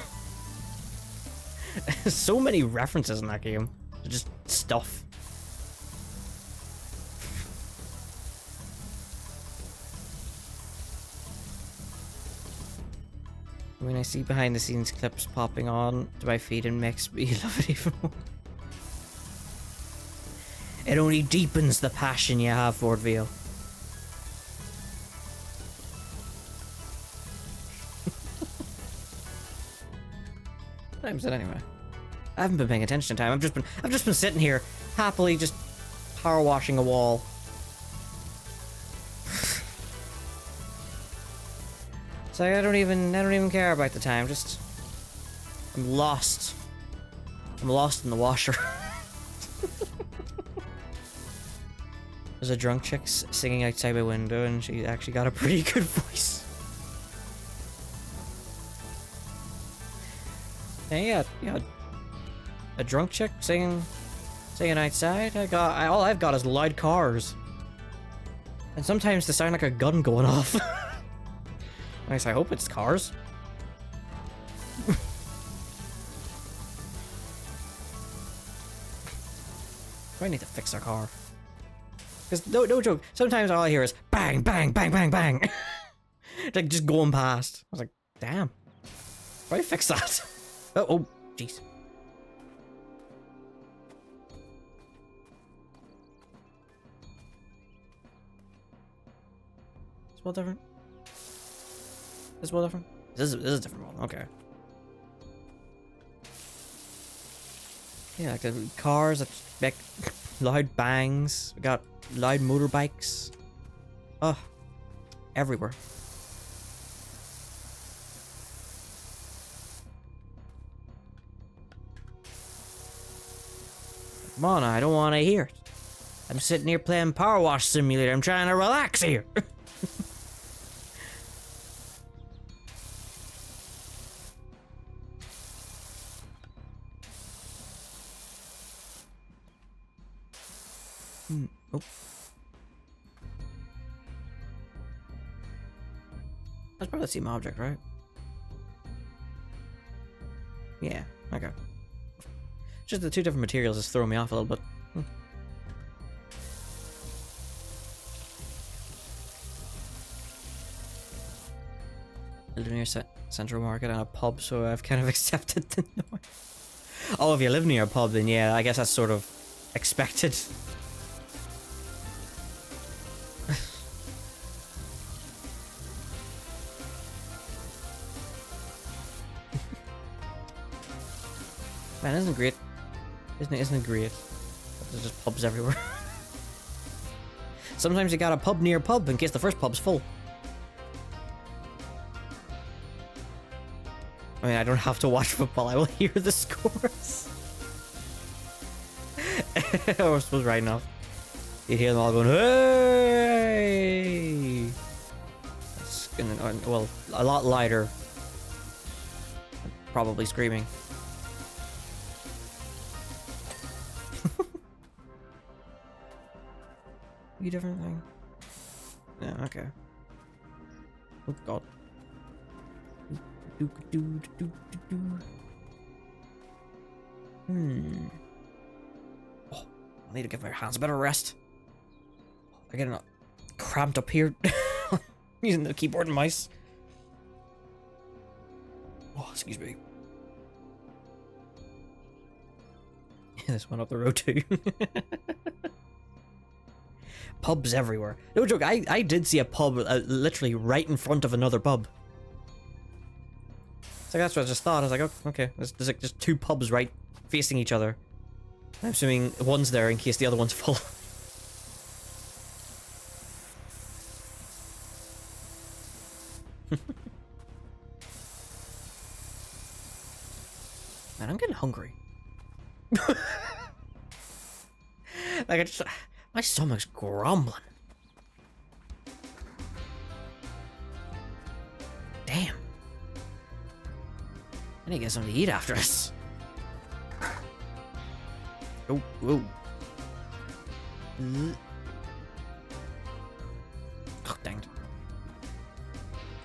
So many references in that game. Just stuff. When I see behind the scenes clips popping on to my feed, and makes me love it even more. It only deepens the passion you have for it, Veal. What time is it anyway? I haven't been paying attention to time. I've just been sitting here happily just power washing a wall. So I don't even care about the time. Just I'm lost. I'm lost in the washer. There's a drunk chick singing outside my window, and she actually got a pretty good voice. Yeah, a drunk chick singing outside. All I've got is loud cars, and sometimes they sound like a gun going off. Nice. I hope it's cars. I need to fix our car. Because no joke, sometimes all I hear is bang, bang, bang, bang, bang. Like just going past. I was like, damn. Why do I fix that? Oh, jeez. Is one different? Is one different? This is a different one. Okay. Yeah, like the cars that make loud bangs. We got loud motorbikes. Oh, everywhere. Come on, I don't want to hear it. I'm sitting here playing PowerWash Simulator. I'm trying to relax here. Oh. That's probably the same object, right? Yeah, okay. Just the two different materials is throwing me off a little bit. I live near Central Market and a pub, so I've kind of accepted the noise. Oh, if you live near a pub, then yeah, I guess that's sort of expected. Man, isn't it great? Isn't it great? There's just pubs everywhere. Sometimes you got a pub near a pub in case the first pub's full. I mean, I don't have to watch football, I will hear the scores. I was right enough. You hear them all going, hey! That's gonna, well, a lot lighter. Probably screaming. You different thing? Yeah, okay. Oh god. Oh, I need to give my hands a bit of a rest. I'm getting cramped up here. Using the keyboard and mouse. Oh, excuse me. This one up the road too. Pubs everywhere. No joke, I did see a pub literally right in front of another pub. So that's what I just thought. I was like, oh, okay, there's like just two pubs right facing each other. I'm assuming one's there in case the other one's full. Man, I'm getting hungry. Like, my stomach's grumbling. Damn. I need to get something to eat after this. Oh, whoa. Oh, dang it.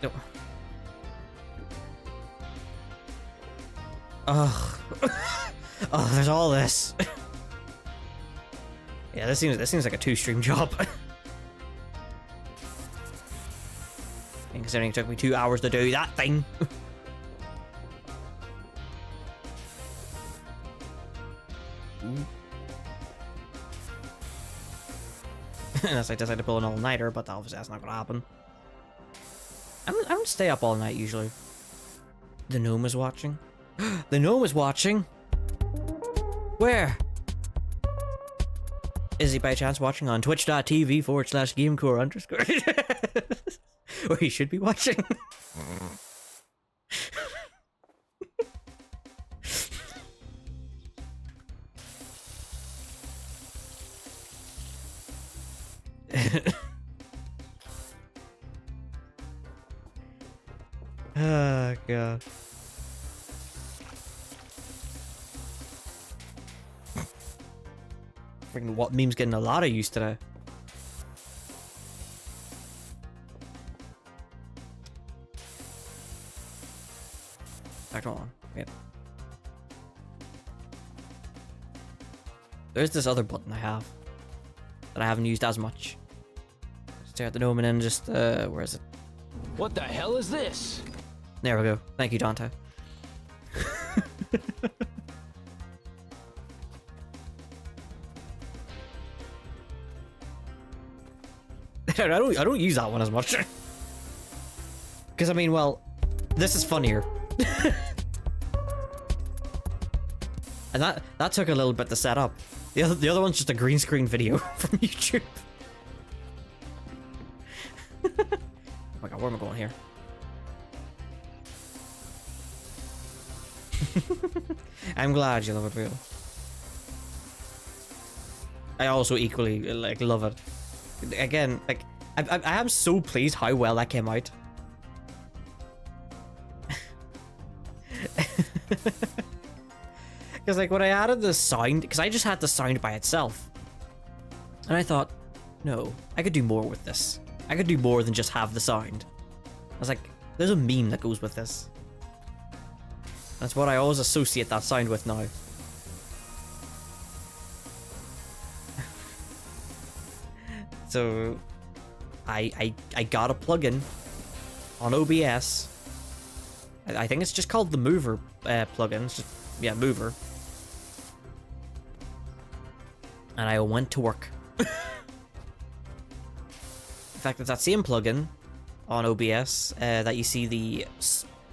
No. Ugh. Oh, there's all this. Yeah, this seems like a two-stream job. And considering it took me 2 hours to do that thing. Unless I decide to pull an all-nighter, but obviously that's not gonna happen. I don't stay up all night usually. The gnome is watching. The gnome is watching. Where? Is he by chance watching on twitch.tv/gamecore_? Where he should be watching. Oh god. Freaking what meme's getting a lot of use today. Back on. Wait. There's this other button I have that I haven't used as much. Stare at the gnome and then just where is it? What the hell is this? There we go. Thank you, Dante. I don't use that one as much. Because I mean, well, this is funnier. And that took a little bit to set up. The other one's just a green screen video from YouTube. Oh my god, where am I going here? I'm glad you love it, real. I also equally like love it. Again, like I am so pleased how well that came out. Because like when I added the sound, because I just had the sound by itself, and I thought, no, I could do more with this. I could do more than just have the sound. I was like, there's a meme that goes with this. That's what I always associate that sound with now. So I got a plugin on OBS. I think it's just called the Mover plugin. It's just, yeah, Mover. And I went to work. In fact, it's that same plugin on OBS that you see the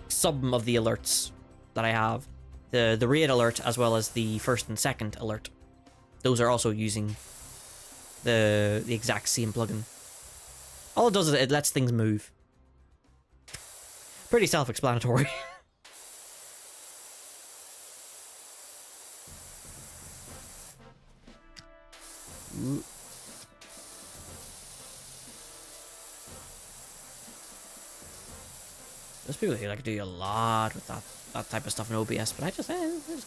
some of the alerts that I have. The raid alert as well as the first and second alert. Those are also using the exact same plugin. All it does is it lets things move. Pretty self-explanatory. There's people who like do a lot with that type of stuff in OBS, but I just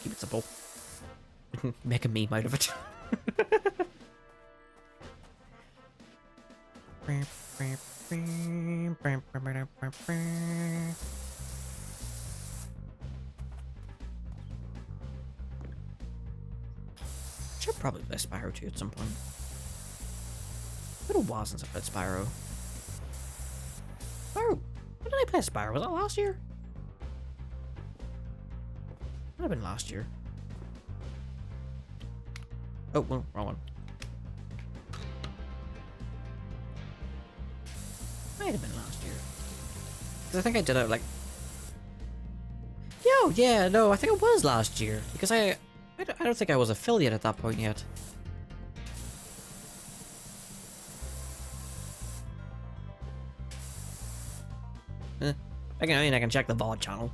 keep it simple. Make a meme out of it. Should probably play Spyro 2 at some point. It's been a while since I played Spyro. When did I play Spyro? Was that last year? Might have been last year. Oh, well, wrong one. Might have been last year. Because I think I did it like... Yo, yeah, no, I think it was last year. Because I don't think I was affiliate at that point yet. I mean, I can check the VOD channel.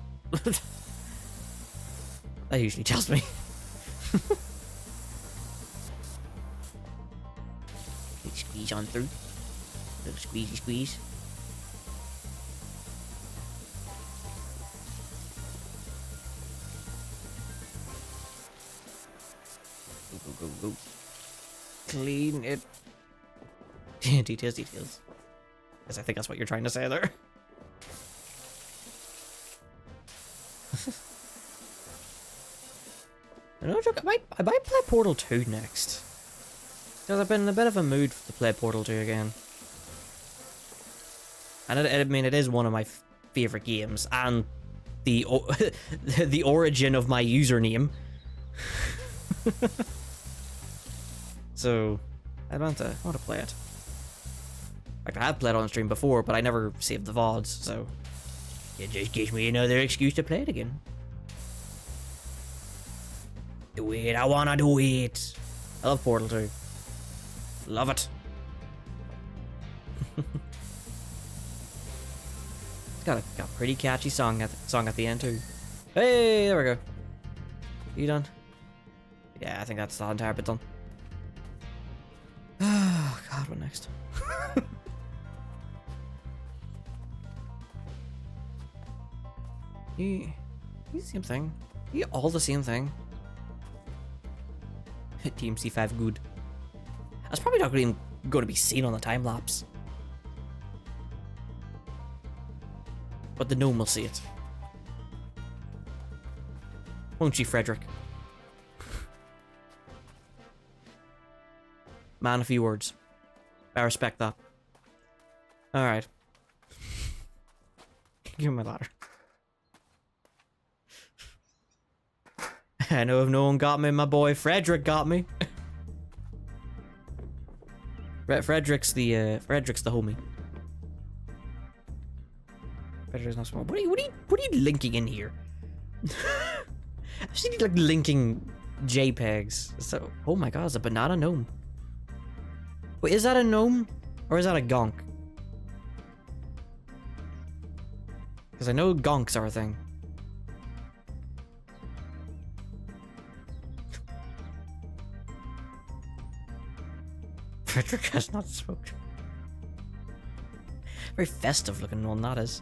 That usually tells me. squeeze on through. Little squeezy squeeze. Go, go, go, go. Clean it. Details, details. Because I think that's what you're trying to say there. No joke, I might play Portal 2 next. Because I've been in a bit of a mood to play Portal 2 again. And I mean, it is one of my favorite games, and the the origin of my username. So, I want to play it. Like, I have played on stream before, but I never saved the VODs, so it just gives me another excuse to play it again. Do it, I wanna do it. I love Portal 2. Love it. It's got a pretty catchy song at the end too. Hey, there we go. You done? Yeah, I think that's the entire bit done. Oh god, what next? You the same thing. You all the same thing. Team C5 good. That's probably not even going to be seen on the time lapse. But the gnome will see it. Won't you, Frederick? Man, a few words. I respect that. Alright. Give me my ladder. I know if no one got me, my boy Frederick got me. Frederick's the homie. Frederick's not small. What are you linking in here? I've seen you like linking JPEGs. So, oh my god, it's a banana gnome. Wait, is that a gnome or is that a gonk? Because I know gonks are a thing. Frederick has not smoked. Very festive looking one that is.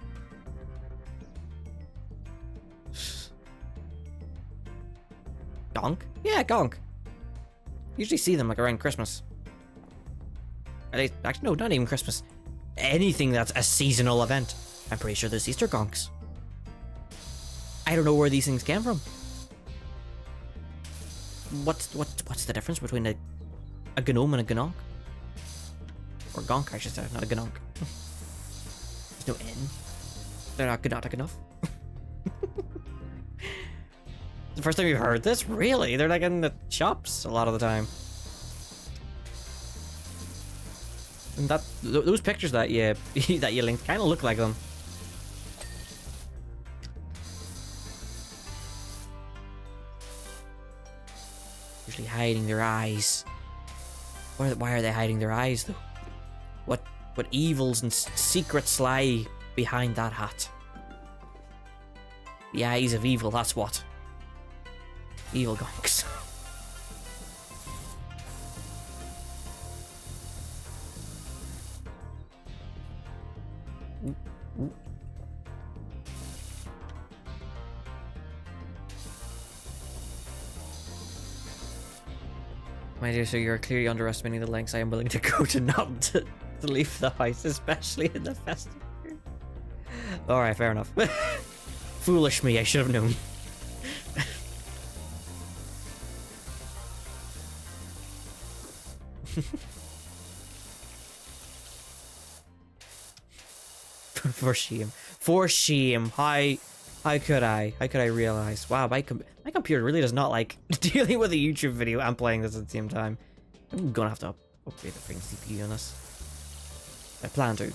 Gonk? Yeah, gonk. Usually see them like around Christmas. Actually, no, not even Christmas. Anything that's a seasonal event. I'm pretty sure there's Easter gonks. I don't know where these things came from. What's the difference between a gnome and a gnonk? Or gonk, I should say, not a gnonk. There's no N. They're not gnotic enough. The first time you've heard this? Really? They're like in the shops a lot of the time. And those pictures that you that you linked kind of look like them. Usually hiding their eyes. Why are they hiding their eyes though? What evils and secrets lie behind that hat? The eyes of evil, that's what. Evil gonks. Ooh, ooh. My dear, so you're clearly underestimating the lengths I am willing to go to not to leave the house, especially in the festive period. Alright, fair enough. Foolish me, I should have known. For shame. For shame. How could I realize? Wow, my computer really does not like dealing with a YouTube video and playing this at the same time. I'm gonna have to upgrade the freaking CPU on this. I plan to.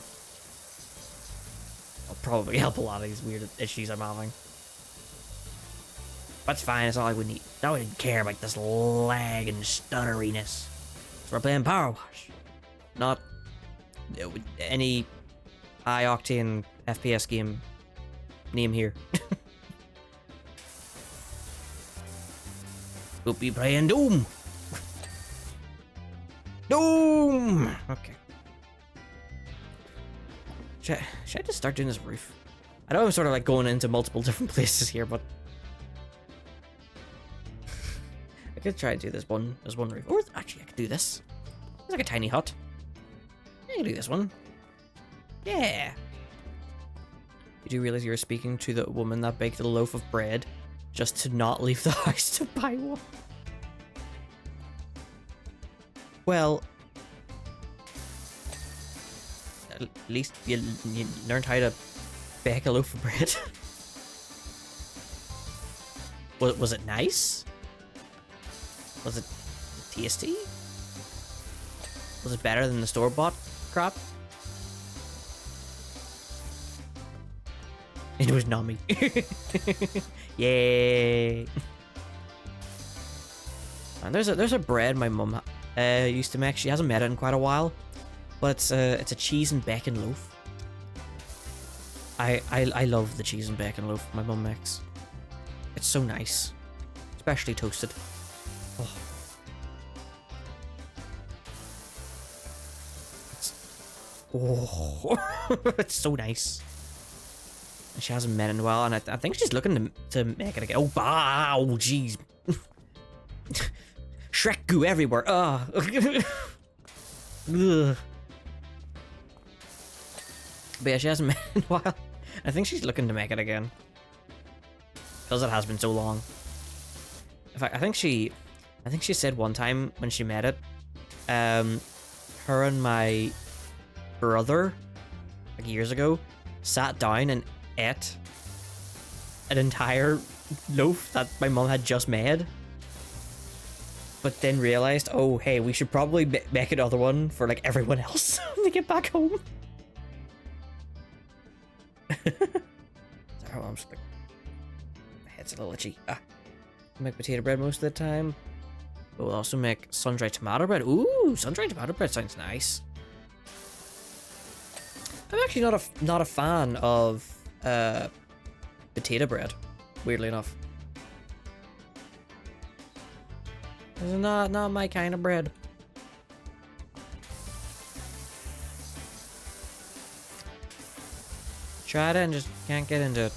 I'll probably help a lot of these weird issues I'm having. That's fine, it's not like we need. I wouldn't care about this lag and stutteriness. So we're playing PowerWash. Not any high octane FPS game name here. We'll be playing Doom. Doom! Okay. Should I just start doing this roof? I know I'm sort of like going into multiple different places here, but I could try to do this one roof. Or actually, I could do this. It's like a tiny hut. I can do this one. Yeah. You do realize you're speaking to the woman that baked a loaf of bread just to not leave the house to buy one? Well, at least you learned how to bake a loaf of bread. Was it nice? Was it tasty? Was it better than the store-bought crap? It was nummy. Yay! And there's a bread my mum used to make. She hasn't made it in quite a while, but it's a cheese and bacon loaf. I love the cheese and bacon loaf my mum makes. It's so nice, especially toasted. Oh. It's so nice. And she hasn't made it in a while, and I think she's looking to make it again. Oh, wow, jeez. Shrek goo everywhere. Ugh. Ugh. But yeah, she hasn't made it in a while. I think she's looking to make it again. Because it has been so long. In fact, I think she said one time when she made it, her and my brother, like years ago, sat down and ate an entire loaf that my mum had just made. But then realized, oh, hey, we should probably make another one for like everyone else when they get back home. Sorry, I'm just like, my head's a little itchy. Make potato bread most of the time. But we'll also make sun-dried tomato bread. Ooh, sun-dried tomato bread sounds nice. I'm actually not a fan of potato bread, weirdly enough. It's not my kind of bread. Tried it and just can't get into it.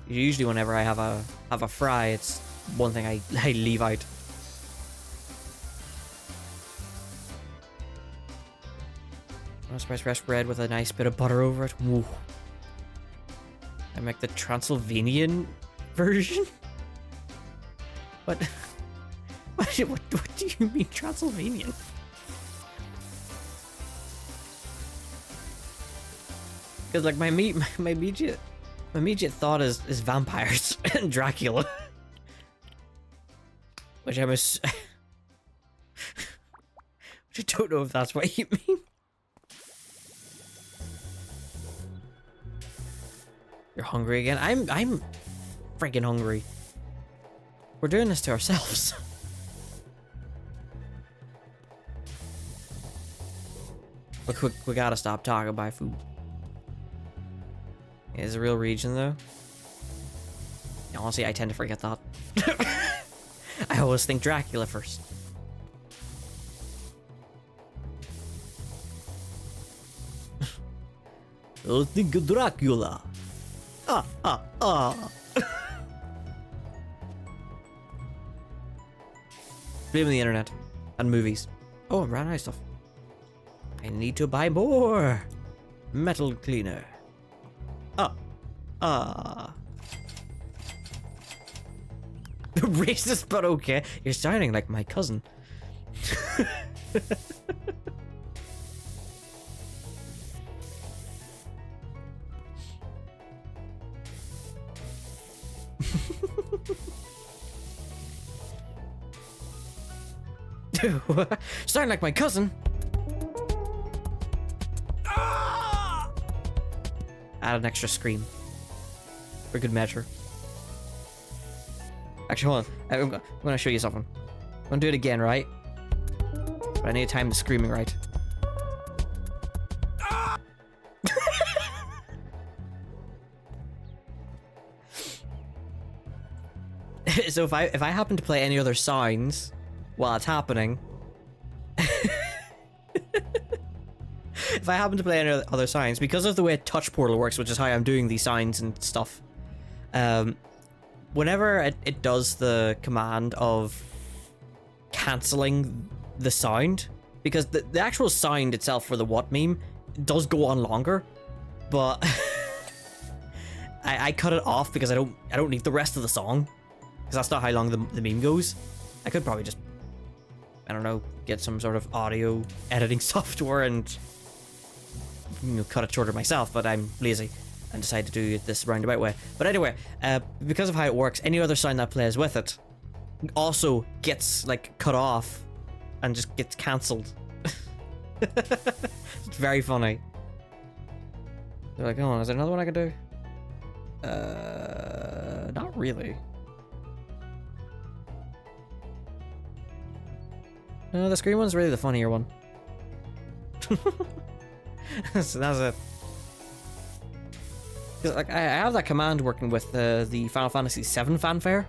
Usually whenever I have a fry, it's one thing I leave out. Spice fresh bread with a nice bit of butter over it. Woo. I make the Transylvanian version? What do you mean Transylvanian? Because like my immediate thought is vampires and Dracula. Which which I don't know if that's what you mean. You're hungry again? I'm freaking hungry. We're doing this to ourselves. We gotta stop talking about food. Is it a real region though? Honestly, I tend to forget that. I always think Dracula first. I think of Dracula. Blame the internet and movies. Oh, I'm running out of stuff. I need to buy more metal cleaner. Racist, but okay. You're sounding like my cousin. Sound like my cousin. Add an extra scream for good measure. Actually, hold on. I'm gonna show you something. I'm gonna do it again, right? But I need to time the screaming right. So if I happen to play any other sounds while it's happening, if I happen to play any other sounds, because of the way Touch Portal works, which is how I'm doing these sounds and stuff, whenever it does the command of cancelling the sound, because the actual sound itself for the what meme does go on longer, but I cut it off because I don't need the rest of the song, because that's not how long the meme goes. I could probably just, I don't know, get some sort of audio editing software and, you know, cut it shorter myself, but I'm lazy and decided to do it this roundabout way. But anyway, because of how it works, any other sound that plays with it also gets like cut off and just gets cancelled. It's very funny. They're like, oh, is there another one I can do? Not really. No, the screen one's really the funnier one. So that's it. Like, I have that command working with the Final Fantasy VII fanfare.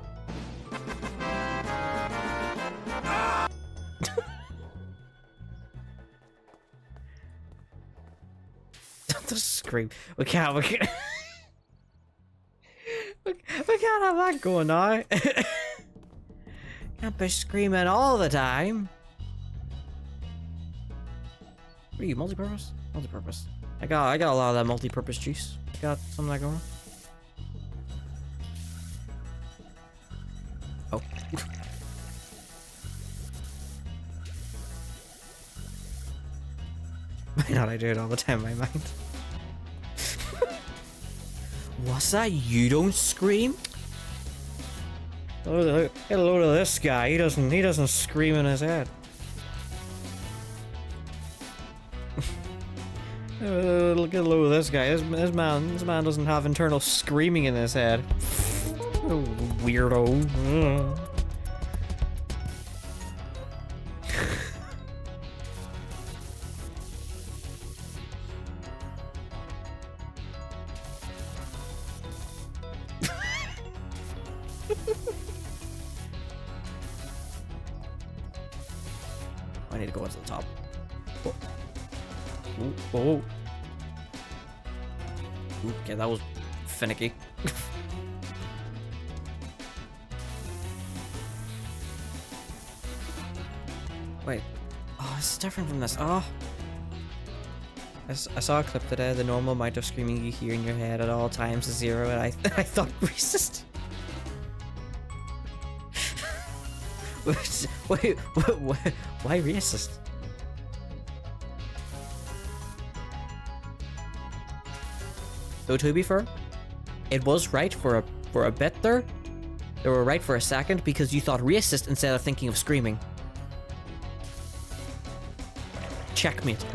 The scream. We can't we can't have that going now. Can't be screaming all the time. What are you, multi-purpose? Multi-purpose. I got a lot of that multi-purpose juice. Got some of that going. Oh. Why not? I do it all the time in my mind. What's that? You don't scream? Oh, get a load of this guy. He doesn't scream in his head. Get a load of this guy. This man doesn't have internal screaming in his head. Oh, weirdo. I need to go into the top. Oh. Ooh, oh. Ooh, okay, that was finicky. Wait. Oh, this is different from this. Oh. I saw a clip today. The normal amount of screaming you hear in your head at all times is 0, and I thought racist. Wait, why racist? Though to be fair, it was right for a bit there. They were right for a second because you thought racist instead of thinking of screaming. Checkmate.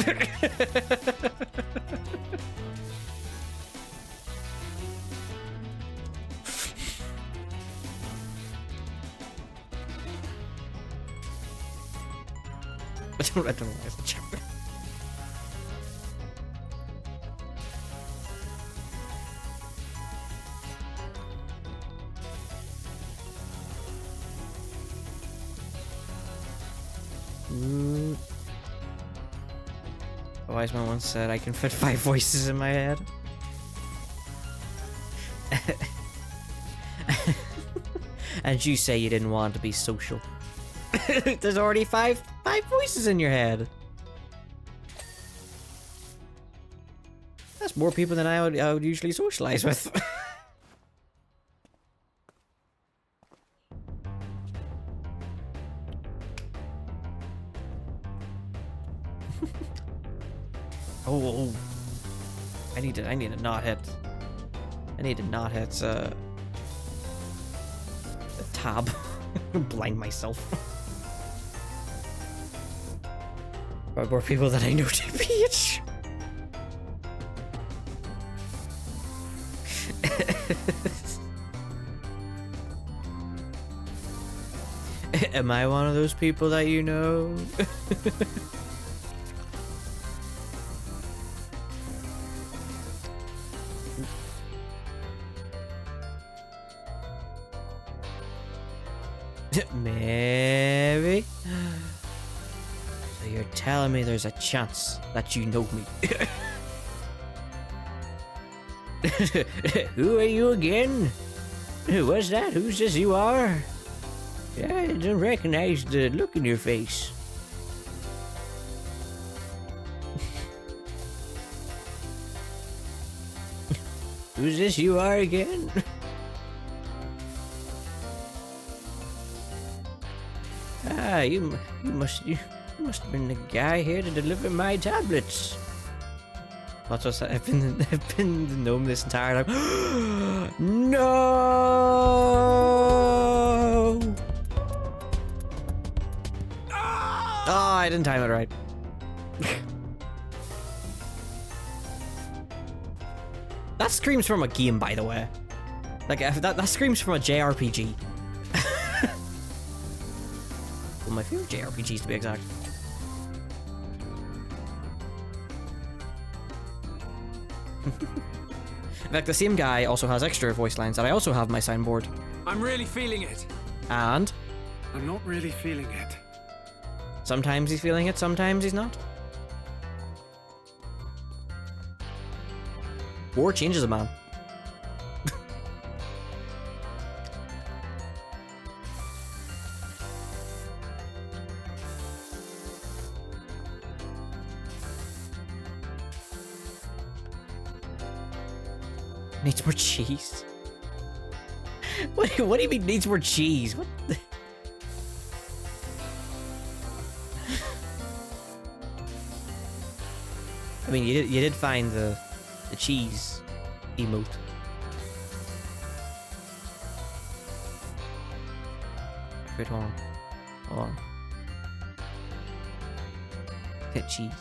I don't know why it's a checkmate. A wise man once said, I can fit 5 voices in my head. And you say you didn't want to be social. There's already five voices in your head. That's more people than I would usually socialize with. Oh, I need to not hit. I need to not hit the tab. Blind myself. Or more people that I know to bitch. Am I one of those people that you know? Maybe. So you're telling me there's a chance that you know me? Who are you again? What's that? Who's this you are? Yeah, I didn't recognize the look in your face. Who's this you are again? Ah, you must have been the guy here to deliver my tablets. That's what I've been the gnome this entire time. No! Oh, I didn't time it right. That screams from a game, by the way. Like that screams from a JRPG. Well, my favorite JRPGs to be exact. In fact, the same guy also has extra voice lines, and I also have my soundboard. I'm really feeling it. And? I'm not really feeling it. Sometimes he's feeling it, sometimes he's not. War changes a man. Needs more cheese. What do you mean needs more cheese? What the... I mean, you did find the cheese emote. Wait, hold on. Hit cheese.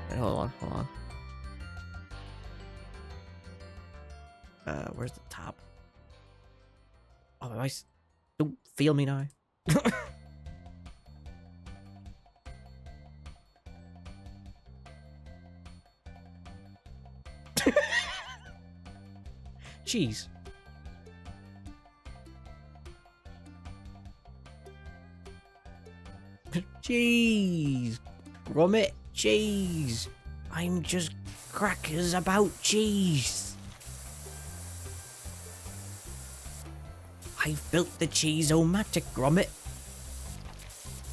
Wait, hold on. Where's the top? Oh, my eyes don't feel me now. Cheese. Cheese. Grommet cheese. I'm just crackers about cheese. I've built the cheese-o-matic, Grommet.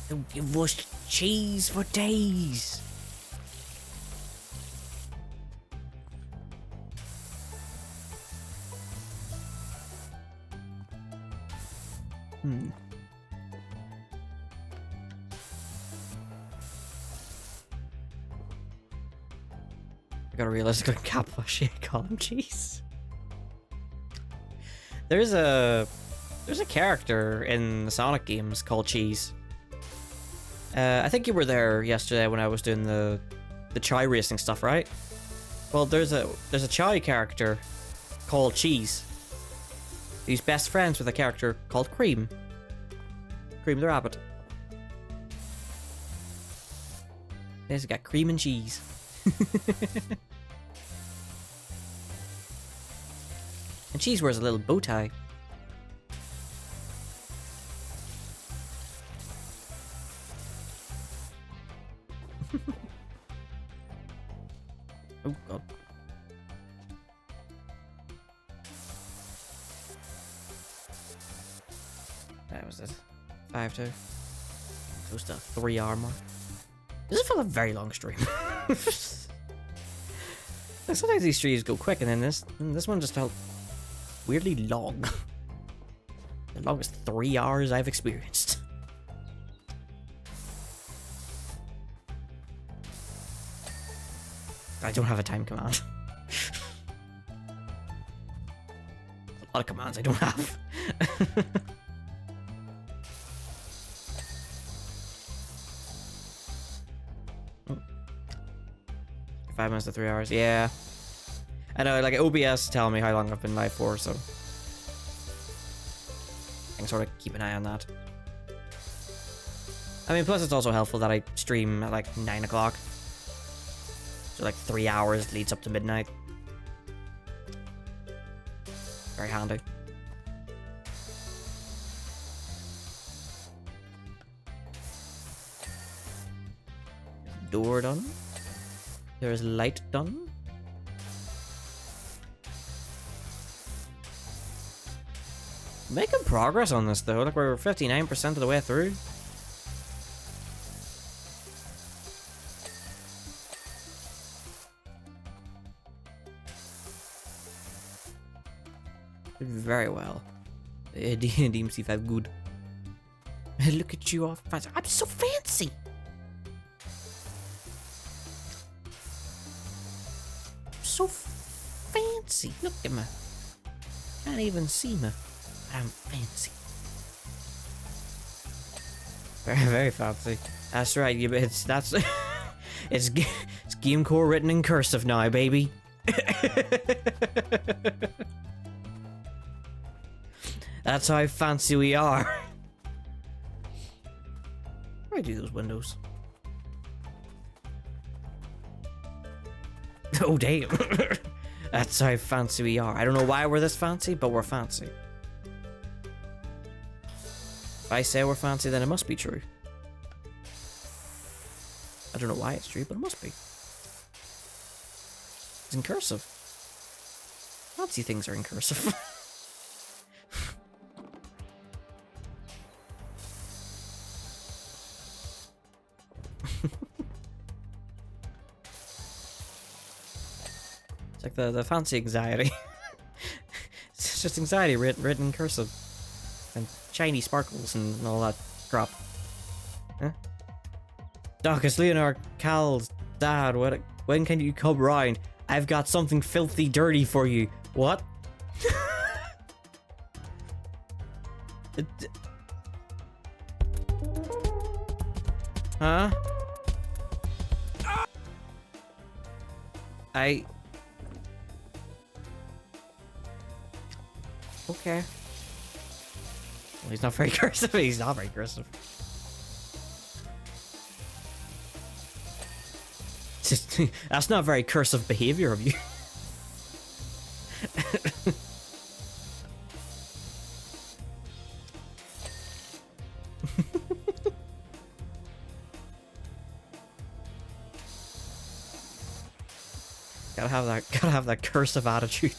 They'll give us cheese for days. I gotta realize I got cap wash shit, call him cheese. There's a character in the Sonic games called Cheese. I think you were there yesterday when I was doing the chai racing stuff, right? Well, there's a chai character called Cheese. He's best friends with a character called Cream. Cream the rabbit. He's got cream and cheese. And Cheese wears a little bow tie. Oh god. That was it. 5-2. Close to 3 hour mark. This has felt a very long stream. Sometimes these streams go quick, and then this one just felt weirdly long. The longest 3 hours I've experienced. I don't have a time command. A lot of commands I don't have. Oh. 5 minutes to 3 hours, yeah. I know, like, OBS tell me how long I've been live for, so I can sort of keep an eye on that. I mean, plus it's also helpful that I stream at like 9 o'clock. So like 3 hours leads up to midnight. Very handy. door done. There is light done. Making progress on this though. Like we're 59% of the way through. Did very well. DMC5 good. Look at you all fancy. I'm so fancy. So fancy. Look at me. Can't even see me. I'm fancy. Very, very fancy. That's right. It's game core written in cursive now, baby. That's how fancy we are. Where do those windows? Oh damn. That's how fancy we are. I don't know why we're this fancy, but we're fancy. If I say we're fancy, then it must be true. I don't know why it's true, but it must be. It's in cursive. Fancy things are in cursive. It's like the fancy anxiety. It's just anxiety written in cursive. And shiny sparkles and all that crap. Huh? Doc, it's Leonard Cal's dad. When can you come round? I've got something filthy dirty for you. What? Huh? Okay. Well, he's not very cursive. He's not very cursive. That's not very cursive behavior of you. Gotta have that cursive attitude.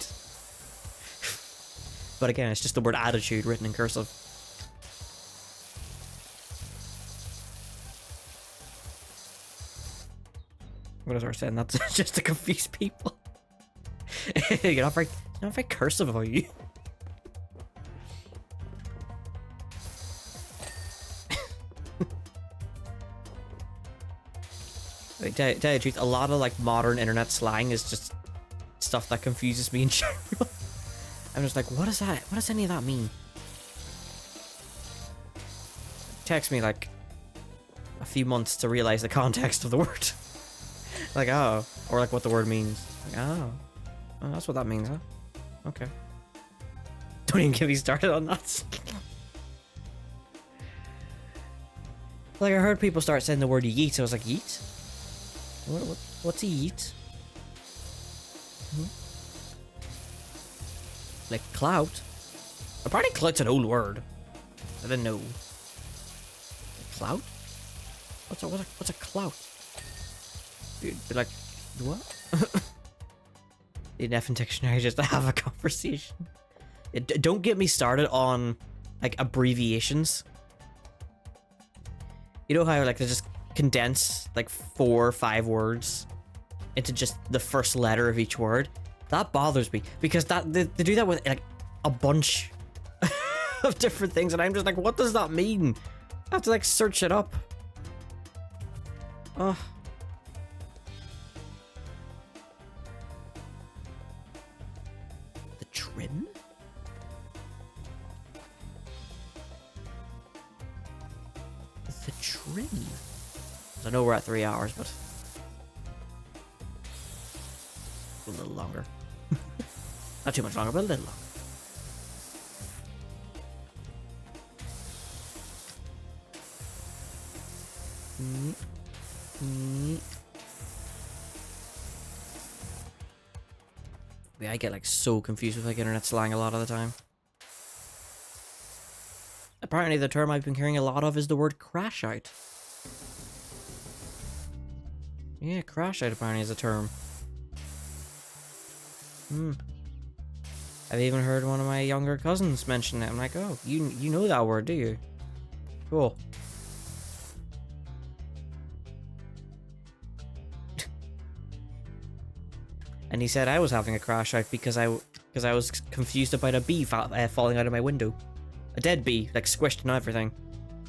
But again, it's just the word attitude written in cursive. What is I saying? That's just to confuse people. You're not very cursive about you. Like, tell you the truth, a lot of like modern internet slang is just stuff that confuses me in general. I'm just like, what is that? What does any of that mean? It takes me like a few months to realize the context of the word. Like, oh, or like what the word means. Like, oh, that's what that means, huh? Okay. Don't even get me started on that. Like, I heard people start saying the word yeet. I was like, yeet? What's a yeet? Like clout? Apparently clout's an old word. I didn't know. Clout? What's a clout? Dude, like, what? The Effing Dictionary just to have a conversation. Don't get me started on like abbreviations. You know how like they just condense like 4 or 5 words into just the first letter of each word? That bothers me because they do that with like a bunch of different things, and I'm just like, what does that mean? I have to like search it up. Oh. The trim? The trim? I know we're at 3 hours, but a little longer. Not too much longer, but a little longer. Yeah, I get like so confused with like internet slang a lot of the time. Apparently the term I've been hearing a lot of is the word crash out. Yeah, crash out apparently is a term. I've even heard one of my younger cousins mention it. I'm like, oh, you know that word, do you? Cool. And he said I was having a crash out because I was confused about a bee falling out of my window. A dead bee, like squished and everything.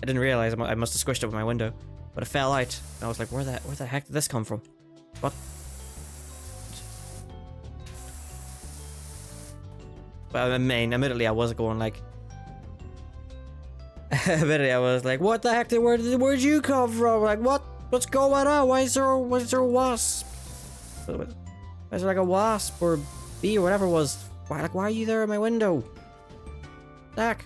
I didn't realize I must have squished it with my window, but it fell out. And I was like, where the heck did this come from? What? But I mean, admittedly, I was going like, admittedly, I was like, what the heck? Where'd you come from? Like, what's going on? Why is there a wasp? Is there like a wasp or bee or whatever it was? Why are you there at my window? Heck.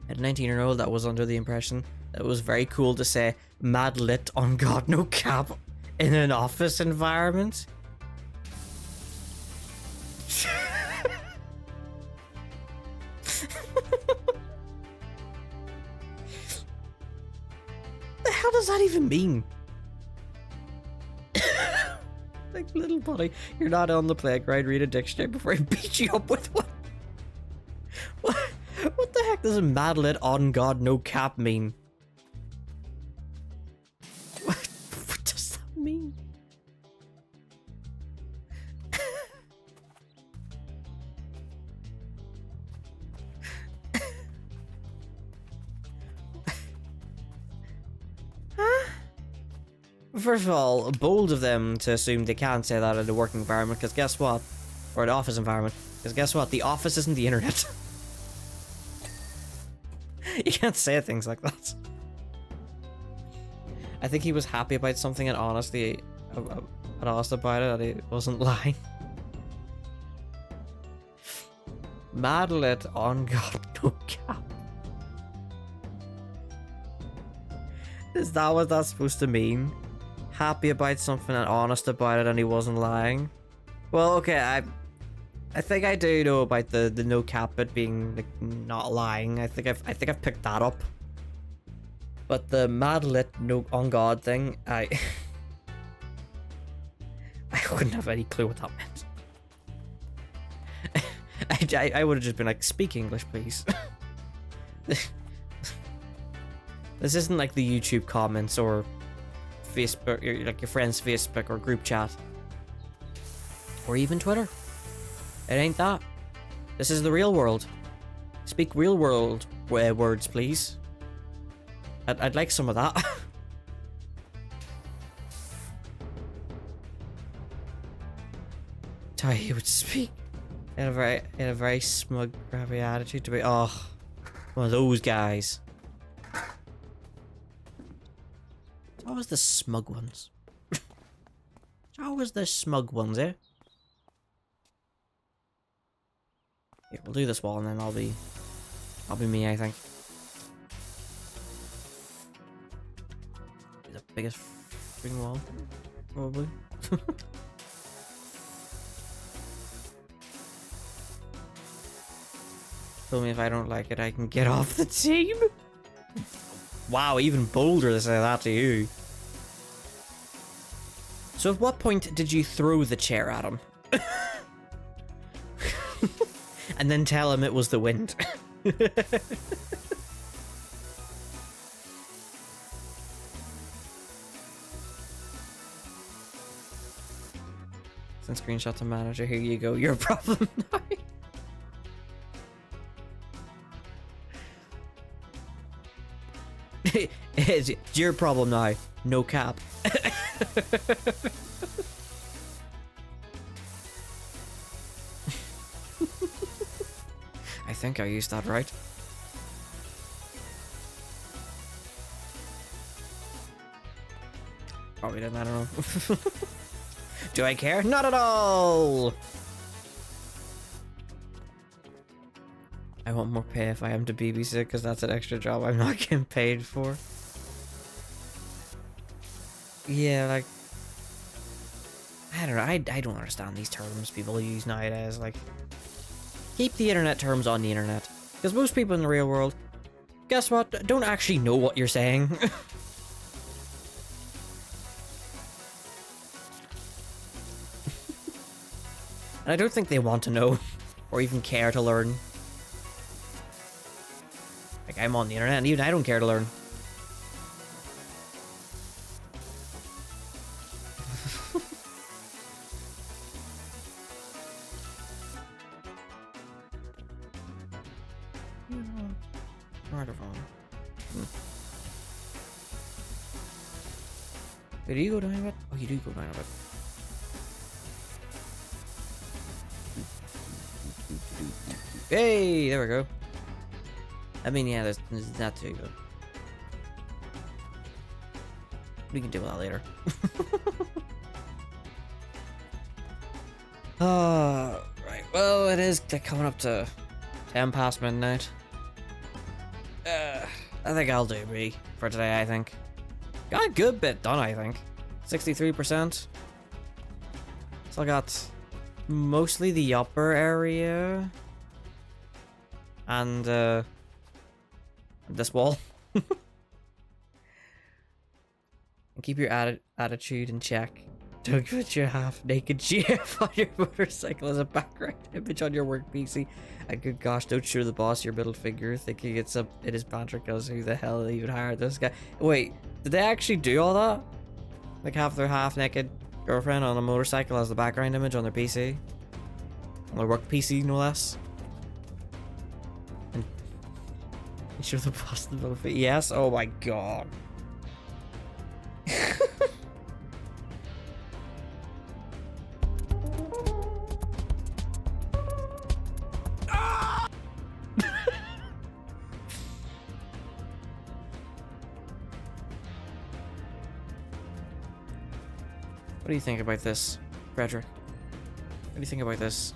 At a 19-year-old that was under the impression that it was very cool to say mad lit on God no cap in an office environment. The hell does that even mean? Like, little buddy, you're not on the playground, read a dictionary before I beat you up with one. What the heck does mad lit on God no cap mean? What does that mean? First of all, bold of them to assume they can't say that in a working environment, because guess what? Or an office environment, because guess what? The office isn't the internet. You can't say things like that. I think he was happy about something and honest about it, and he wasn't lying. Mad lit on God no cap. Is that what that's supposed to mean? Happy about something and honest about it, and he wasn't lying? Well, okay, I think I do know about the no cap bit being like not lying. I think I've picked that up. But the mad lit no on God thing, I wouldn't have any clue what that meant. I would have just been like, speak English, please. This isn't like the YouTube comments or Facebook, or like your friend's Facebook or group chat, or even Twitter. It ain't that. This is the real world. Speak real world words, please. I'd like some of that. How he would speak in a very smug, grabby attitude to be. Oh, one of those guys. It's always the smug ones. It's always the smug ones, eh? Yeah, we'll do this wall and then I'll be me, I think. The biggest freaking wall, probably. Tell me if I don't like it, I can get off the team. Wow, even bolder to say that to you. So at what point did you throw the chair at him? And then tell him it was the wind. Send screenshot to manager, here you go, your problem now. It's your problem now, no cap. I think I used that right. Probably didn't, I don't know. Do I care? Not at all! I want more pay if I am to babysit, because that's an extra job I'm not getting paid for. Yeah, like... I don't know, I don't understand these terms people use nowadays, like... Keep the internet terms on the internet. Because most people in the real world, guess what, don't actually know what you're saying. And I don't think they want to know, or even care to learn. Like, I'm on the internet, and even I don't care to learn. Wait, do you go down a bit? Oh, you do go down a bit. Hey, there we go. I mean, yeah, there's not too good. We can deal with that later. Right. Well, it is coming up to 10 past midnight. I think I'll do me for today, I think. Got a good bit done, I think. 63%. So I got mostly the upper area. And, this wall. And keep your attitude in check. Don't put your half-naked GF on your motorcycle as a background image on your work PC. And good gosh, don't show the boss your middle finger thinking it is banter, because who the hell even hired this guy? Wait, did they actually do all that? Like have their half-naked girlfriend on a motorcycle as the background image on their PC? On their work PC, no less? And show the boss the middle finger? Yes? Oh my god. What do you think about this, Frederick? What do you think about this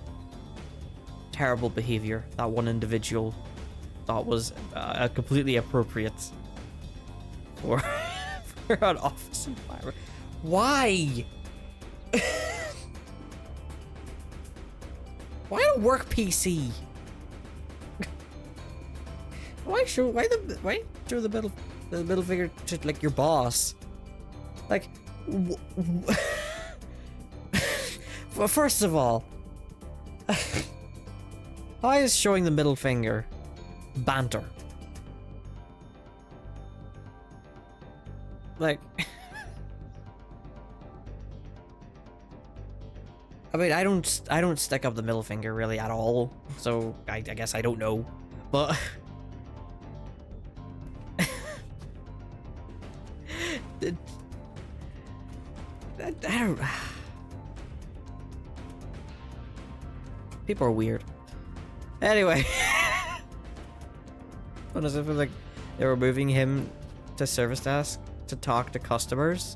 terrible behavior that one individual thought was completely appropriate for, for an office environment? Why? Why a work PC? Why show the middle finger to like your boss? Like. Well, first of all, how is showing the middle finger banter? Like, I mean, I don't stick up the middle finger really at all, so I guess I don't know, but I don't. People are weird. Anyway, what is it for? Like, they were moving him to service desk to talk to customers.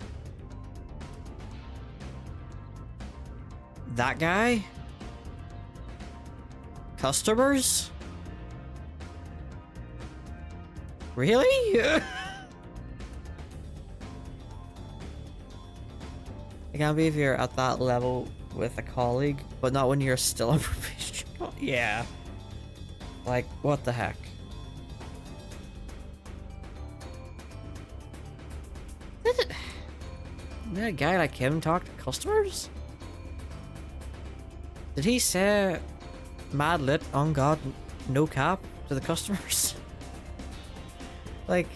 That guy? Customers? Really? It can't be if you're at that level with a colleague, but not when you're still on probation. Yeah. Like, what the heck? Did a guy like him talk to customers? Did he say mad lit, on God, no cap to the customers? Like...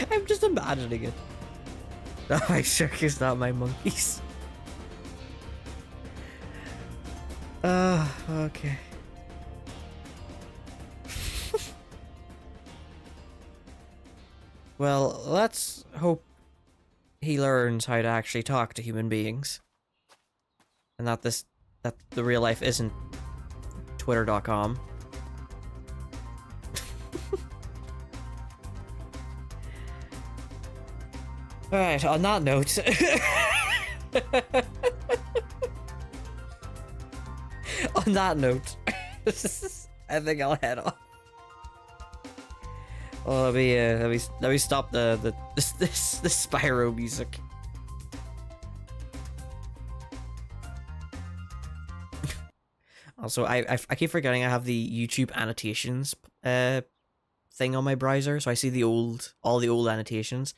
I'm just imagining it. Not my circus, not my monkeys. Okay. Well, let's hope he learns how to actually talk to human beings. And that the real life isn't Twitter.com. Alright, on that note... on that note, I think I'll head off. Oh, let me stop the Spyro music. Also, I keep forgetting I have the YouTube annotations thing on my browser, so I see all the old annotations,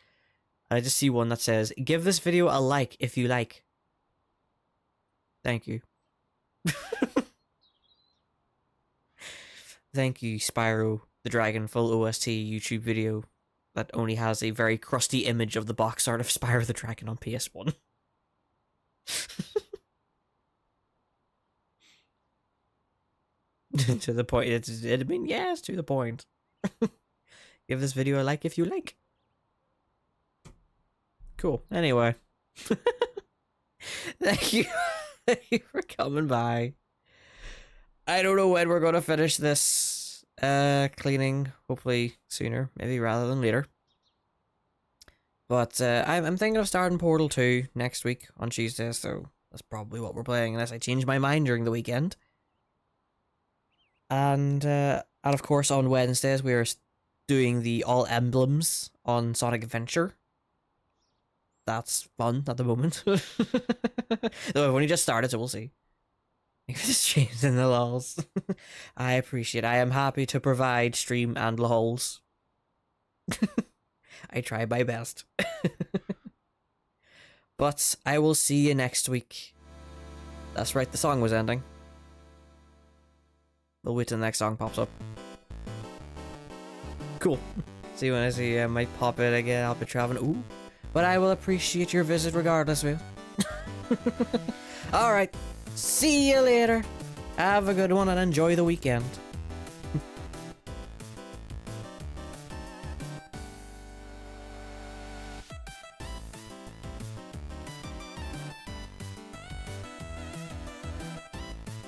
and I just see one that says, "Give this video a like if you like." Thank you. Thank you, Spyro the Dragon full OST YouTube video that only has a very crusty image of the box art of Spyro the Dragon on PS1. To the point. It's to the point. Give this video a like if you like. Cool. Anyway. Thank you. Thank you for coming by. I don't know when we're going to finish this cleaning. Hopefully sooner, maybe rather than later. But I'm thinking of starting Portal 2 next week on Tuesday, so that's probably what we're playing, unless I change my mind during the weekend. And of course on Wednesdays we are doing the all emblems on Sonic Adventure. That's fun at the moment. Though I've only just started, so we'll see. Maybe it's changed in the lols. I appreciate it. I am happy to provide stream and lols. I try my best. But I will see you next week. That's right, the song was ending. We'll wait till the next song pops up. Cool. See when I see I might pop it again. I'll be traveling. Ooh. But I will appreciate your visit regardless, Will. Alright. See you later. Have a good one and enjoy the weekend.